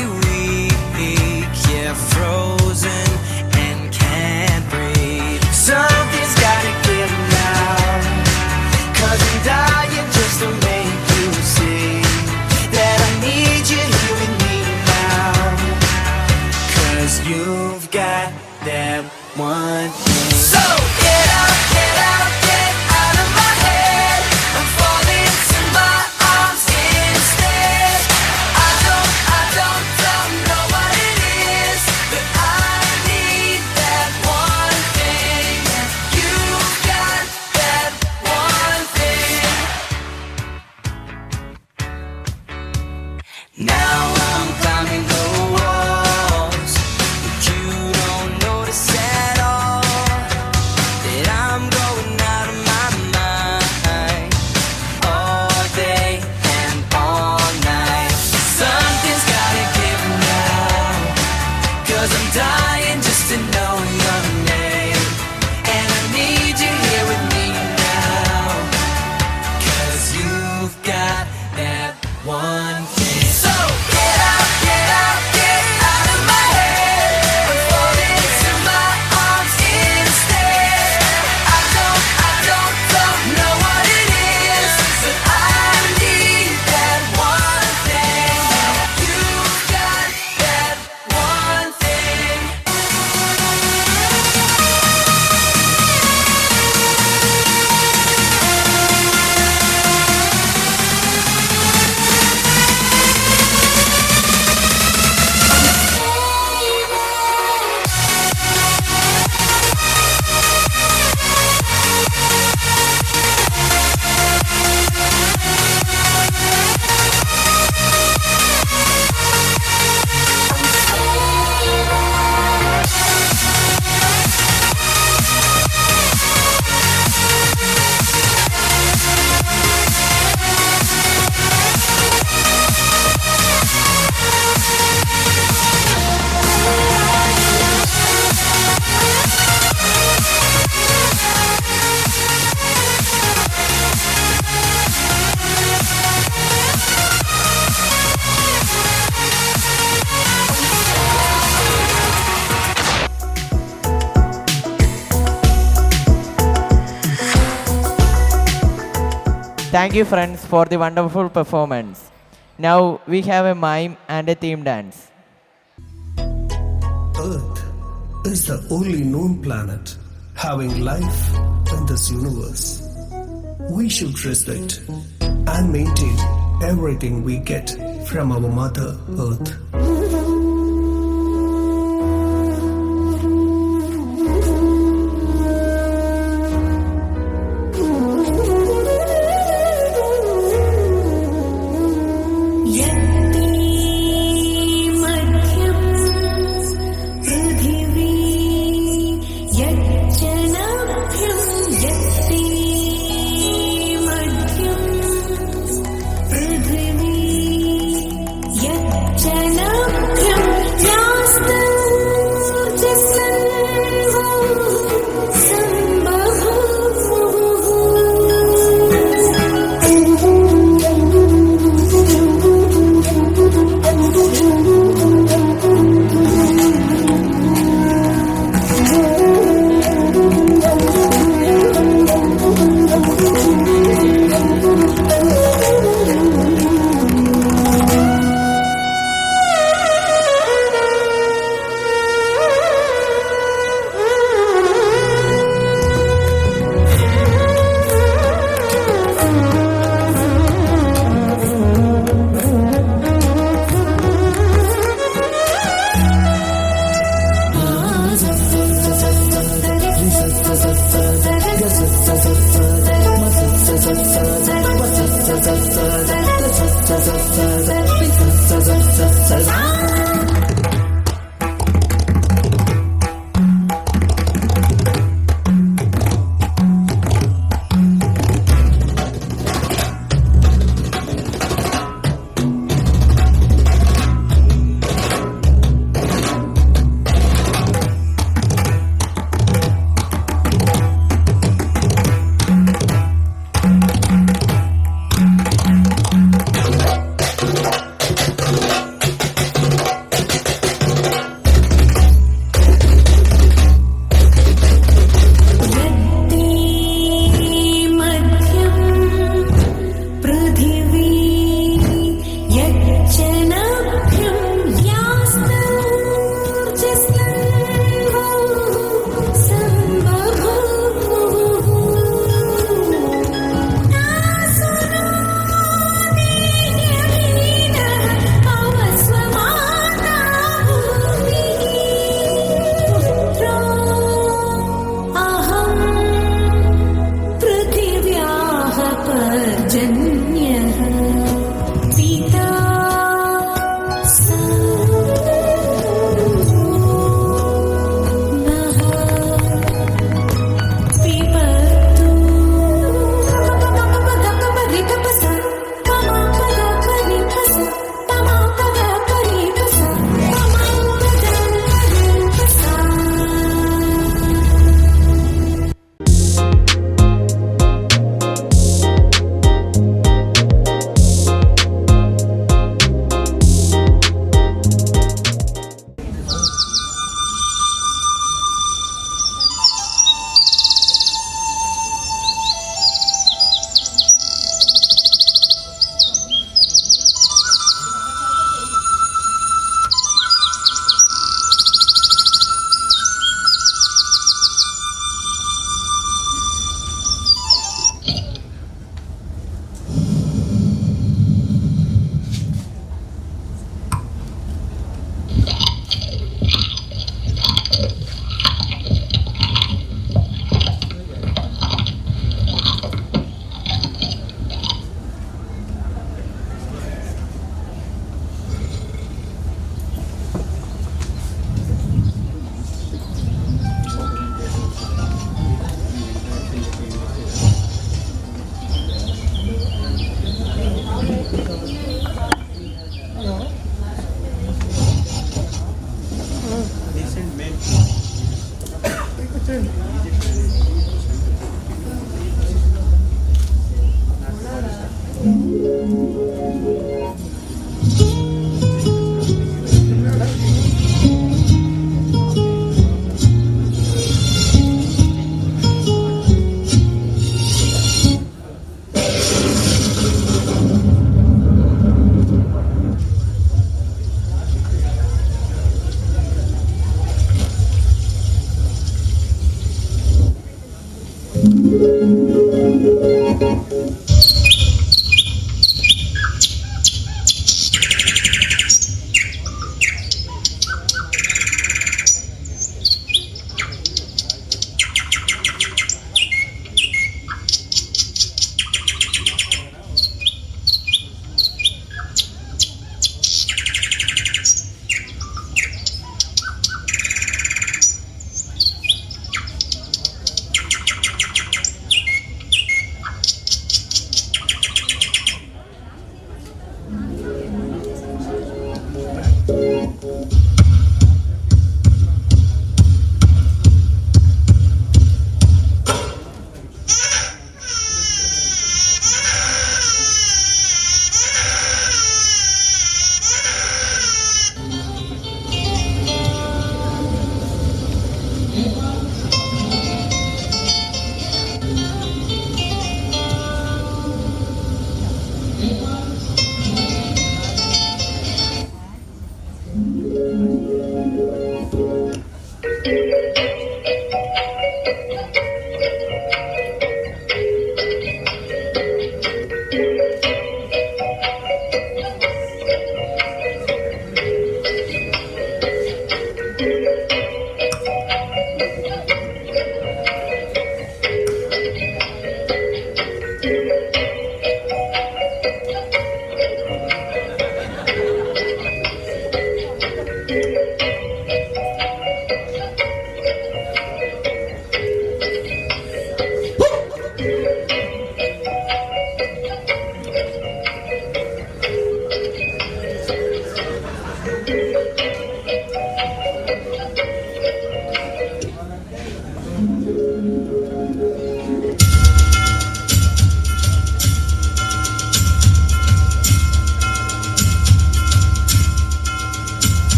weak, yeah, frozen and can't breathe. Something's gotta give now, 'cause I'm dying just to make you see that I need you here with me now. 'Cause you've got that one thing. So get out, get out, get out of my head. I'm falling to my arms instead. I don't know what it is, but I need that one thing. You've got that one thing. Now I'm climbing the walls, but you don't notice at all that I'm going out of my mind all day and all night. Something's gotta give now, 'cause I'm dying just to know your name, and I need you here with me now, 'cause you've got that one thing. So get out, get out, get out of my head. I'm falling to my arms instead. I don't know what it is, but I need that one thing. You've got that one thing. Thank you, friends, for the wonderful performance. Now we have a mime and a theme dance. Earth is the only known planet having life in this universe. We should respect and maintain everything we get from our Mother Earth. Jana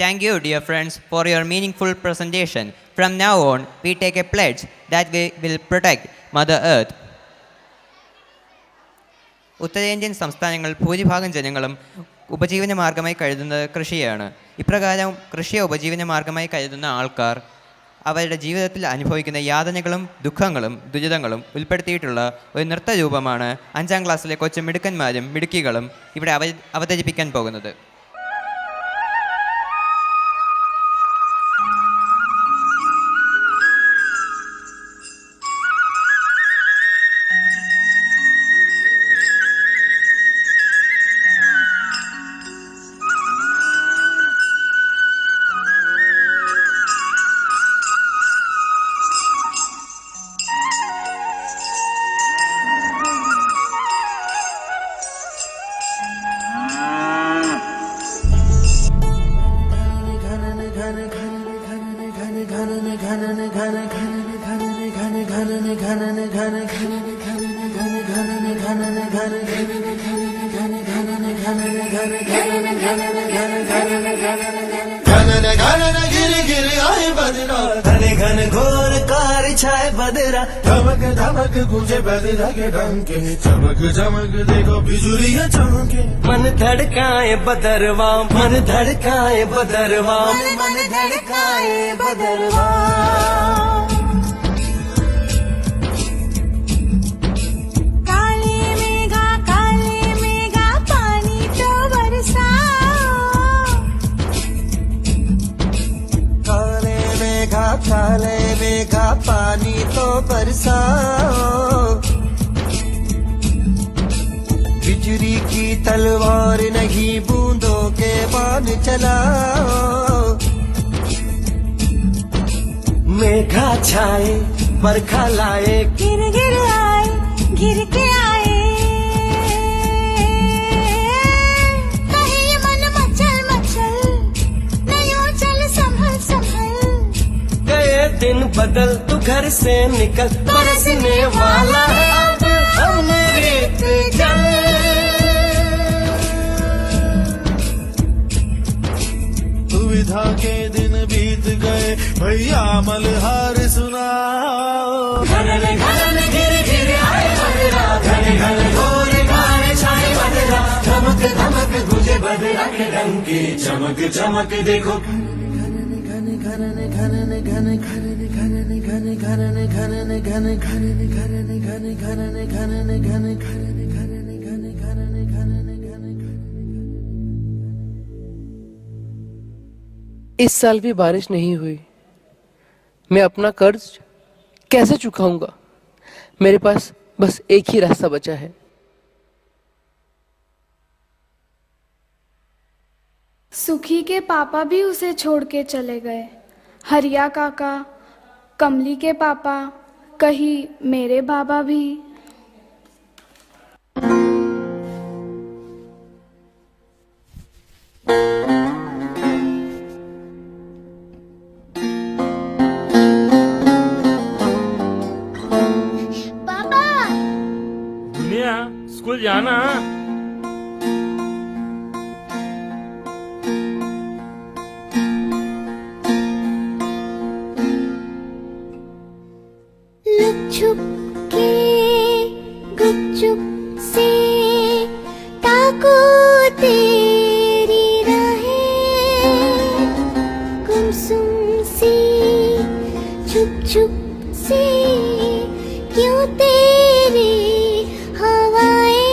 Thank you, dear friends, for your meaningful presentation. From now on, we take a pledge that we will protect Mother Earth. ഉത്തരേന്ത്യൻ സംസ്ഥാനങ്ങൾ ഭൂരിഭാഗം ജനങ്ങളും ഉപജീവന മാർഗമായി കരുതുന്നത് കൃഷിയാണ്. ഇപ്രകാരം കൃഷിയെ ഉപജീവന മാർഗമായി കരുതുന്ന ആൾക്കാർ അവരുടെ ജീവിതത്തിൽ അനുഭവിക്കുന്ന യാതനകളും ദുഃഖങ്ങളും ദുരിതങ്ങളും ഉൾപ്പെടുത്തിയിട്ടുള്ള ഒരു നൃത്തരൂപമാണ് 5ാം ക്ലാസ്സിലെ കൊച്ചു മിടുക്കന്മാരും മിടുക്കികളും ഇവിടെ അവതരിപ്പിക്കാൻ പോകുന്നത്. घन घोर कार छाए बदरा धमक धमक गूंजे बदरा के डंके चमक चमक देखो बिजुलियां चमके मन धड़काए बदरवा मन धड़काए बदरवा मन धड़काए बदरवा काले मेघा पानी तो बरसाओ बिजली की तलवार नहीं बूंदों के बाण चलाओ मेघा छाए बरखा लाए गिर गिर आए गिर के आए कहीं मन मचल मचल नहीं चल संभल संभल गए दिन बदल तू घर से निकल बरसने वाला है अब हमने रेत जल दुविधा के दिन बीत गए भैया मलहार सुनाओ घने घने गिर गिर आए बदरा घने घने घोर गाय छाए बदरा धमक धमक गुजे बदरा के डंके चमक चमक देखो इस साल भी बारिश नहीं हुई। मैं अपना कर्ज कैसे चुकाऊंगा? मेरे पास बस एक ही रास्ता बचा है। सुखी के पापा भी उसे छोड़ के चले गए। हरिया काका, कमली के पापा, कहीं मेरे बाबा भी। पापा दुनिया स्कूल जाना। छुप के गुपचुप से ताको तेरी राहें गुमसुम सी छुप छुप से क्यों तेरी हवाएं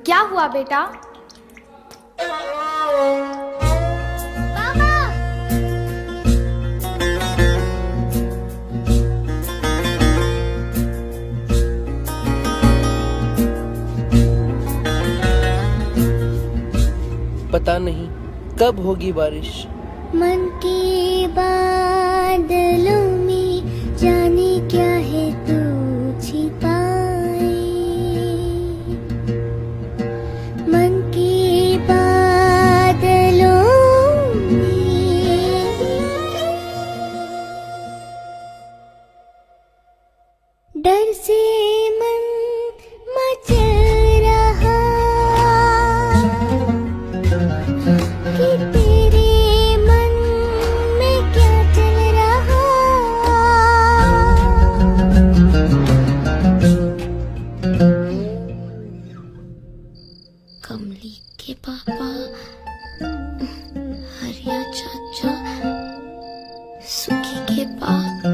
क्या हुआ बेटा? पता नहीं कब होगी बारिश। मन के बादलों में जाने क्या है तू छिपा डर से मन मचल रहा कि तेरे मन में क्या चल रहा। कमली के पापा, हरिया चाचा, सुखी के पापा,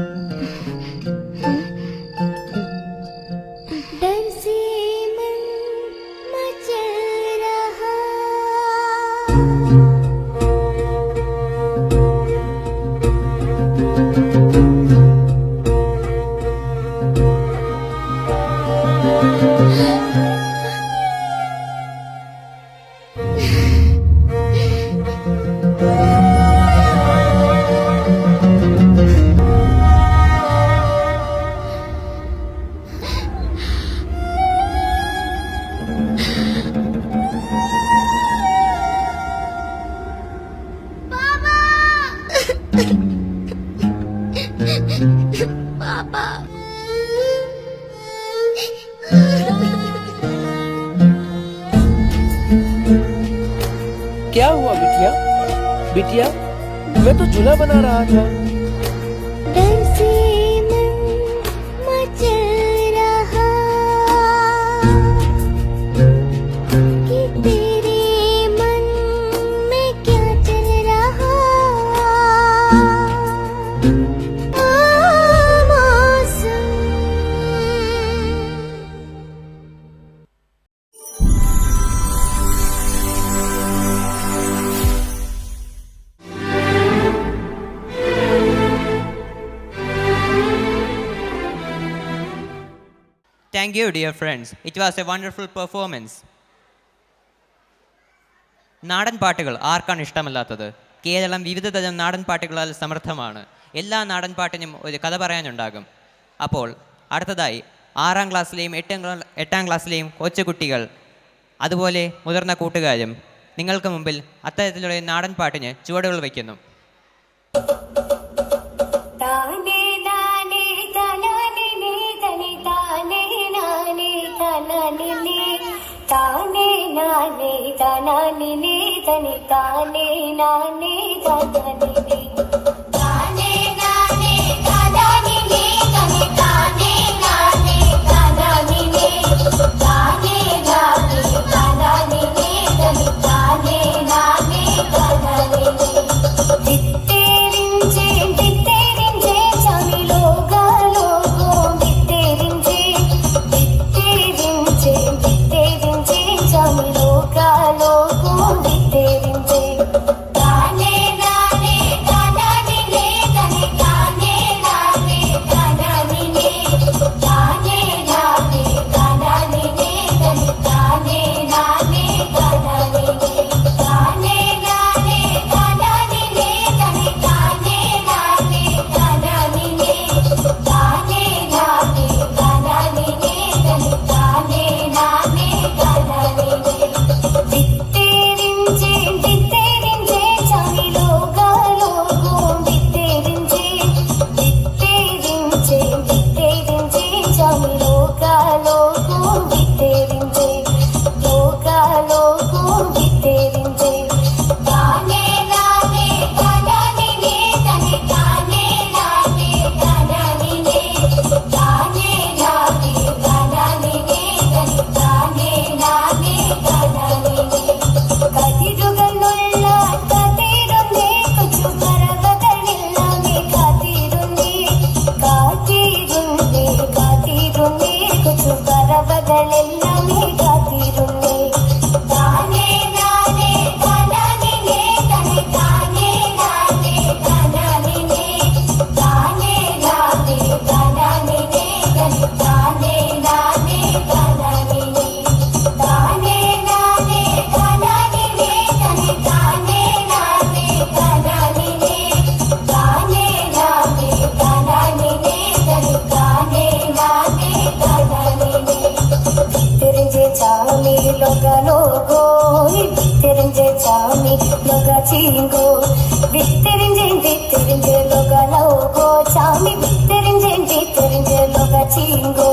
डर से मन मचल रहा। पापा क्या हुआ बिटिया? बिटिया, मैं तो झूला बना रहा था। डर से मन मचल रहा कि तेरे मन में क्या चल रहा। मौसम Thank you, dear friends. It was a wonderful performance. നാടൻ പാട്ടുകൾ ആർക്കാണ് ഇഷ്ടമല്ലാത്തത്? കേരളം വിവിധതരം നാടൻ പാട്ടുകളാൽ സമൃദ്ധമാണ്. എല്ലാ നാടൻ പാട്ടിനും ഒരു കഥ പറയാനുണ്ടാകും. അപ്പോൾ അടുത്തതായി 6ാം ക്ലാസ്സിലെയും 8ാം ക്ലാസ്സിലെയും കൊച്ചുകുട്ടികൾ അതുപോലെ മുതിർന്ന കൂട്ടുകാരും നിങ്ങൾക്ക് മുമ്പിൽ അത്തരത്തിലുള്ള നാടൻ പാട്ടിന് ചുവടുകൾ വയ്ക്കുന്നു. ताने नाने ताने ने तने ताने नाने ताने ने ताने नाने ताने ने तने ताने नाने ताने ने ताने नाने ताने ने तने ताने नाने ताने ने दित्तेरिंजे दित्तेरिंजे चामी लोगा लोगो दित्तेरिंजे दित्तेरिंजे दित्तेरिंजे चामी लोगा लोगो दित्तेरिंजे ताने नाने ताने ने तने ताने नाने ताने ने ताने नाने ताने ने तने ताने नाने ताने ने ताने नाने ताने ने तने ताने नाने ताने ने ताने नाने ताने ने तने ताने नाने ताने ने दित्तेरिंजे दित्तेरिंजे चामी लोगा लोगो दित्तेरिंजे दित्तेरिंजे दित्तेरिंजे चामी लोगा लोगो दित्तेरिंजे लोगा लोगो दित्तेरिंजे ताने नाने ताने ने तने ताने नाने ताने ने ताने नाने ताने ने तने ताने नाने ताने ने കതിരുകളുള്ള കതിരുന്നേ കൊച്ചു പറവകളില്ലാമേ കാത്തിരുന്നേ കാത്തിരുന്നേ കാത്തിരുന്നേ കൊച്ചു പറവകളെല്ലാമേ കാത്തിരുന്നേ താനേ നാനേ താനാനിനേ തനേ താനേ നാനേ താനാനിനേ താനേ നാനേ താനാനിനേ തനേ താനേ നാനേ താനാനിനേ താനേ നാനേ താനാനിനേ തനേ താനേ നാനേ താനാനിനേ താനേ നാനേ താനാനിനേ തനേ താനേ നാനേ താനാനിനേ തിരിഞ്ചേ ചാമി ലോക ലോഗോ തിരിഞ്ചേ ചാമി ലോക ചീങ്കോ വിത്തിരിഞ്ചേ ലോക ലോഗോ ചാമി വിത്തിരിഞ്ചേ ലോക ചീങ്കോ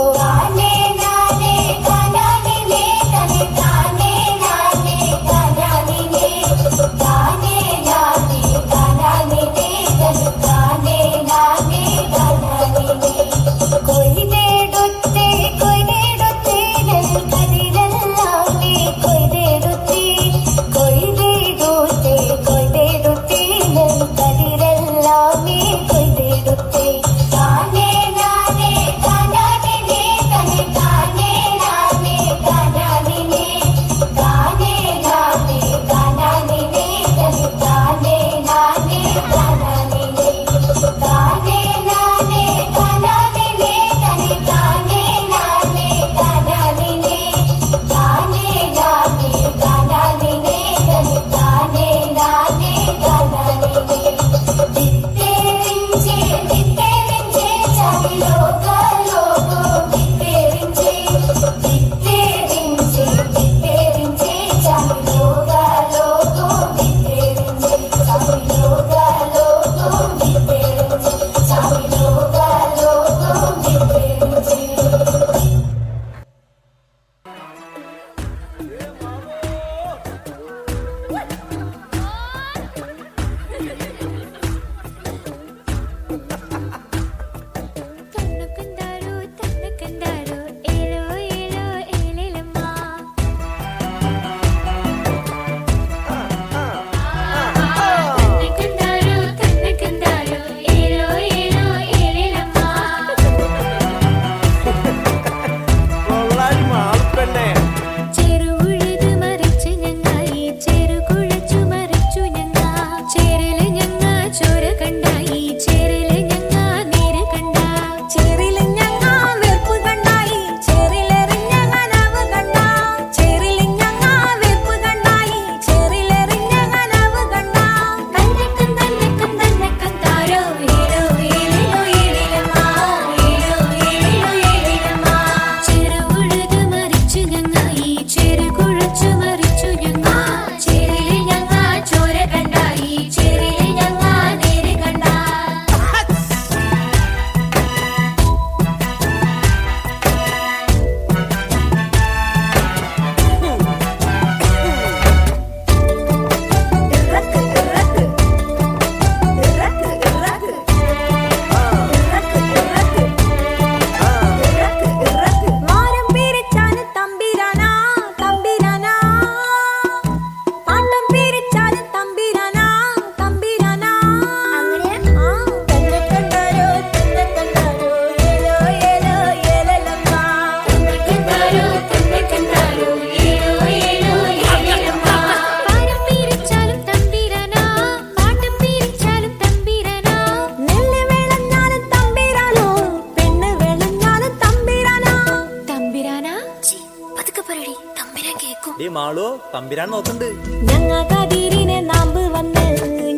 ഈ മാളു തമ്പിരാൻ നോക്കണ്ട്. ഞങ്ങ കതിരിനെ നാമ്പ് വന്ന്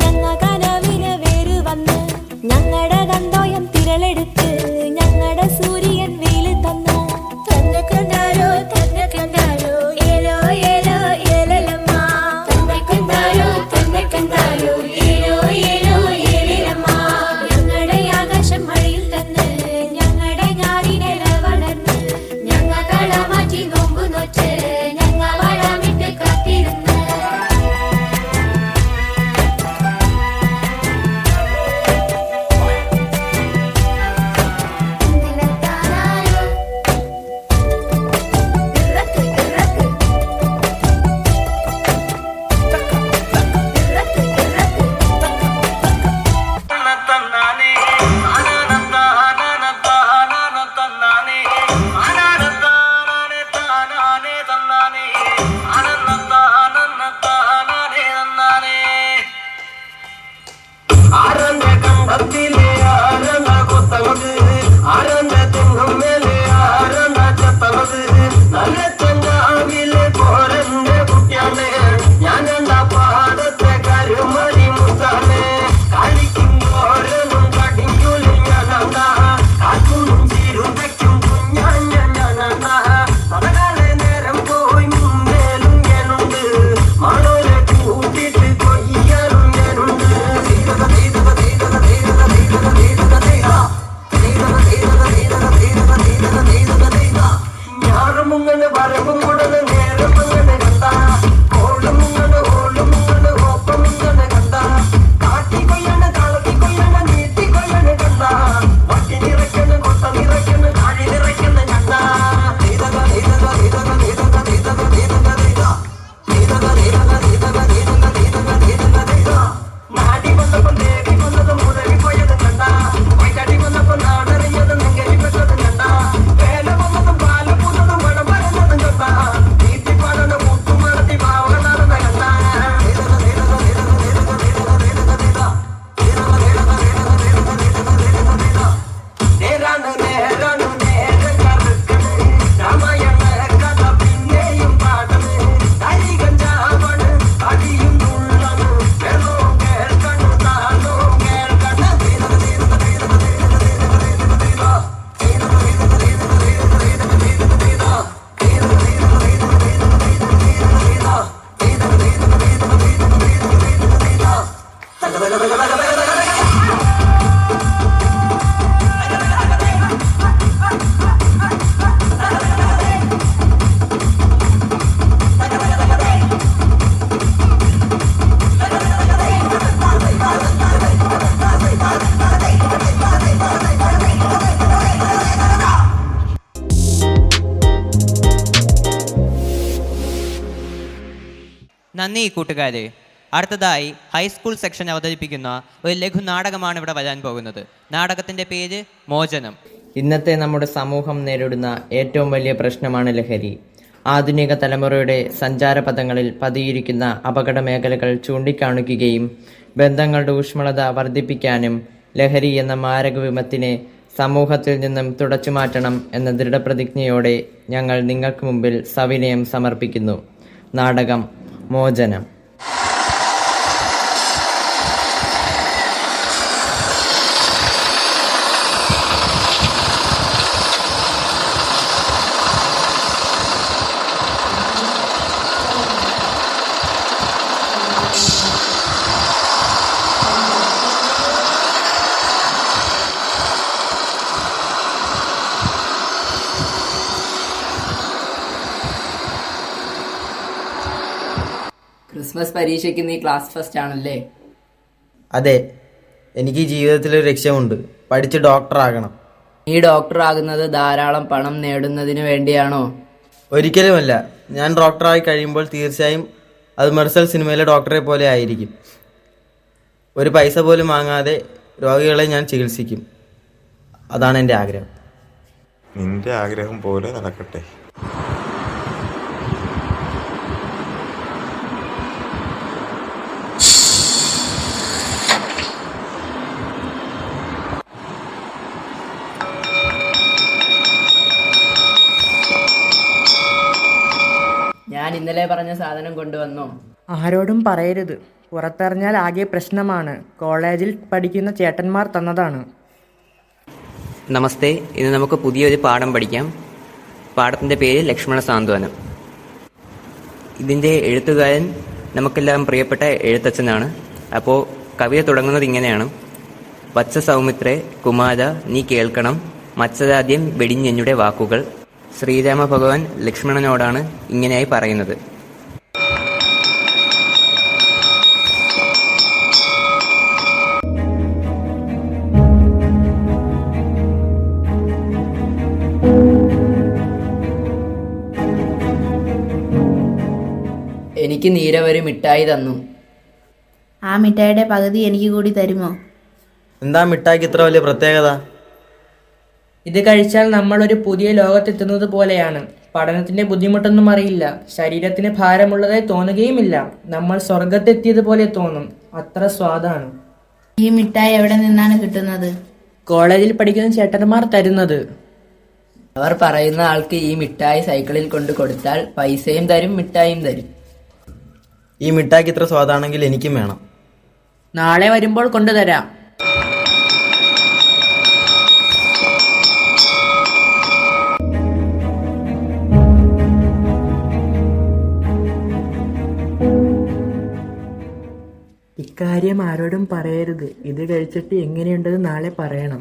ഞങ്ങ കനവിന് വേര് വന്ന് ഞങ്ങടെ കന്തോയം തിരളെടുത്ത് ഞങ്ങടെ സൂര്യൻ വെയില് തന്നു. തന്നക്കണ്ടാരോ തന്നക്കണ്ടാരോ ഏലോ ഏലോ ഏലലമ്മ. തന്നക്കണ്ടാരോ തന്നക്കണ്ടാരോ ഏലോ ഏലോ ഏലലമ്മ. ഞങ്ങടെ ആകാശം മഴയിൽ തന്ന് ഞങ്ങടെ ഞാറിനെ വളർന്ന് ഞങ്ങ കളമാറ്റി നോമ്പ് നോറ്റ് ഞങ്ങ വളമിട്ട് കാത്തിരുന്ന്. നന്ദി കൂട്ടുകാരെ. അടുത്തതായി ഹൈസ്കൂൾ സെക്ഷൻ അവതരിപ്പിക്കുന്ന ഒരു ലഘു നാടകമാണ് ഇവിടെ വരാൻ പോകുന്നത്. നാടകത്തിൻ്റെ പേര് മോചനം. ഇന്നത്തെ നമ്മുടെ സമൂഹം നേരിടുന്ന ഏറ്റവും വലിയ പ്രശ്നമാണ് ലഹരി. ആധുനിക തലമുറയുടെ സഞ്ചാരപഥങ്ങളിൽ പതിയിരിക്കുന്ന അപകട മേഖലകൾ ചൂണ്ടിക്കാണിക്കുകയും ബന്ധങ്ങളുടെ ഊഷ്മളത വർദ്ധിപ്പിക്കാനും ലഹരി എന്ന മാരക വിപത്തിനെ സമൂഹത്തിൽ നിന്നും തുടച്ചുമാറ്റണം എന്ന ദൃഢപ്രതിജ്ഞയോടെ ഞങ്ങൾ നിങ്ങൾക്ക് മുമ്പിൽ സവിനയം സമർപ്പിക്കുന്നു. നാടകം മോചനം. ക്രിസ്മസ് പരീക്ഷയ്ക്ക് നീ ക്ലാസ് ഫസ്റ്റ് ആണല്ലേ? അതെ, എനിക്ക് ജീവിതത്തിലൊരു ലക്ഷ്യമുണ്ട്. പഠിച്ച് ഡോക്ടറാകണം. നീ ഡോക്ടറാകുന്നത് ധാരാളം പണം നേടുന്നതിന് വേണ്ടിയാണോ? ഒരിക്കലുമല്ല. ഞാൻ ഡോക്ടറായി കഴിയുമ്പോൾ തീർച്ചയായും അത് മെർസൽ സിനിമയിലെ ഡോക്ടറെ പോലെ ആയിരിക്കും. ഒരു പൈസ പോലും വാങ്ങാതെ രോഗികളെ ഞാൻ ചികിത്സിക്കും. അതാണ് എൻ്റെ ആഗ്രഹം. നിന്റെ ആഗ്രഹം പോലെ നടക്കട്ടെ. ഞാൻ ഇന്നലെ പറഞ്ഞ സാധനം കൊണ്ടുവന്നോ? ആരോടും പറയരുത്. പുറത്തറിഞ്ഞാൽ ആകെ പ്രശ്നമാണ്. കോളേജിൽ പഠിക്കുന്ന ചേട്ടന്മാർ തന്നതാണ്. നമസ്തേ, ഇന്ന് നമുക്ക് പുതിയൊരു പാഠം പഠിക്കാം. പാഠത്തിൻ്റെ പേര് ലക്ഷ്മണ സാന്ത്വനം. ഇതിൻ്റെ എഴുത്തുകാരൻ നമുക്കെല്ലാം പ്രിയപ്പെട്ട എഴുത്തച്ഛനാണ്. അപ്പോൾ കവിത തുടങ്ങുന്നത് ഇങ്ങനെയാണ്. വത്സ സൗമിത്രേ കുമാര നീ കേൾക്കണം മത്സരാദ്യം വെടിഞ്ഞെഞ്ഞുടെ വാക്കുകൾ. ശ്രീരാമ ഭഗവാൻ ലക്ഷ്മണനോടാണ് ഇങ്ങനെയായി പറയുന്നത്. എനിക്ക് നീരവര് മിഠായി തന്നു. ആ മിഠായിയുടെ പകുതി എനിക്ക് കൂടി തരുമോ? എന്താ മിഠായിക്ക് ഇത്ര വലിയ പ്രത്യേകത? ഇത് കഴിച്ചാൽ നമ്മളൊരു പുതിയ ലോകത്തെത്തുന്നത് പോലെയാണ്. പഠനത്തിന്റെ ബുദ്ധിമുട്ടൊന്നും അറിയില്ല. ശരീരത്തിന് ഭാരമുള്ളതായി തോന്നുകയുമില്ല. നമ്മൾ സ്വർഗത്തെത്തിയതുപോലെ തോന്നും. അത്ര സ്വാദാണ്. ഈ മിഠായി എവിടെ നിന്നാണ് കിട്ടുന്നത്? കോളേജിൽ പഠിക്കുന്ന ചേട്ടന്മാർ തരുന്നത്. അവർ പറയുന്ന ആൾക്ക് ഈ മിഠായി സൈക്കിളിൽ കൊണ്ട് കൊടുത്താൽ പൈസയും തരും മിഠായിയും തരും. ഈ മിഠായിക്ക് ഇത്ര സ്വാദാണെങ്കിൽ എനിക്കും വേണം. നാളെ വരുമ്പോൾ കൊണ്ടുതരാം. ഇക്കാര്യം ആരോടും പറയരുത്. ഇത് കഴിച്ചിട്ട് എങ്ങനെയുണ്ടെന്ന് നാളെ പറയണം.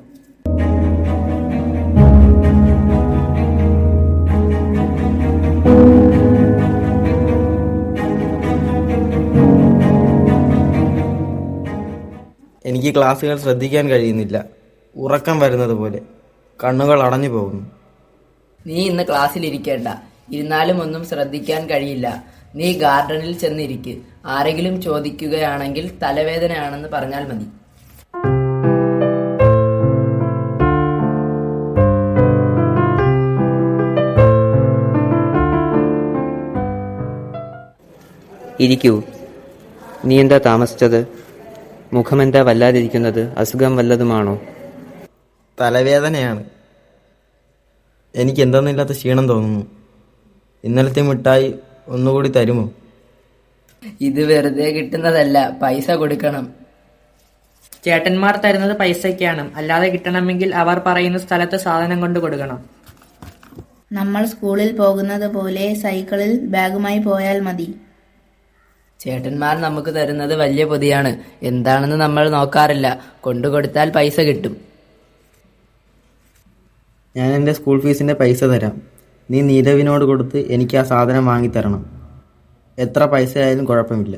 എനിക്ക് ക്ലാസ്സുകൾ ശ്രദ്ധിക്കാൻ കഴിയുന്നില്ല. ഉറക്കം വരുന്നത് പോലെ കണ്ണുകൾ അടഞ്ഞു പോകുന്നു. നീ ഇന്ന് ക്ലാസ്സിൽ ഇരിക്കേണ്ട. ഇരുന്നാലും ഒന്നും ശ്രദ്ധിക്കാൻ കഴിയില്ല. നീ ഗാർഡനിൽ ചെന്നിരിക്ക്. ആരെങ്കിലും ചോദിക്കുകയാണെങ്കിൽ തലവേദനയാണെന്ന് പറഞ്ഞാൽ മതി. ഇരിക്കൂ. നീ എന്താ താമസിച്ചത്? മുഖമെന്താ വല്ലാതിരിക്കുന്നത്? അസുഖം വല്ലതുമാണോ? തലവേദനയാണ്. എനിക്ക് എന്തെന്നില്ലാത്ത ക്ഷീണം തോന്നുന്നു. ഇന്നലത്തെ മിഠായി ഒന്നുകൂടി തരുമോ? ഇത് വെറുതെ കിട്ടുന്നതല്ല, പൈസ കൊടുക്കണം. ചേട്ടന്മാർ തരുന്നത് പൈസയ്ക്കാണ്. അല്ലാതെ കിട്ടണമെങ്കിൽ അവർ പറയുന്ന സ്ഥലത്ത് സാധനം കൊണ്ട് കൊടുക്കണം. നമ്മൾ സ്കൂളിൽ പോകുന്നത് പോലെ സൈക്കിളിൽ ബാഗുമായി പോയാൽ മതി. ചേട്ടന്മാർ നമുക്ക് തരുന്നത് വലിയ പൊതിയാണ്. എന്താണെന്ന് നമ്മൾ നോക്കാറില്ല. കൊണ്ടുകൊടുത്താൽ പൈസ കിട്ടും. ഞാൻ എൻ്റെ സ്കൂൾ ഫീസിൻ്റെ പൈസ തരാം. നീ നീരവിനോട് കൊടുത്ത് എനിക്ക് ആ സാധനം വാങ്ങിത്തരണം. എത്ര പൈസ ആയാലും കുഴപ്പമില്ല.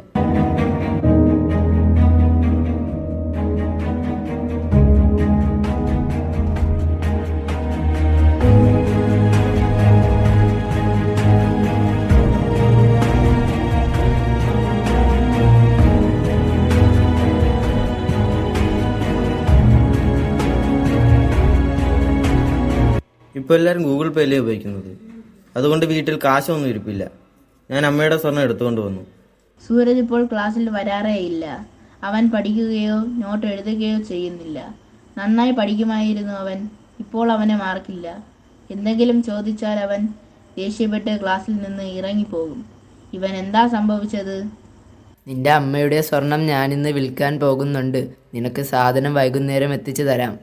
ഇപ്പോൾ എല്ലാവരും ഗൂഗിൾ പേയിലേ ഉപയോഗിക്കുന്നത്. അതുകൊണ്ട് വീട്ടിൽ കാശൊന്നും ഇരിപ്പില്ല. ഞാൻ അമ്മയുടെ സ്വർണ്ണം എടുത്തുകൊണ്ട് വന്നു. സൂരജ് ഇപ്പോൾ ക്ലാസ്സിൽ വരാറേ ഇല്ല. അവൻ പഠിക്കുകയോ നോട്ട് എഴുതുകയോ ചെയ്യുന്നില്ല. നന്നായി പഠിക്കുമായിരുന്നു അവൻ. ഇപ്പോൾ അവന് മാർക്കില്ല. എന്തെങ്കിലും ചോദിച്ചാൽ അവൻ ദേഷ്യപ്പെട്ട് ക്ലാസ്സിൽ നിന്ന് ഇറങ്ങിപ്പോകും. ഇവൻ എന്താ സംഭവിച്ചത്? നിന്റെ അമ്മയുടെ സ്വർണം ഞാനിന്ന് വിൽക്കാൻ പോകുന്നുണ്ട്. നിനക്ക് സാധനം വൈകുന്നേരം എത്തിച്ചു തരാം.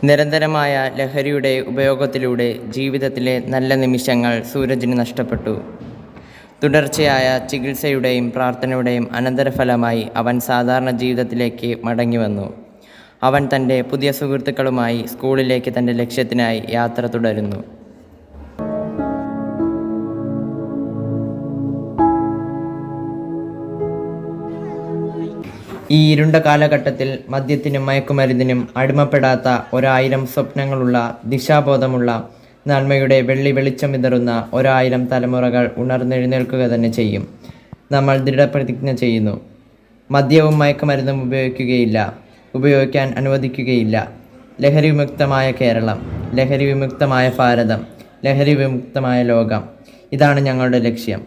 നിരന്തരമായ ലഹരിയുടെ ഉപയോഗത്തിലൂടെ ജീവിതത്തിലെ നല്ല നിമിഷങ്ങൾ സൂരജിന് നഷ്ടപ്പെട്ടു. തുടർച്ചയായ ചികിത്സയുടെയും പ്രാർത്ഥനയുടെയും അനന്തരഫലമായി അവൻ സാധാരണ ജീവിതത്തിലേക്ക് മടങ്ങി വന്നു. അവൻ തൻ്റെ പുതിയ സുഹൃത്തുക്കളുമായി സ്കൂളിലേക്ക് തൻ്റെ ലക്ഷ്യത്തിനായി യാത്ര തുടരുന്നു. ഈ ഇരുണ്ട കാലഘട്ടത്തിൽ മദ്യത്തിനും മയക്കുമരുന്നിനും അടിമപ്പെടാത്ത 1000 സ്വപ്നങ്ങളുള്ള ദിശാബോധമുള്ള നന്മയുടെ വെളിച്ചം വിതറുന്ന 1000 തലമുറകൾ ഉണർന്നെഴുന്നേൽക്കുക തന്നെ ചെയ്യും. നമ്മൾ ദൃഢപ്രതിജ്ഞ ചെയ്യുന്നു. മദ്യവും മയക്കുമരുന്നും ഉപയോഗിക്കാൻ അനുവദിക്കുകയില്ല. ലഹരി വിമുക്തമായ കേരളം, ലഹരി വിമുക്തമായ ഭാരതം, ലഹരി വിമുക്തമായ ലോകം. ഇതാണ് ഞങ്ങളുടെ ലക്ഷ്യം.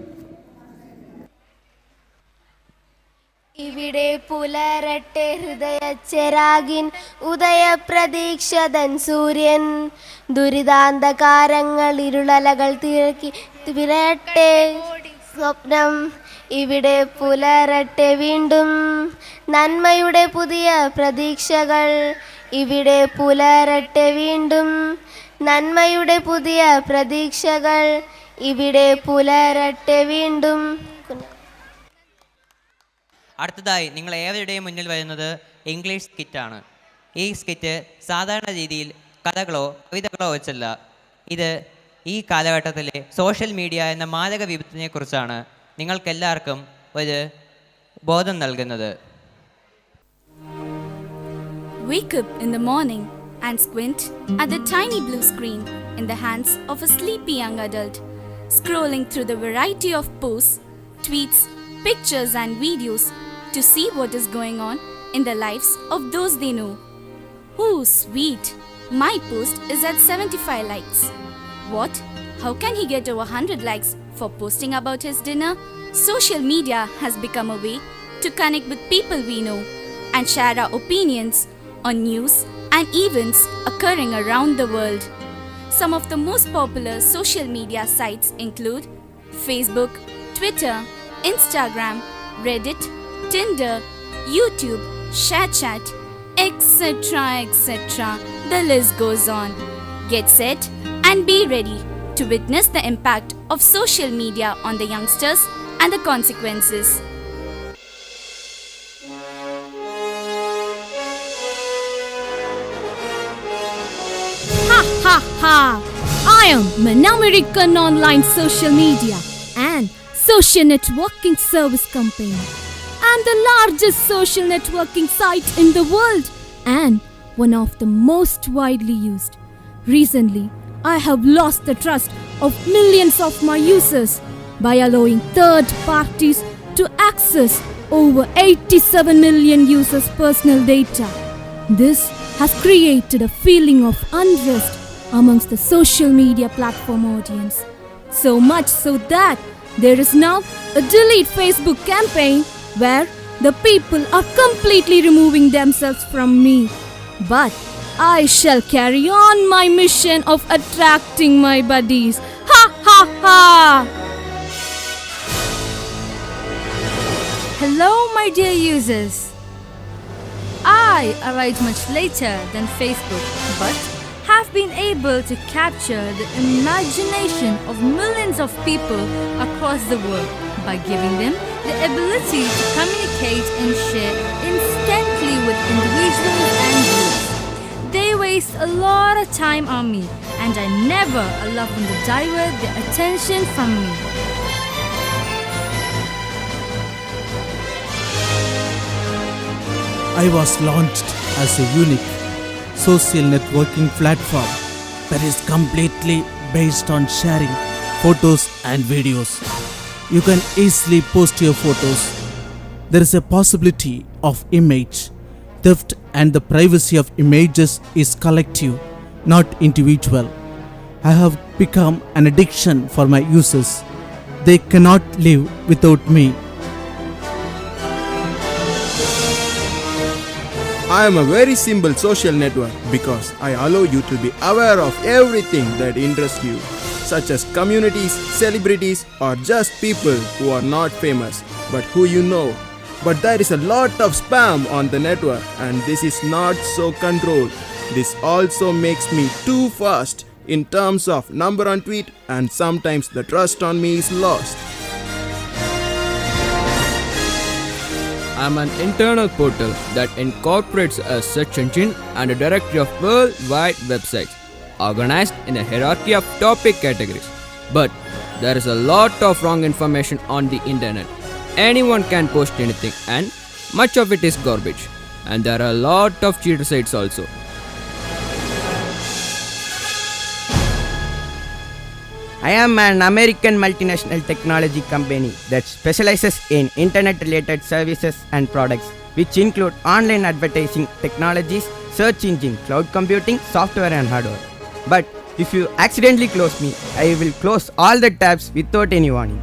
ഇവിടെ പുലരട്ടെ ഹൃദയച്ചെരാകിൻ ഉദയപ്രതീക്ഷതൻ സൂര്യൻ, ദുരിതാന്തകാരങ്ങൾ ഇരുളലകൾ തിരട്ടെ സ്വപ്നം. ഇവിടെ പുലരട്ടെ വീണ്ടും നന്മയുടെ പുതിയ പ്രതീക്ഷകൾ. ഇവിടെ പുലരട്ടെ വീണ്ടും നന്മയുടെ പുതിയ പ്രതീക്ഷകൾ. ഇവിടെ പുലരട്ടെ വീണ്ടും. അടുത്തതായി നിങ്ങൾ ഏവരുടെയും മുന്നിൽ വരുന്നത് ഇംഗ്ലീഷ് സ്കിറ്റാണ്. ഈ സ്കിറ്റ് സാധാരണ രീതിയിൽ കഥകളോ കവിതകളോ വെച്ചല്ല. ഇത് ഈ കാലഘട്ടത്തിലെ സോഷ്യൽ മീഡിയ എന്ന മാരക വിപത്തിനെക്കുറിച്ചാണ് നിങ്ങൾക്കെല്ലാവർക്കും ഒരു ബോധം നൽകുന്നത്. Wake up in the morning and squint at the tiny blue screen in the hands of a sleepy young adult, scrolling through the variety of posts, tweets, pictures and videos to see what is going on in the lives of those they know. Oh, sweet! My post is at 75 likes. What? How can he get over 100 likes for posting about his dinner? Social media has become a way to connect with people we know and share our opinions on news and events occurring around the world. Some of the most popular social media sites include Facebook, Twitter, Instagram, Reddit, Tinder, YouTube, ShareChat, etc. etc. The list goes on. Get set and be ready to witness the impact of social media on the youngsters and the consequences. Ha ha ha! I am an American online social media and social networking service company, and the largest social networking site in the world, and one of the most widely used. Recently, I have lost the trust of millions of my users by allowing third parties to access over 87 million users' personal data. This has created a feeling of unrest amongst the social media platform audience. So much so that there is now a delete Facebook campaign where the people are completely removing themselves from me. But I shall carry on my mission of attracting my buddies. Ha ha ha! Hello, my dear users. I arrived much later than Facebook, but have been able to capture the imagination of millions of people across the world by giving them the ability to communicate and share instantly with individuals and groups. They waste a lot of time on me, and I never allow them to divert their attention from me. I was launched as a unique social networking platform that is completely based on sharing photos and videos. You can easily post your photos. There is a possibility of image theft, and the privacy of images is collective, not individual. I have become an addiction for my users. They cannot live without me. I am a very simple social network because I allow you to be aware of everything that interests you, such as communities, celebrities, or just people who are not famous but who you know. But there is a lot of spam on the network, and this is not so controlled. This also makes me too fast in terms of number on tweet, and sometimes the trust on me is lost. I'm an internal portal that incorporates a search engine and a directory of worldwide websites organized in a hierarchy of topic categories. But there is a lot of wrong information on the internet. Anyone can post anything and much of it is garbage. And there are a lot of cheater sites also. I am an American multinational technology company that specializes in internet-related services and products, which include online advertising technologies, search engine, cloud computing, software and hardware. But if you accidentally close me, I will close all the tabs without any warning.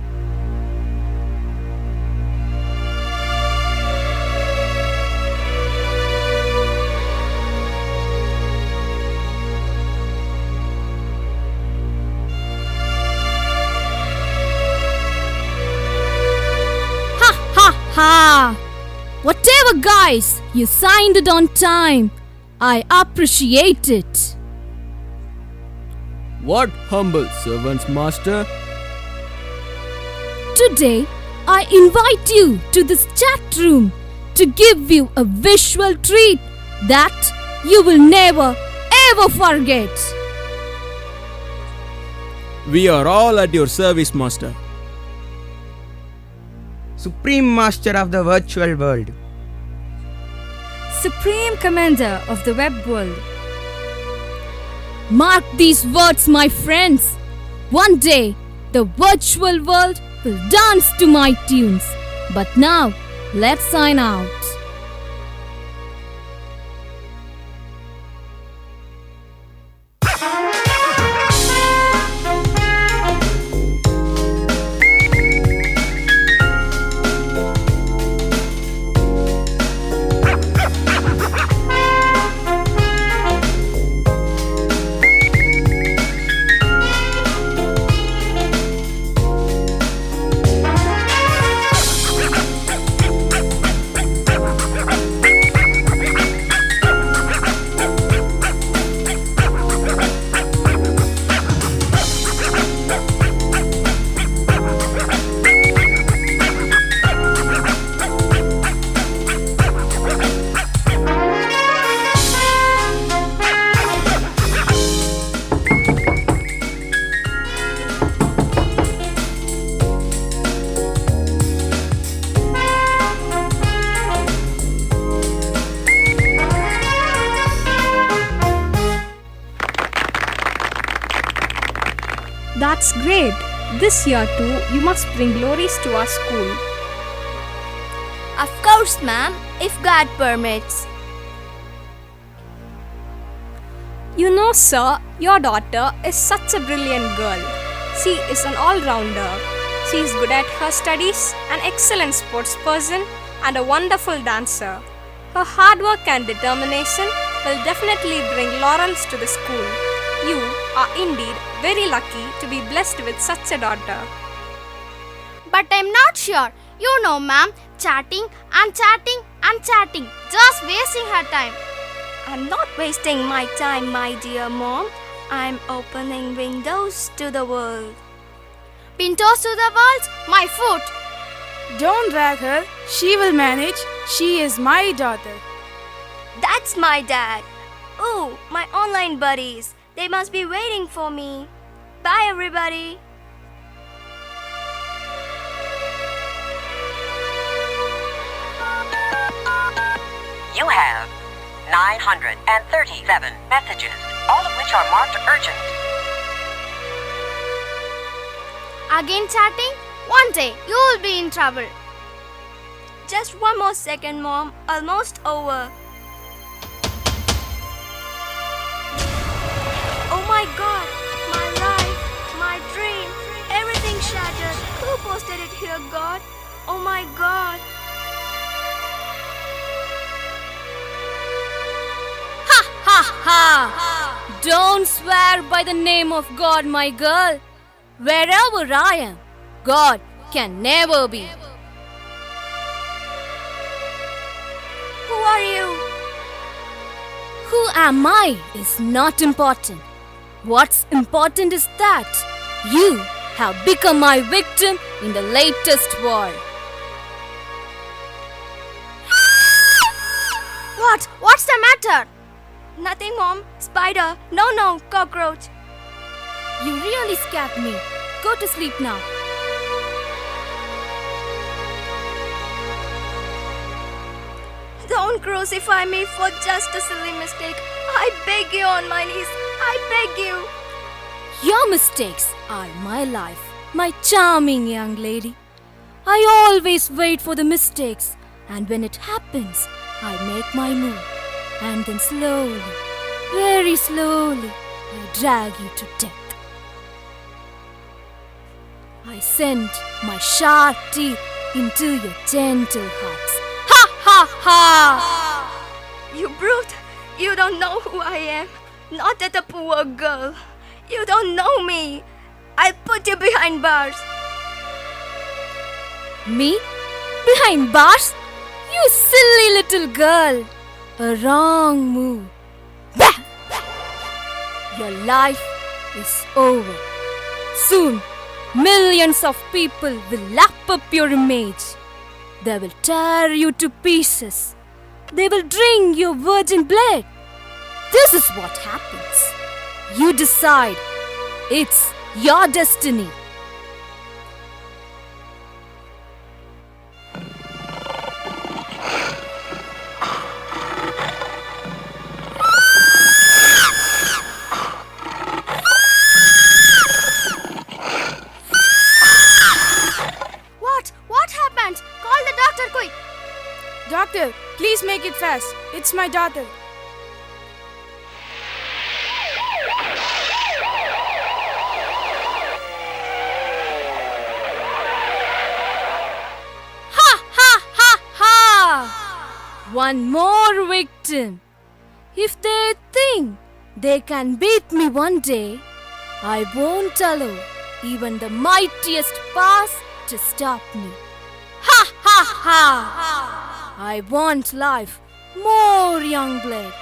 Ha! Whatever, guys, you signed it on time. I appreciate it. What humble servants, master? Today, I invite you to this chat room to give you a visual treat that you will never ever forget. We are all at your service, master. Supreme Master of the Virtual World. Supreme Commander of the Web World. Mark these words, my friends. One day, the virtual world will dance to my tunes. But now, let's sign out. That's great. This year too, you must bring glories to our school. Of course, ma'am, if God permits. You know, sir, your daughter is such a brilliant girl. She is an all-rounder. She is good at her studies, an excellent sports person, and a wonderful dancer. Her hard work and determination will definitely bring laurels to the school. You are indeed very lucky to be blessed with such a daughter. But I'm not sure. You know, ma'am, chatting and chatting and chatting, just wasting her time. I'm not wasting my time, my dear mom. I'm opening windows to the world. Pintos to the world, my foot. Don't drag her. She will manage. She is my daughter. That's my dad. Ooh, my online buddies. They must be waiting for me. Bye, everybody. You have 937 messages, all of which are marked urgent. Again chatting? One day you will be in trouble. Just one more second, Mom. Almost over. Oh my God! My life, my dream, everything shattered. Who posted it here, God? Oh my God! Ha! Don't swear by the name of God, my girl. Wherever I am, God can never be. Who are you? Who am I is not important. What's important is that you have become my victim in the latest war. What? What's the matter? Nothing, Mom. Spider. No, cockroach. You really scared me. Go to sleep now. Don't crucify me for just a silly mistake. I beg you on my knees. I beg you. Your mistakes are my life, my charming young lady. I always wait for the mistakes, and when it happens, I make my move. And then slowly, very slowly, I drag you to death. I send my sharp teeth into your gentle hearts. Ha ha ha! You brute. You don't know who I am. Not that a poor girl. You don't know me. I'll put you behind bars. Me? Behind bars? You silly little girl. A wrong move. Bah! Your life is over. Soon, millions of people will lap up your image. They will tear you to pieces. They will drink your virgin blood. This is what happens. You decide. It's your destiny. What happened? Call the doctor quick. Doctor, please make it fast. It's my daughter. One more victim. If they think they can beat me one day, I won't allow even the mightiest powers to stop me. Ha ha ha! I want life, more young blood.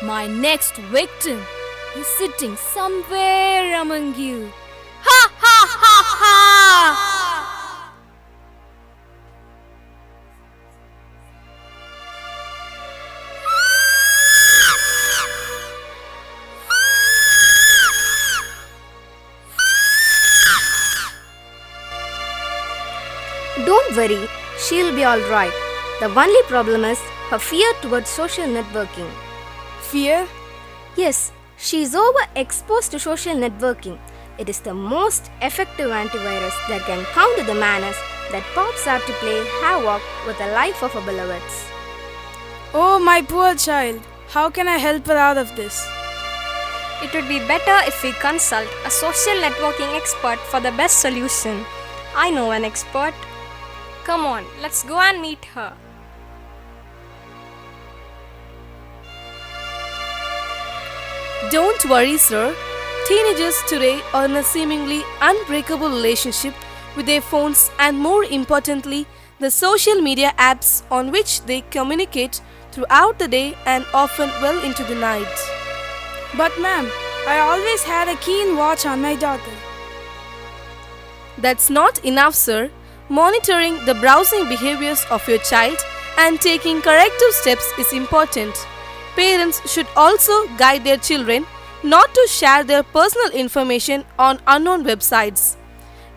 My next victim is sitting somewhere among you. Ha ha ha ha! Don't worry, she'll be alright. The only problem is her fear towards social networking. Fear? Yes, she's overexposed to social networking. It is the most effective antivirus that can counter the menace that pops up to play havoc with the life of her beloveds. Oh, my poor child. How can I help her out of this? It would be better if we consult a social networking expert for the best solution. I know an expert. Come on, let's go and meet her. Don't worry, sir. Teenagers today are in a seemingly unbreakable relationship with their phones and, more importantly, the social media apps on which they communicate throughout the day and often well into the night. But ma'am, I always had a keen watch on my daughter. That's not enough, sir. Monitoring the browsing behaviors of your child and taking corrective steps is important. Parents should also guide their children not to share their personal information on unknown websites.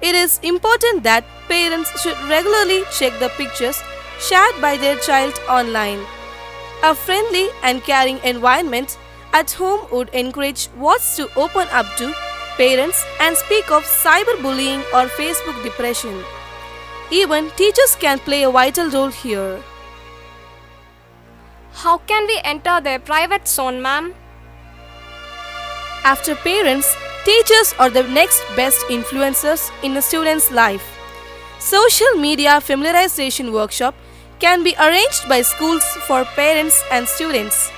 It is important that parents should regularly check the pictures shared by their child online. A friendly and caring environment at home would encourage wards to open up to parents and speak of cyberbullying or Facebook depression. Even teachers can play a vital role here. How can we enter their private zone, ma'am? After parents, teachers are the next best influencers in a student's life. Social media familiarization workshop can be arranged by schools for parents and students.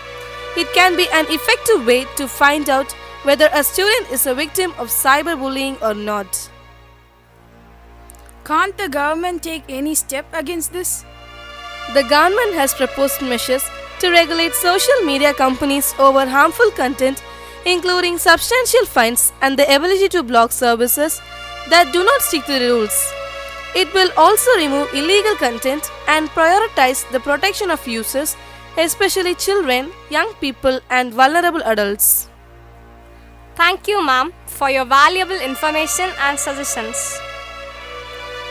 It can be an effective way to find out whether a student is a victim of cyberbullying or not. Can't the government take any step against this? The government has proposed measures to regulate social media companies over harmful content, including substantial fines and the ability to block services that do not stick to the rules. It will also remove illegal content and prioritize the protection of users, especially children, young people, and vulnerable adults. Thank you, ma'am, for your valuable information and suggestions.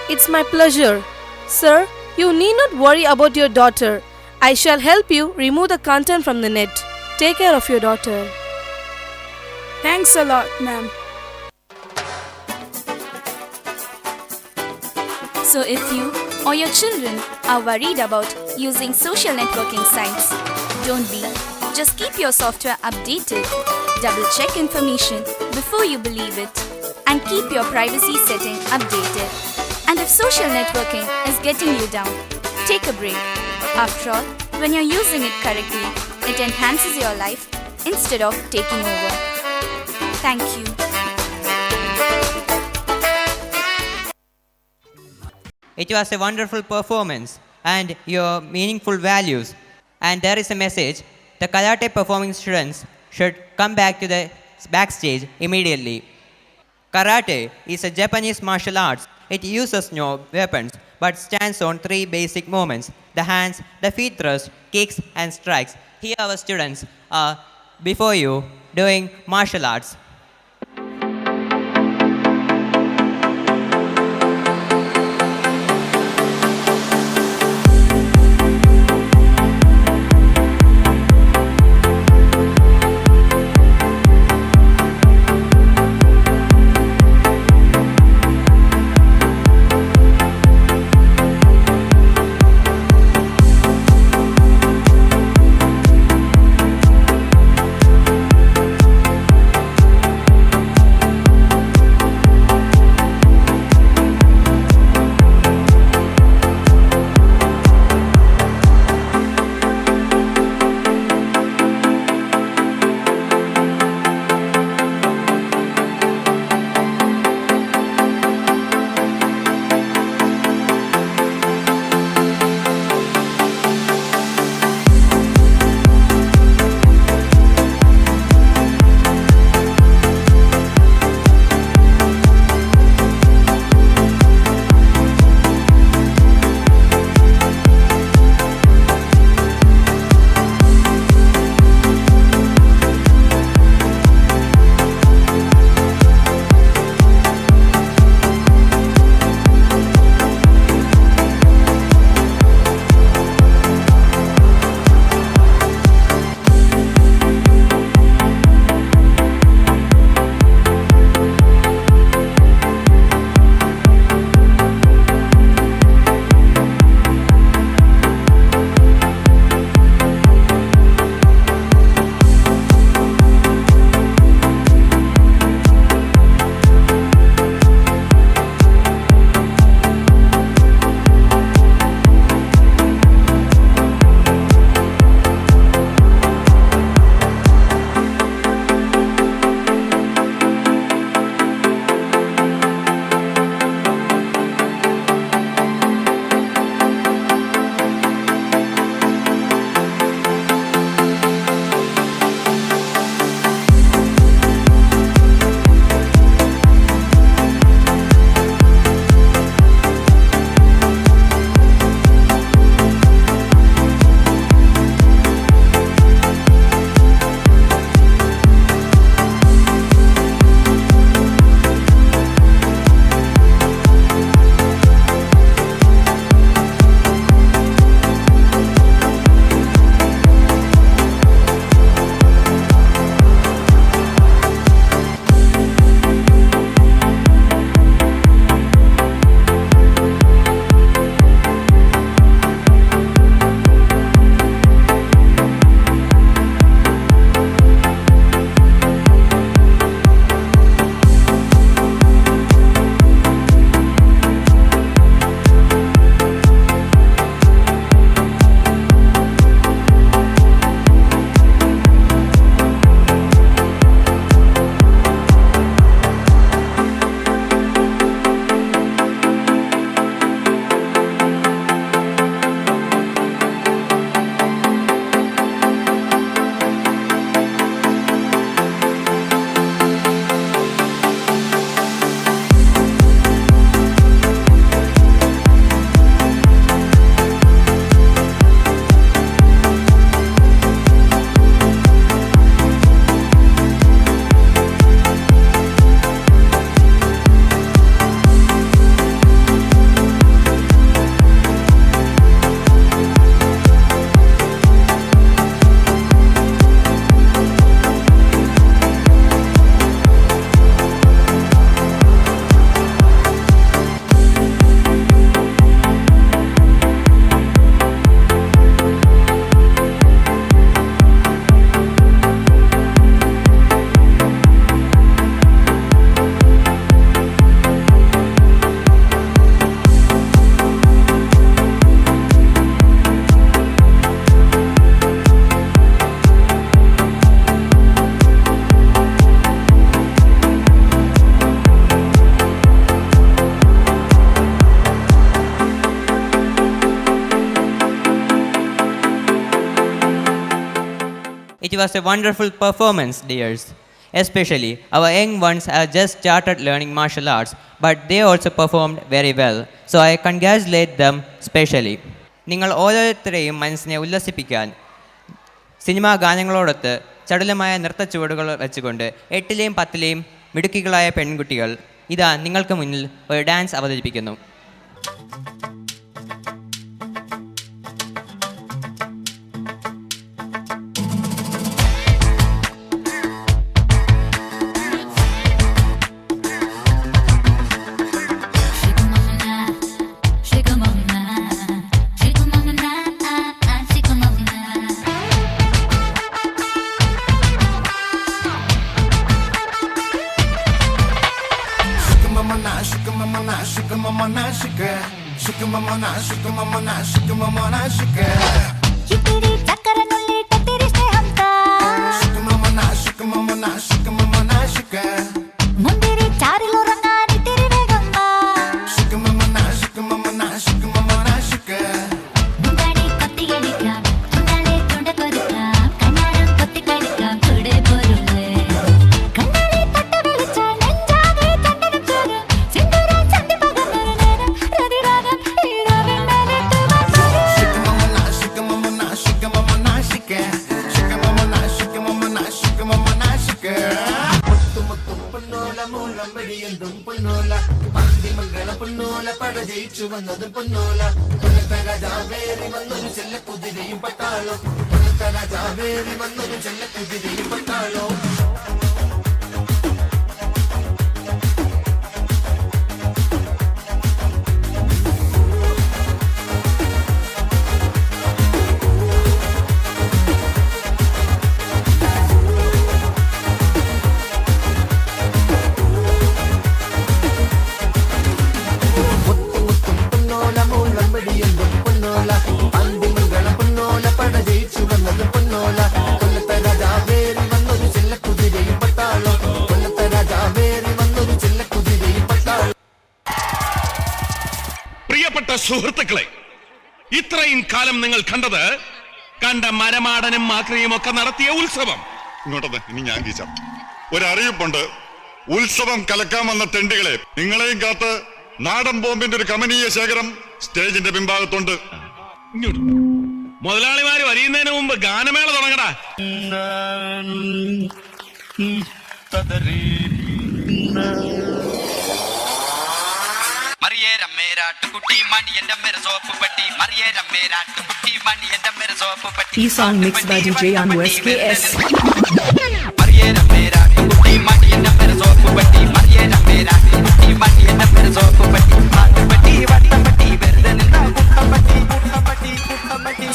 It's my pleasure. Sir, you need not worry about your daughter. I shall help you remove the content from the net. Take care of your daughter. Thanks a lot, ma'am. So if you or your children are worried about using social networking sites, don't be. Just keep your software updated, double check information before you believe it, and keep your privacy setting updated. And if social networking is getting you down, take a break. After all, when you're using it correctly, it enhances your life instead of taking over. Thank you. It was a wonderful performance and your meaningful values. And there is a message: the karate performing students should come back to the backstage immediately. Karate is a Japanese martial arts. It uses no weapons but stands on 3 basic movements: the hands, the feet thrust, kicks, and strikes. Here our students are before you doing martial arts. It was a wonderful performance, dears. Especially, our young ones have just started learning martial arts, but they also performed very well. So I congratulate them specially. നിങ്ങൾ ഓരോരുത്തരെയും മനസ്സിനെ ഉല്ലസിപ്പിക്കാൻ cinema ഗാനങ്ങളോടൊത്ത് ചടുലമായ നൃത്ത ചുവടുകൾ വെച്ചുകൊണ്ട് 8ലെയും 10ലെയും മിടുക്കികളായ പെൺകുട്ടികൾ ഇതാ നിങ്ങൾക്ക് മുന്നിൽ ഒരു ഡാൻസ് അവതരിപ്പിക്കുന്നു. സുഹൃത്തുക്കളെ, ഇത്രയും കാലം നിങ്ങൾ കണ്ട മരമാടനും മാക്രിയും ഒക്കെ നടത്തിയ ഉത്സവം. ഇങ്ങോട്ടത് ഇനി ഞാൻ കീച്ചാം. ഒരറിയിപ്പുണ്ട്. ഉത്സവം കലക്കാൻ വന്ന തെണ്ടികളെ, നിങ്ങളെയും കാത്ത് നാടൻ ബോംബിന്റെ ഒരു കമനീയ ശേഖരം സ്റ്റേജിന്റെ പിൻഭാഗത്തുണ്ട്. മുതലാളിമാര് വരിയുന്നതിന് മുമ്പ് ഗാനമേള തുടങ്ങടാ. E song mixed by DJ Anu SKS.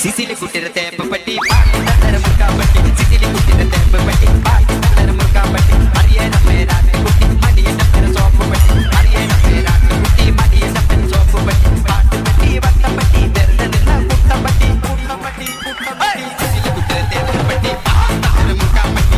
Sisili kutira tempa patti paati tara murka patti Sisili kutira tempa patti paati tara murka patti Ariyena mera kutti maniyena mera sopu patti Ariyena mera kutti maniyena mera sopu patti paati patti vatta patti verdanilla kutta patti Sisili kutira tempa patti paati tara murka patti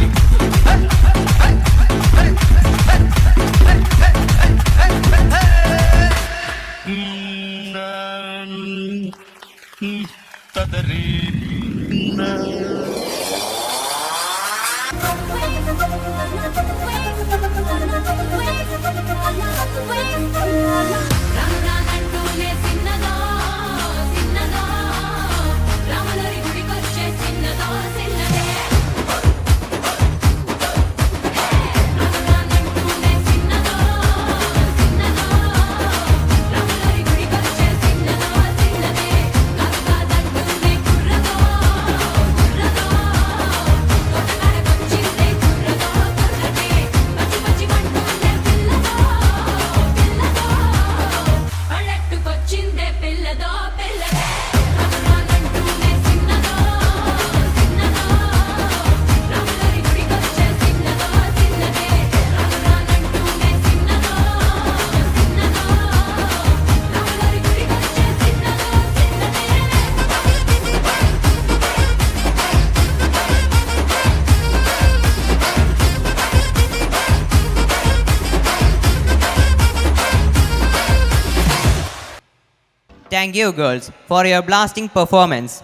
Thank you, girls, for your blasting performance.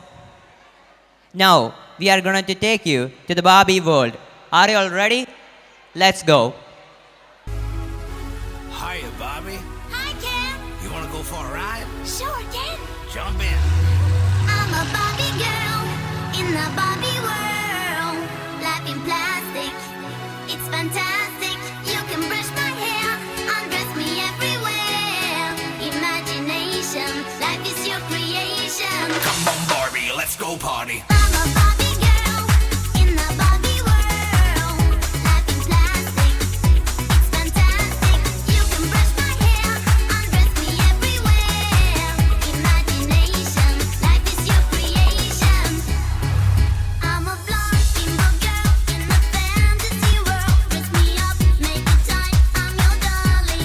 Now, we are going to take you to the Barbie world. Are you all ready? Let's go. Hiya, Bobby. Hi, Ken. You want to go for a ride? Sure, Ken. Jump in. I'm a Barbie girl in the Barbie world. Life in plastic, it's fantastic. You can brush my hair, undress me everywhere. Imagination, life is your creation. Come on, Barbie, let's go party. I'm a Barbie girl in the Barbie world. Life in plastic, it's fantastic. You can brush my hair, undress me everywhere. Imagination, life is your creation. I'm a blonde bimbo girl in a fantasy world. Dress me up, make it tight, I'm your dolly.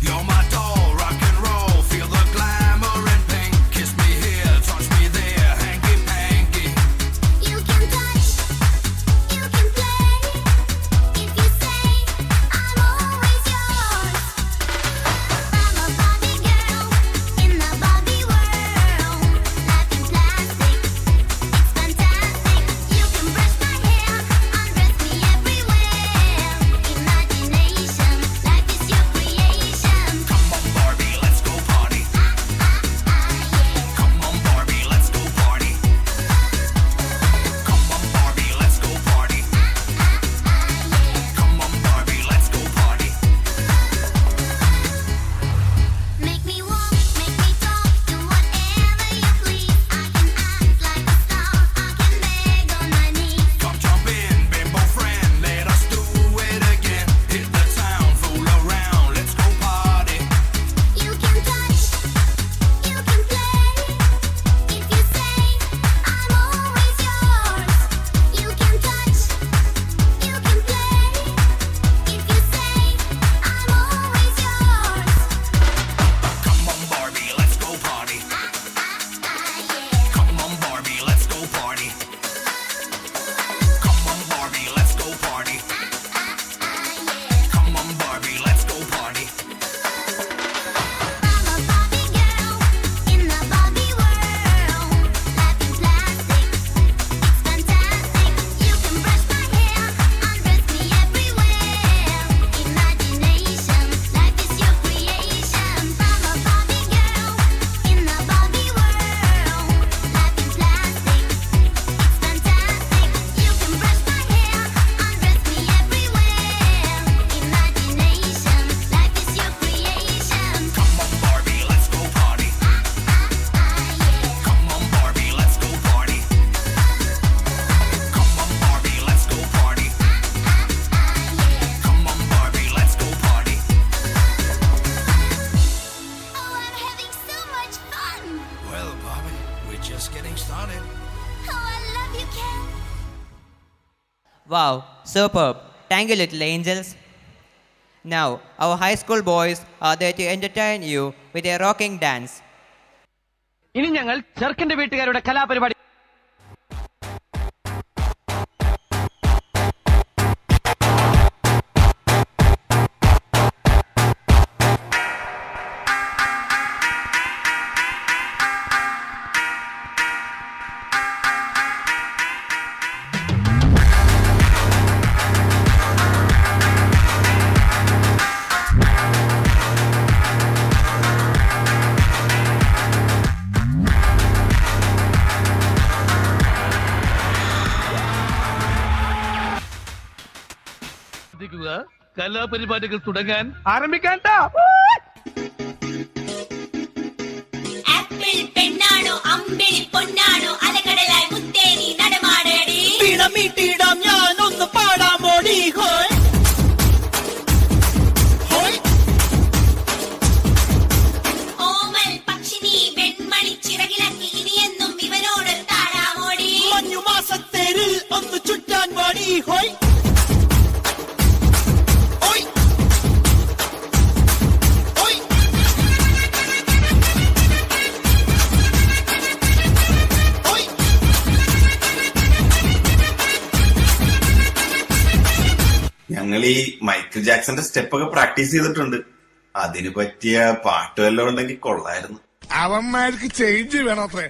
You're my doll, rock and roll. Feel the glamour and pink. Kiss me here, touch me there, hanky panky. You can touch, you can play. If you say, I'm always yours. I'm a Barbie girl in the Barbie world. Life in plastic, it's fantastic. You can brush my hair, undress me everywhere. Imagination, life is your creation. Come on, Barbie, let's go party. Come on, Barbie, let's go party. Come on, Barbie, let's go party. Come on, Barbie, let's go party. Make me walk, make me talk, do whatever you please. I can act like a star, I can beg on my knees. Come jump in, bimbo friend, let us do it again. Hit the town, fool around, let's go party. You can touch, you can play. If you say, I'm always yours. You can touch, you can play. If you say, I'm always yours. Come on, Barbie, let's go party. Come on, Barbie, let's go party. Come on, Barbie, let's go party. Come on, Barbie, let's go party. I'm a Barbie girl in the Barbie world. Life in plastic, it's fantastic. You can brush my hair, undress me everywhere. Imagination, life is your creation. I'm a Barbie girl in the Barbie world. Life in plastic, it's fantastic. You can brush my hair, undress me everywhere. Imagination, life is your creation. Come on, Barbie, let's go party. Come on, Barbie, let's go party. Come on, Barbie, let's go party. Come on, Barbie, let's go party. Oh, I'm having so much fun. Well, Barbie, we're just getting started. Oh, I love you, Ken. Wow, superb. Thank you, little angels. Now, our high school boys are there to entertain you with a rocking dance. ഇനി ഞങ്ങൾ ചെറുക്കന്റെ വീട്ടുകാരുടെ കലാപരിപാടി കലാപരിപാടികൾ തുടങ്ങാൻ ആരംഭിക്കാൻ apple പെണ്ണാണോ അമ്പിളി പൊന്നാണോ അലകടലായി മുത്തേനി നടമാടേടി മീട്ടിടാം ഞാൻ ഒന്ന് പാടാമോടി ഹോയ് ഹോയ് ഓമൽ പക്ഷിനി വെൺമണി ചിറകിലക്കി ഇനിയെന്നും ഇവനോട് താഴാമോടി മഞ്ഞുമാസത്തേരിൽ ഒന്ന് ചുറ്റാൻ പാടി ഹോയ് ഞങ്ങൾ ഈ മൈക്കിൾ ജാക്സന്റെ സ്റ്റെപ്പ് ഒക്കെ പ്രാക്ടീസ് ചെയ്തിട്ടുണ്ട്. അതിന് പറ്റിയ പാട്ട് വല്ലതും ഉണ്ടെങ്കിൽ കൊള്ളായിരുന്നു. അവന്മാർക്ക് ചേഞ്ച് വേണത്രേ.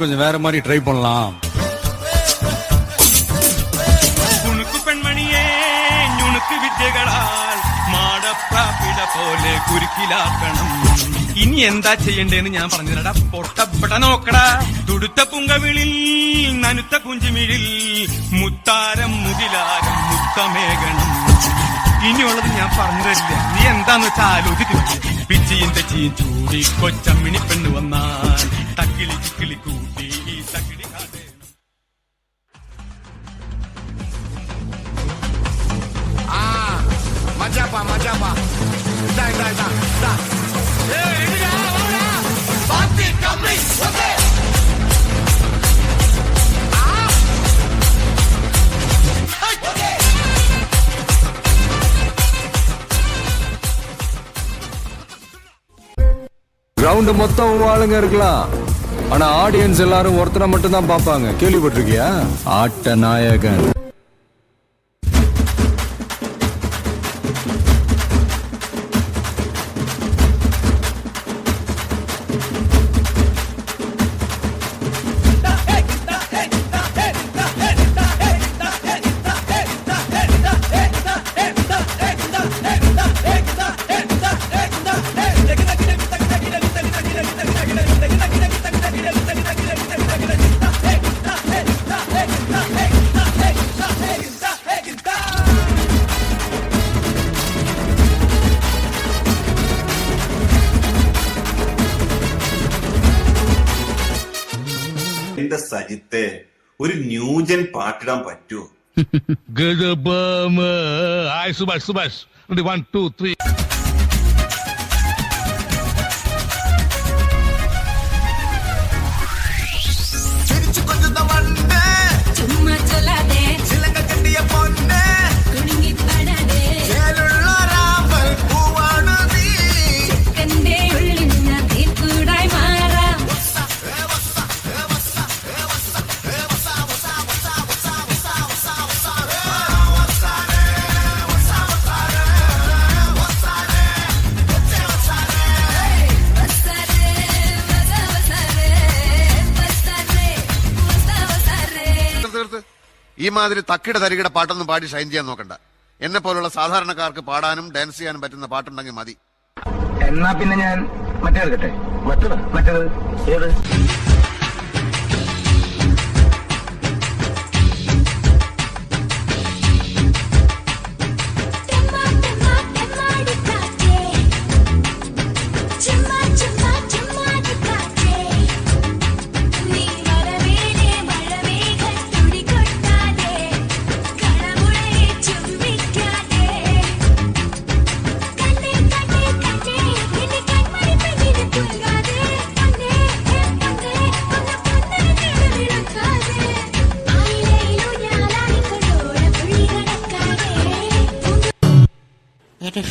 கொஞ்சம் வேற மாதிரி ட்ரை பண்ணலாம். ഉണുക്കു പെൺമണിയേ ഞുണുക്ക് വിദ്യകളാൽ മാടപ്രാപ്പിട പോലെ കുരുക്കിലാക്കണം. ഇനി എന്താ ചെയ്യണ്ടേന്ന് ഞാൻ പറഞ്ഞില്ലടാ. പൊട്ടപ്പെട്ട നോക്കടാ. തുടുത്ത പുങ്കവിളിൽ നനുത്ത കുഞ്ചിമിഴിൽ മുത്താരം മുകിലാരം മുത്തമേകണം. ഇനിയുള്ളത് ഞാൻ പറഞ്ഞു തരില്ല. നീ എന്താന്ന് വെച്ചാൽ ആലോചിച്ചു. പിച്ചിയും തെച്ചിയും ചൂടി കൊച്ചമ്മിണി പെണ്ണ് വന്നാൽ തക്കിളി ചിക്കിളി കൂട്ടി തക്കിളി കാതെ. Majapa, majapa. Da. Hey, ora. Party complete. Okay. Okay. Ground மொத்தம் ஆளுங்க இருக்கலாம், ஆனா ஆடியன்ஸ் எல்லாரும் ஒருத்தரை மட்டும் தான் பாப்பாங்க. கேள்விப்பட்டிருக்கியா? ஆட்ட நாயகன். എന്റെ സജിത്തെ, ഒരു ന്യൂജൻ പാട്ടിടാൻ പറ്റുമോ? സുഭാഷ് 1 2 3. ഈ മാതിരി തക്കിട തരികിട പാട്ടൊന്നും പാടി ഷൈൻ ചെയ്യാൻ നോക്കണ്ട. എന്നെ പോലുള്ള സാധാരണക്കാർക്ക് പാടാനും ഡാൻസ് ചെയ്യാനും പറ്റുന്ന പാട്ടുണ്ടെങ്കിൽ മതി. എന്നാ പിന്നെ ഞാൻ മറ്റേത് ഏത്?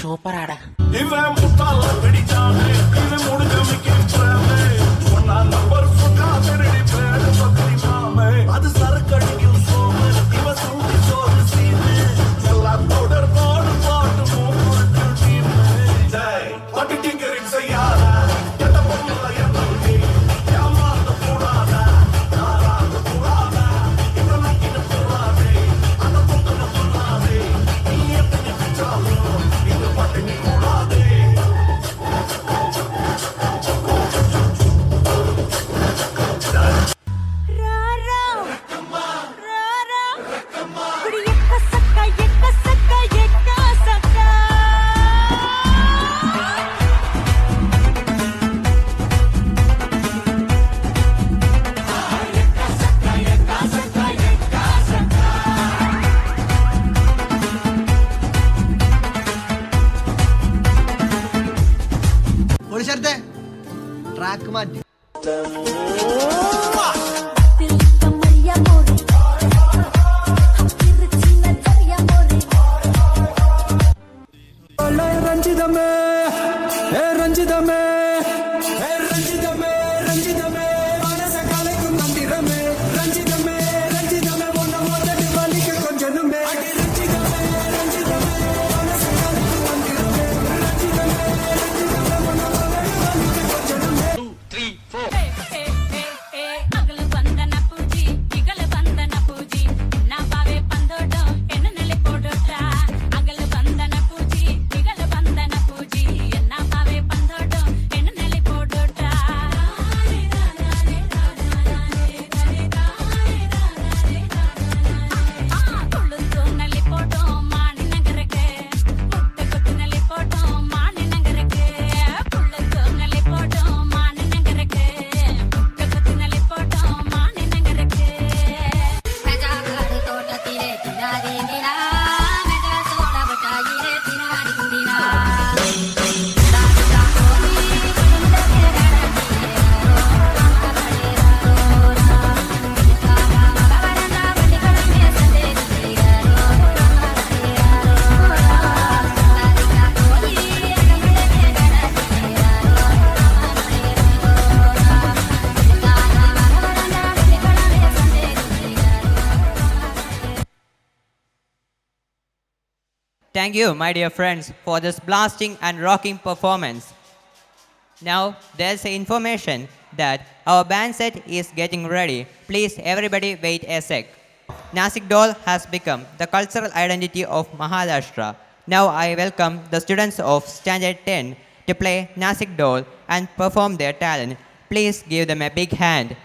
സൂപ്പറാടാ. അത് സർക്കടിക്കും സോമൻ ഇവ സൂടി സോറി സീന് എല്ലാ തുടർപാട് പാട്ട് മൂക്കുറിച്ചു ടീമ് പാട്ട് ടിങ്കറിങ് ചെയ്യാറ എന്ന പൊന്നുള്ള എണ്ണി യാമാർത്ത കൂടാത നാരാത കൂടാത ഇവ നക്കിന് കൂടാതെ അന്ന പൊക്കന കൂടാതെ നീ എത്തനെ പിച്ചാലോ ഇത് പട്ടിനി കൂടാതെ Thank you, my dear friends, for this blasting and rocking performance. Now, there's information that our band set is getting ready. Please, everybody, wait a sec. Nasik Dol has become the cultural identity of Maharashtra. Now, I welcome the students of Standard 10 to play Nasik Dol and perform their talent. Please give them a big hand.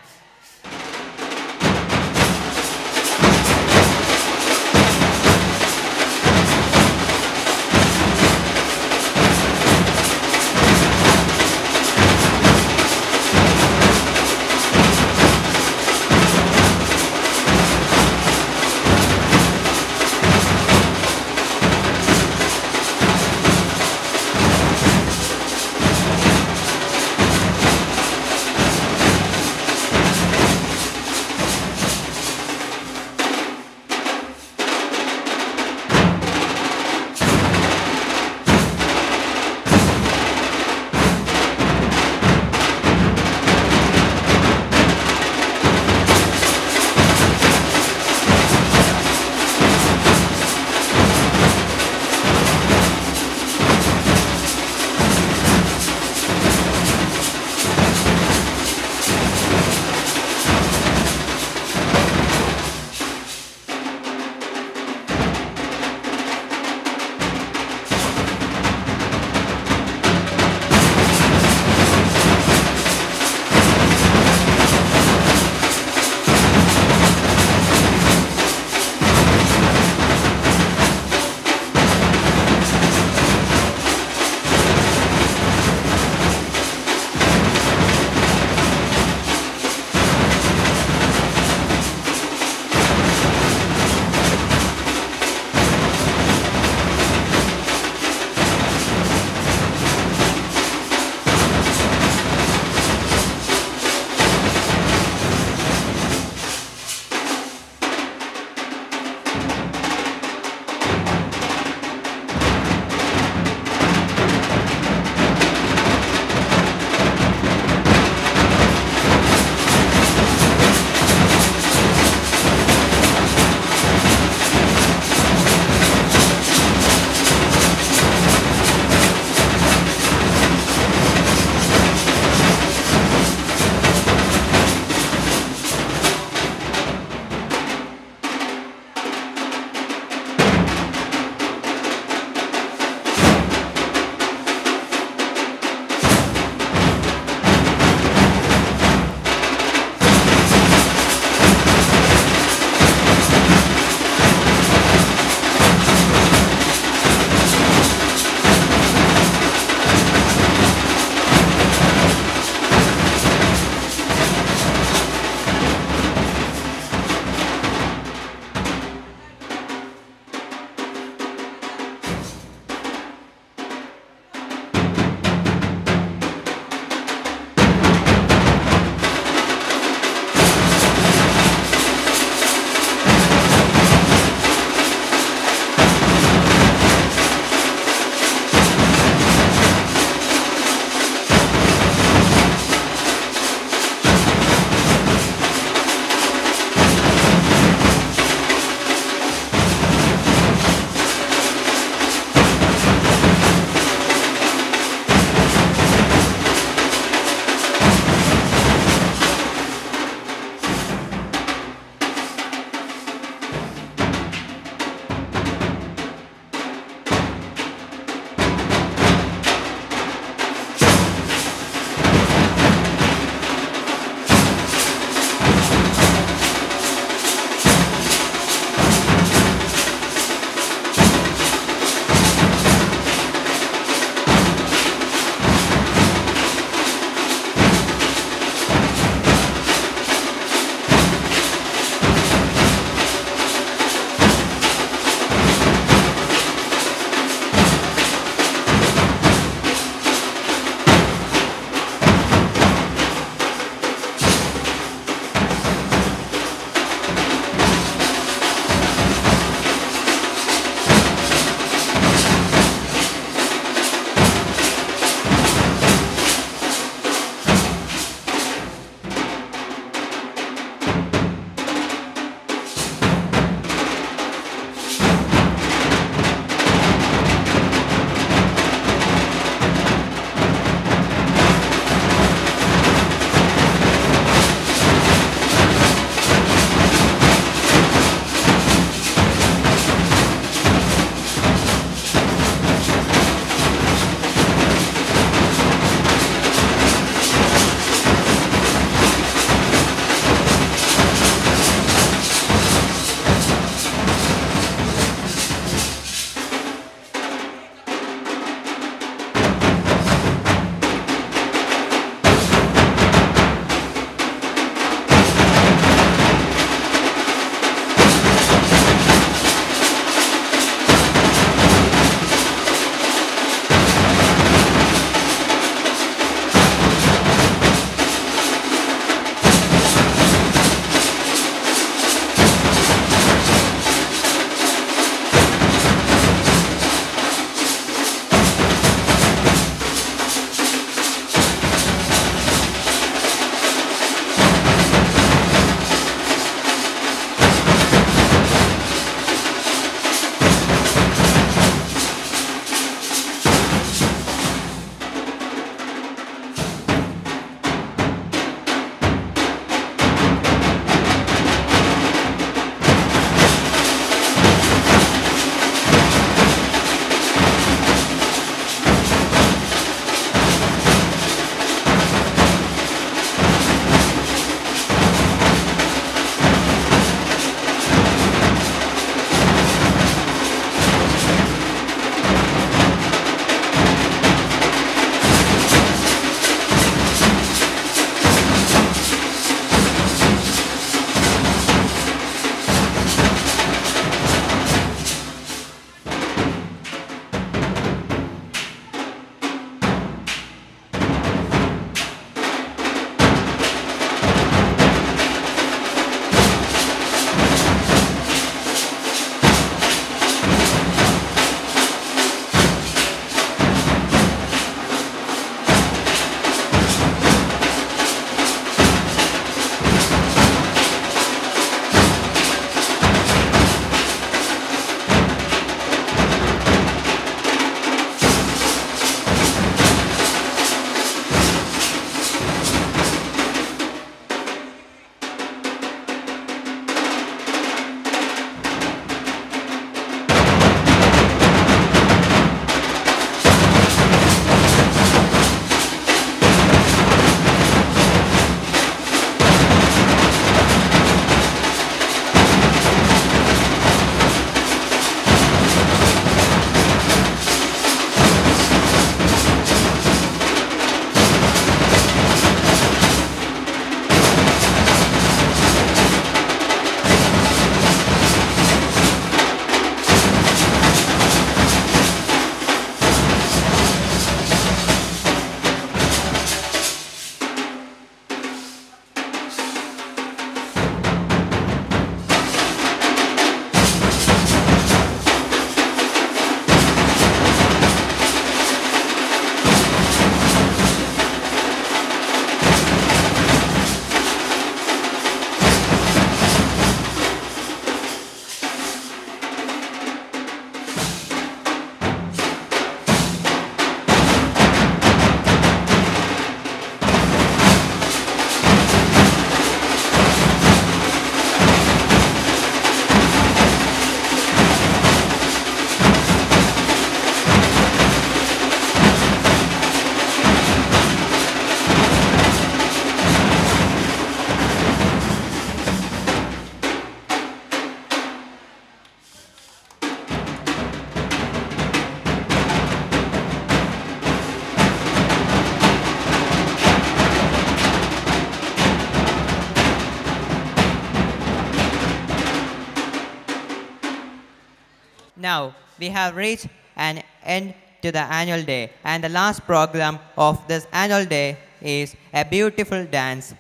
Now we have reached an end to the annual day, and the last program of this annual day is a beautiful dance.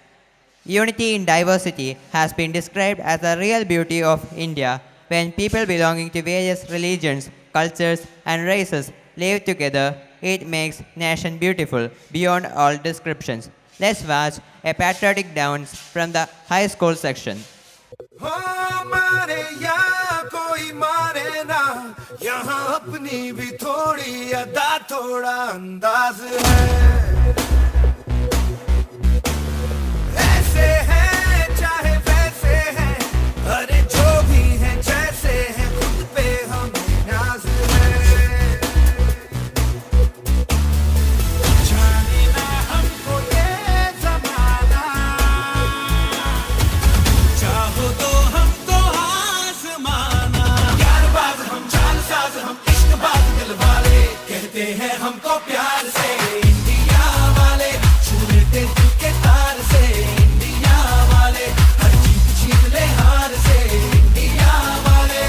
Unity in diversity has been described as the real beauty of India. When people belonging to various religions, cultures, and races live together, it makes nation beautiful beyond all descriptions. Let's watch a patriotic dance from the high school section. हमारे यहाँ कोई मारे ना, यहाँ अपनी भी थोड़ी अदा थोड़ा अंदाज है. ऐसे हैं चाहे वैसे हैं, अरे जो भी हैं जैसे हैं, खुद पे हमें नाज है. जाने ना हमको ये ज़माना, चाहो तो हमको आज़माना. यारबाज़ हम, चालसाज़ हम, इश्कबाज़ दिल वाले, कहते हैं हमको प्यार से इंडिया वाले. छू लेते दिल के तार से इंडिया वाले, हर जीत जीत ले हार से इंडिया वाले.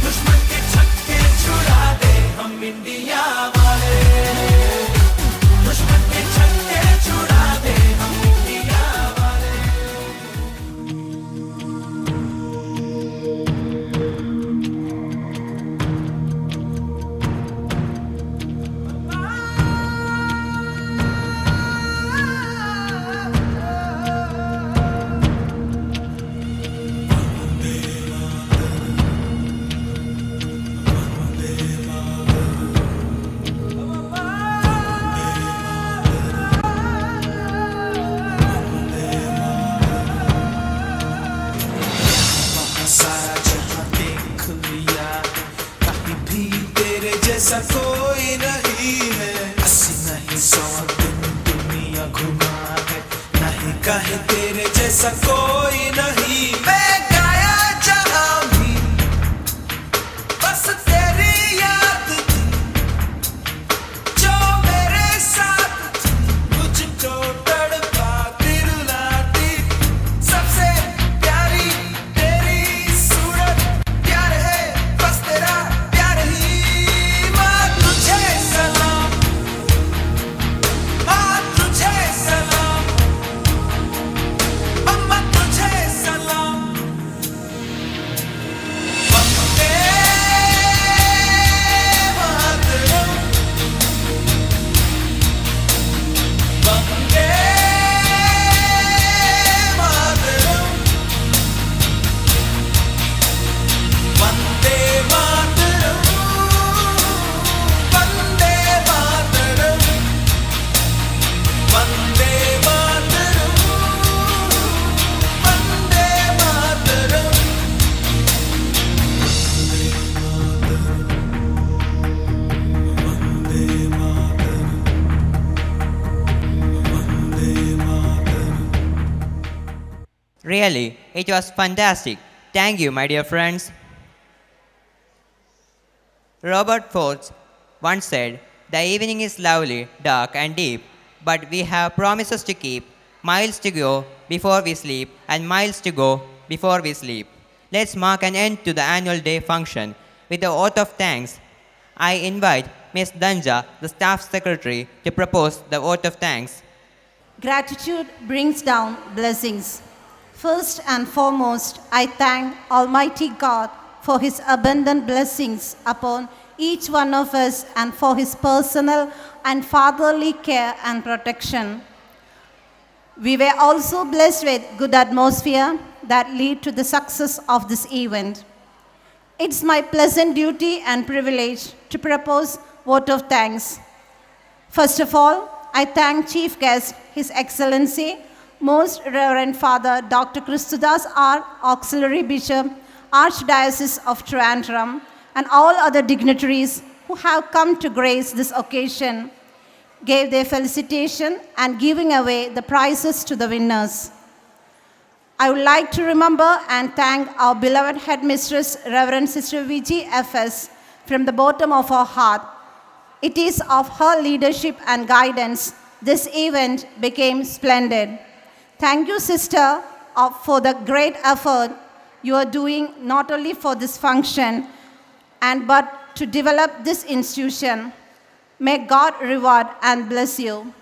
दुश्मन के छक्के छुड़ा दे हम इंडिया वाले. दुश्मन के छक्के छुड़ा दे हम इंडिया वाले. सारा जहां देख लिया, कहीं भी तेरे जैसा कोई नहीं है. 80 नहीं 100 दिन दुनिया घुमा है, नहीं कहे तेरे जैसा कोई नहीं. मैं गाया जहां भी बस तेरी याद थी, जो मेरे साथ थी, मुझको तड़पाती रुलाती. सबसे प्यारी तेरी सूरत, प्यार है बस तेरा प्यार ही. माँ तुझे सलाम, माँ तुझे सलाम, अम्मा तुझे सलाम. Vande Mataram, Vande Mataram, Vande Mataram, Vande Mataram, Vande Mataram, Vande Mataram. Really, it was fantastic. Thank you, my dear friends. Robert Frost once said, "The evening is lovely, dark, and deep, but we have promises to keep, miles to go before we sleep, and miles to go before we sleep." Let's mark an end to the annual day function with a vote of thanks. I invite Ms. Danja, the staff secretary, to propose the vote of thanks. Gratitude brings down blessings. First and foremost, I thank Almighty God for His abundant blessings upon each one of us and for His personal and fatherly care and protection. We were also blessed with good atmosphere that lead to the success of this event. It's my pleasant duty and privilege to propose vote of thanks. First of all, I thank Chief Guest, His Excellency, Most Reverend Father Dr. Christudas R. Auxiliary Bishop, Archdiocese of Trivandrum, and all other dignitaries who have come to grace this occasion, gave their felicitation and giving away the prizes to the winners. I would like to remember and thank our beloved headmistress, Reverend Sister V.G. F.S., from the bottom of our heart. It is of her leadership and guidance this event became splendid. Thank you, Sister, for the great effort you are doing not only for this function, and but to develop this institution. May God reward and bless you.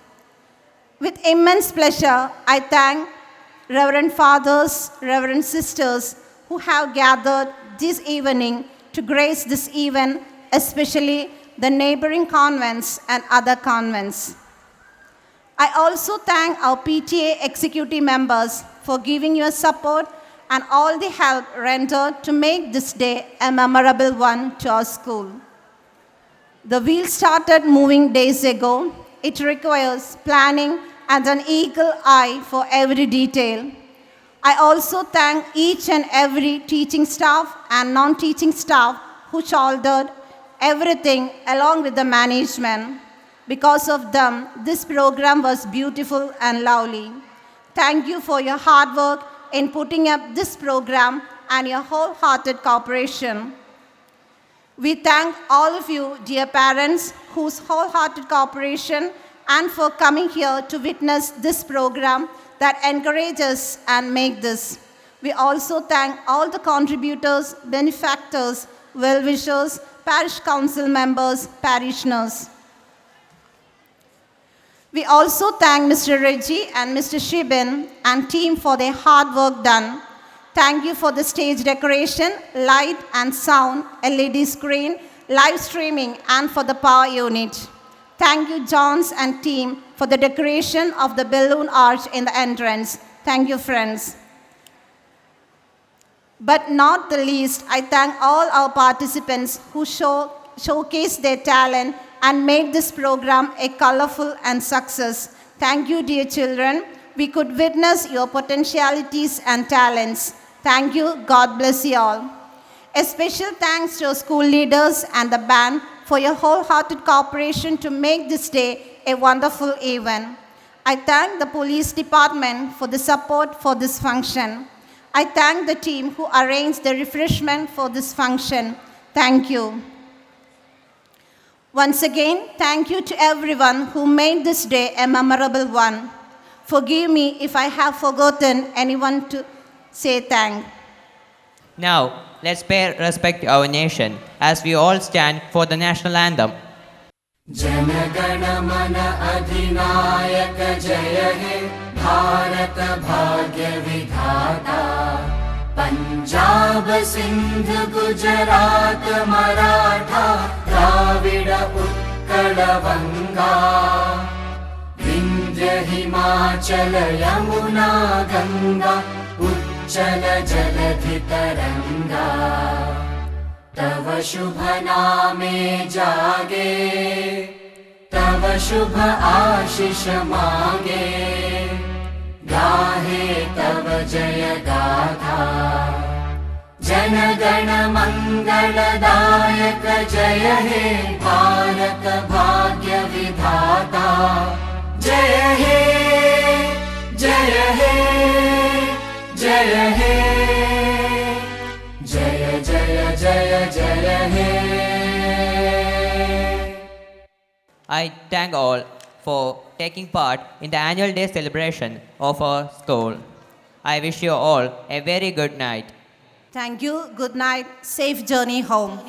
With immense pleasure, I thank Reverend Fathers, Reverend Sisters who have gathered this evening to grace this event, especially the neighboring convents and other convents. I also thank our PTA executive members for giving your support and all the help rendered to make this day a memorable one to our school. The wheel started moving days ago. It requires planning and an eagle eye for every detail. I also thank each and every teaching staff and non-teaching staff who shouldered everything along with the management. Because of them, this program was beautiful and lovely. Thank you for your hard work in putting up this program and your wholehearted cooperation. We thank all of you, dear parents, whose wholehearted cooperation and for coming here to witness this program that encourages and make this. We also thank all the contributors, benefactors, well-wishers, parish council members, parishioners. We also thank Mr. Reggie and Mr. Shibin and team for their hard work done. Thank you for the stage decoration, light and sound, LED screen, live streaming, and for the power unit. Thank you, Johns and team, for the decoration of the balloon arch in the entrance. Thank you, friends. But not the least, I thank all our participants who showcased their talent and made this program a colorful and success. Thank you, dear children. We could witness your potentialities and talents. Thank you. God bless you all. A special thanks to our school leaders and the band for your wholehearted cooperation to make this day a wonderful event. I thank the police department for the support for this function. I thank the team who arranged the refreshment for this function. Thank you. Once again, thank you to everyone who made this day a memorable one. Forgive me if I have forgotten anyone to say thank. Now, let's pay respect to our nation as we all stand for the national anthem. Jana mana adhinayak jaya he Bharat bhagya vidhata Punjab Sindh Gujarat Maratha Dravida Utkala Vanga Vindhya Himachala Yamuna Ganga Uchala Jaladhi Taranga तव शुभ नामे जागे तव शुभ आशीष मांगे गाहे तव जय गाथा जन गण मंगलदायक जय हे भारत भाग्य विधाता जय हे जय हे जय हे जय जय जय जय हे I thank all for taking part in the annual day celebration of our school. I wish you all a very good night. Thank you. Good night. Safe journey home.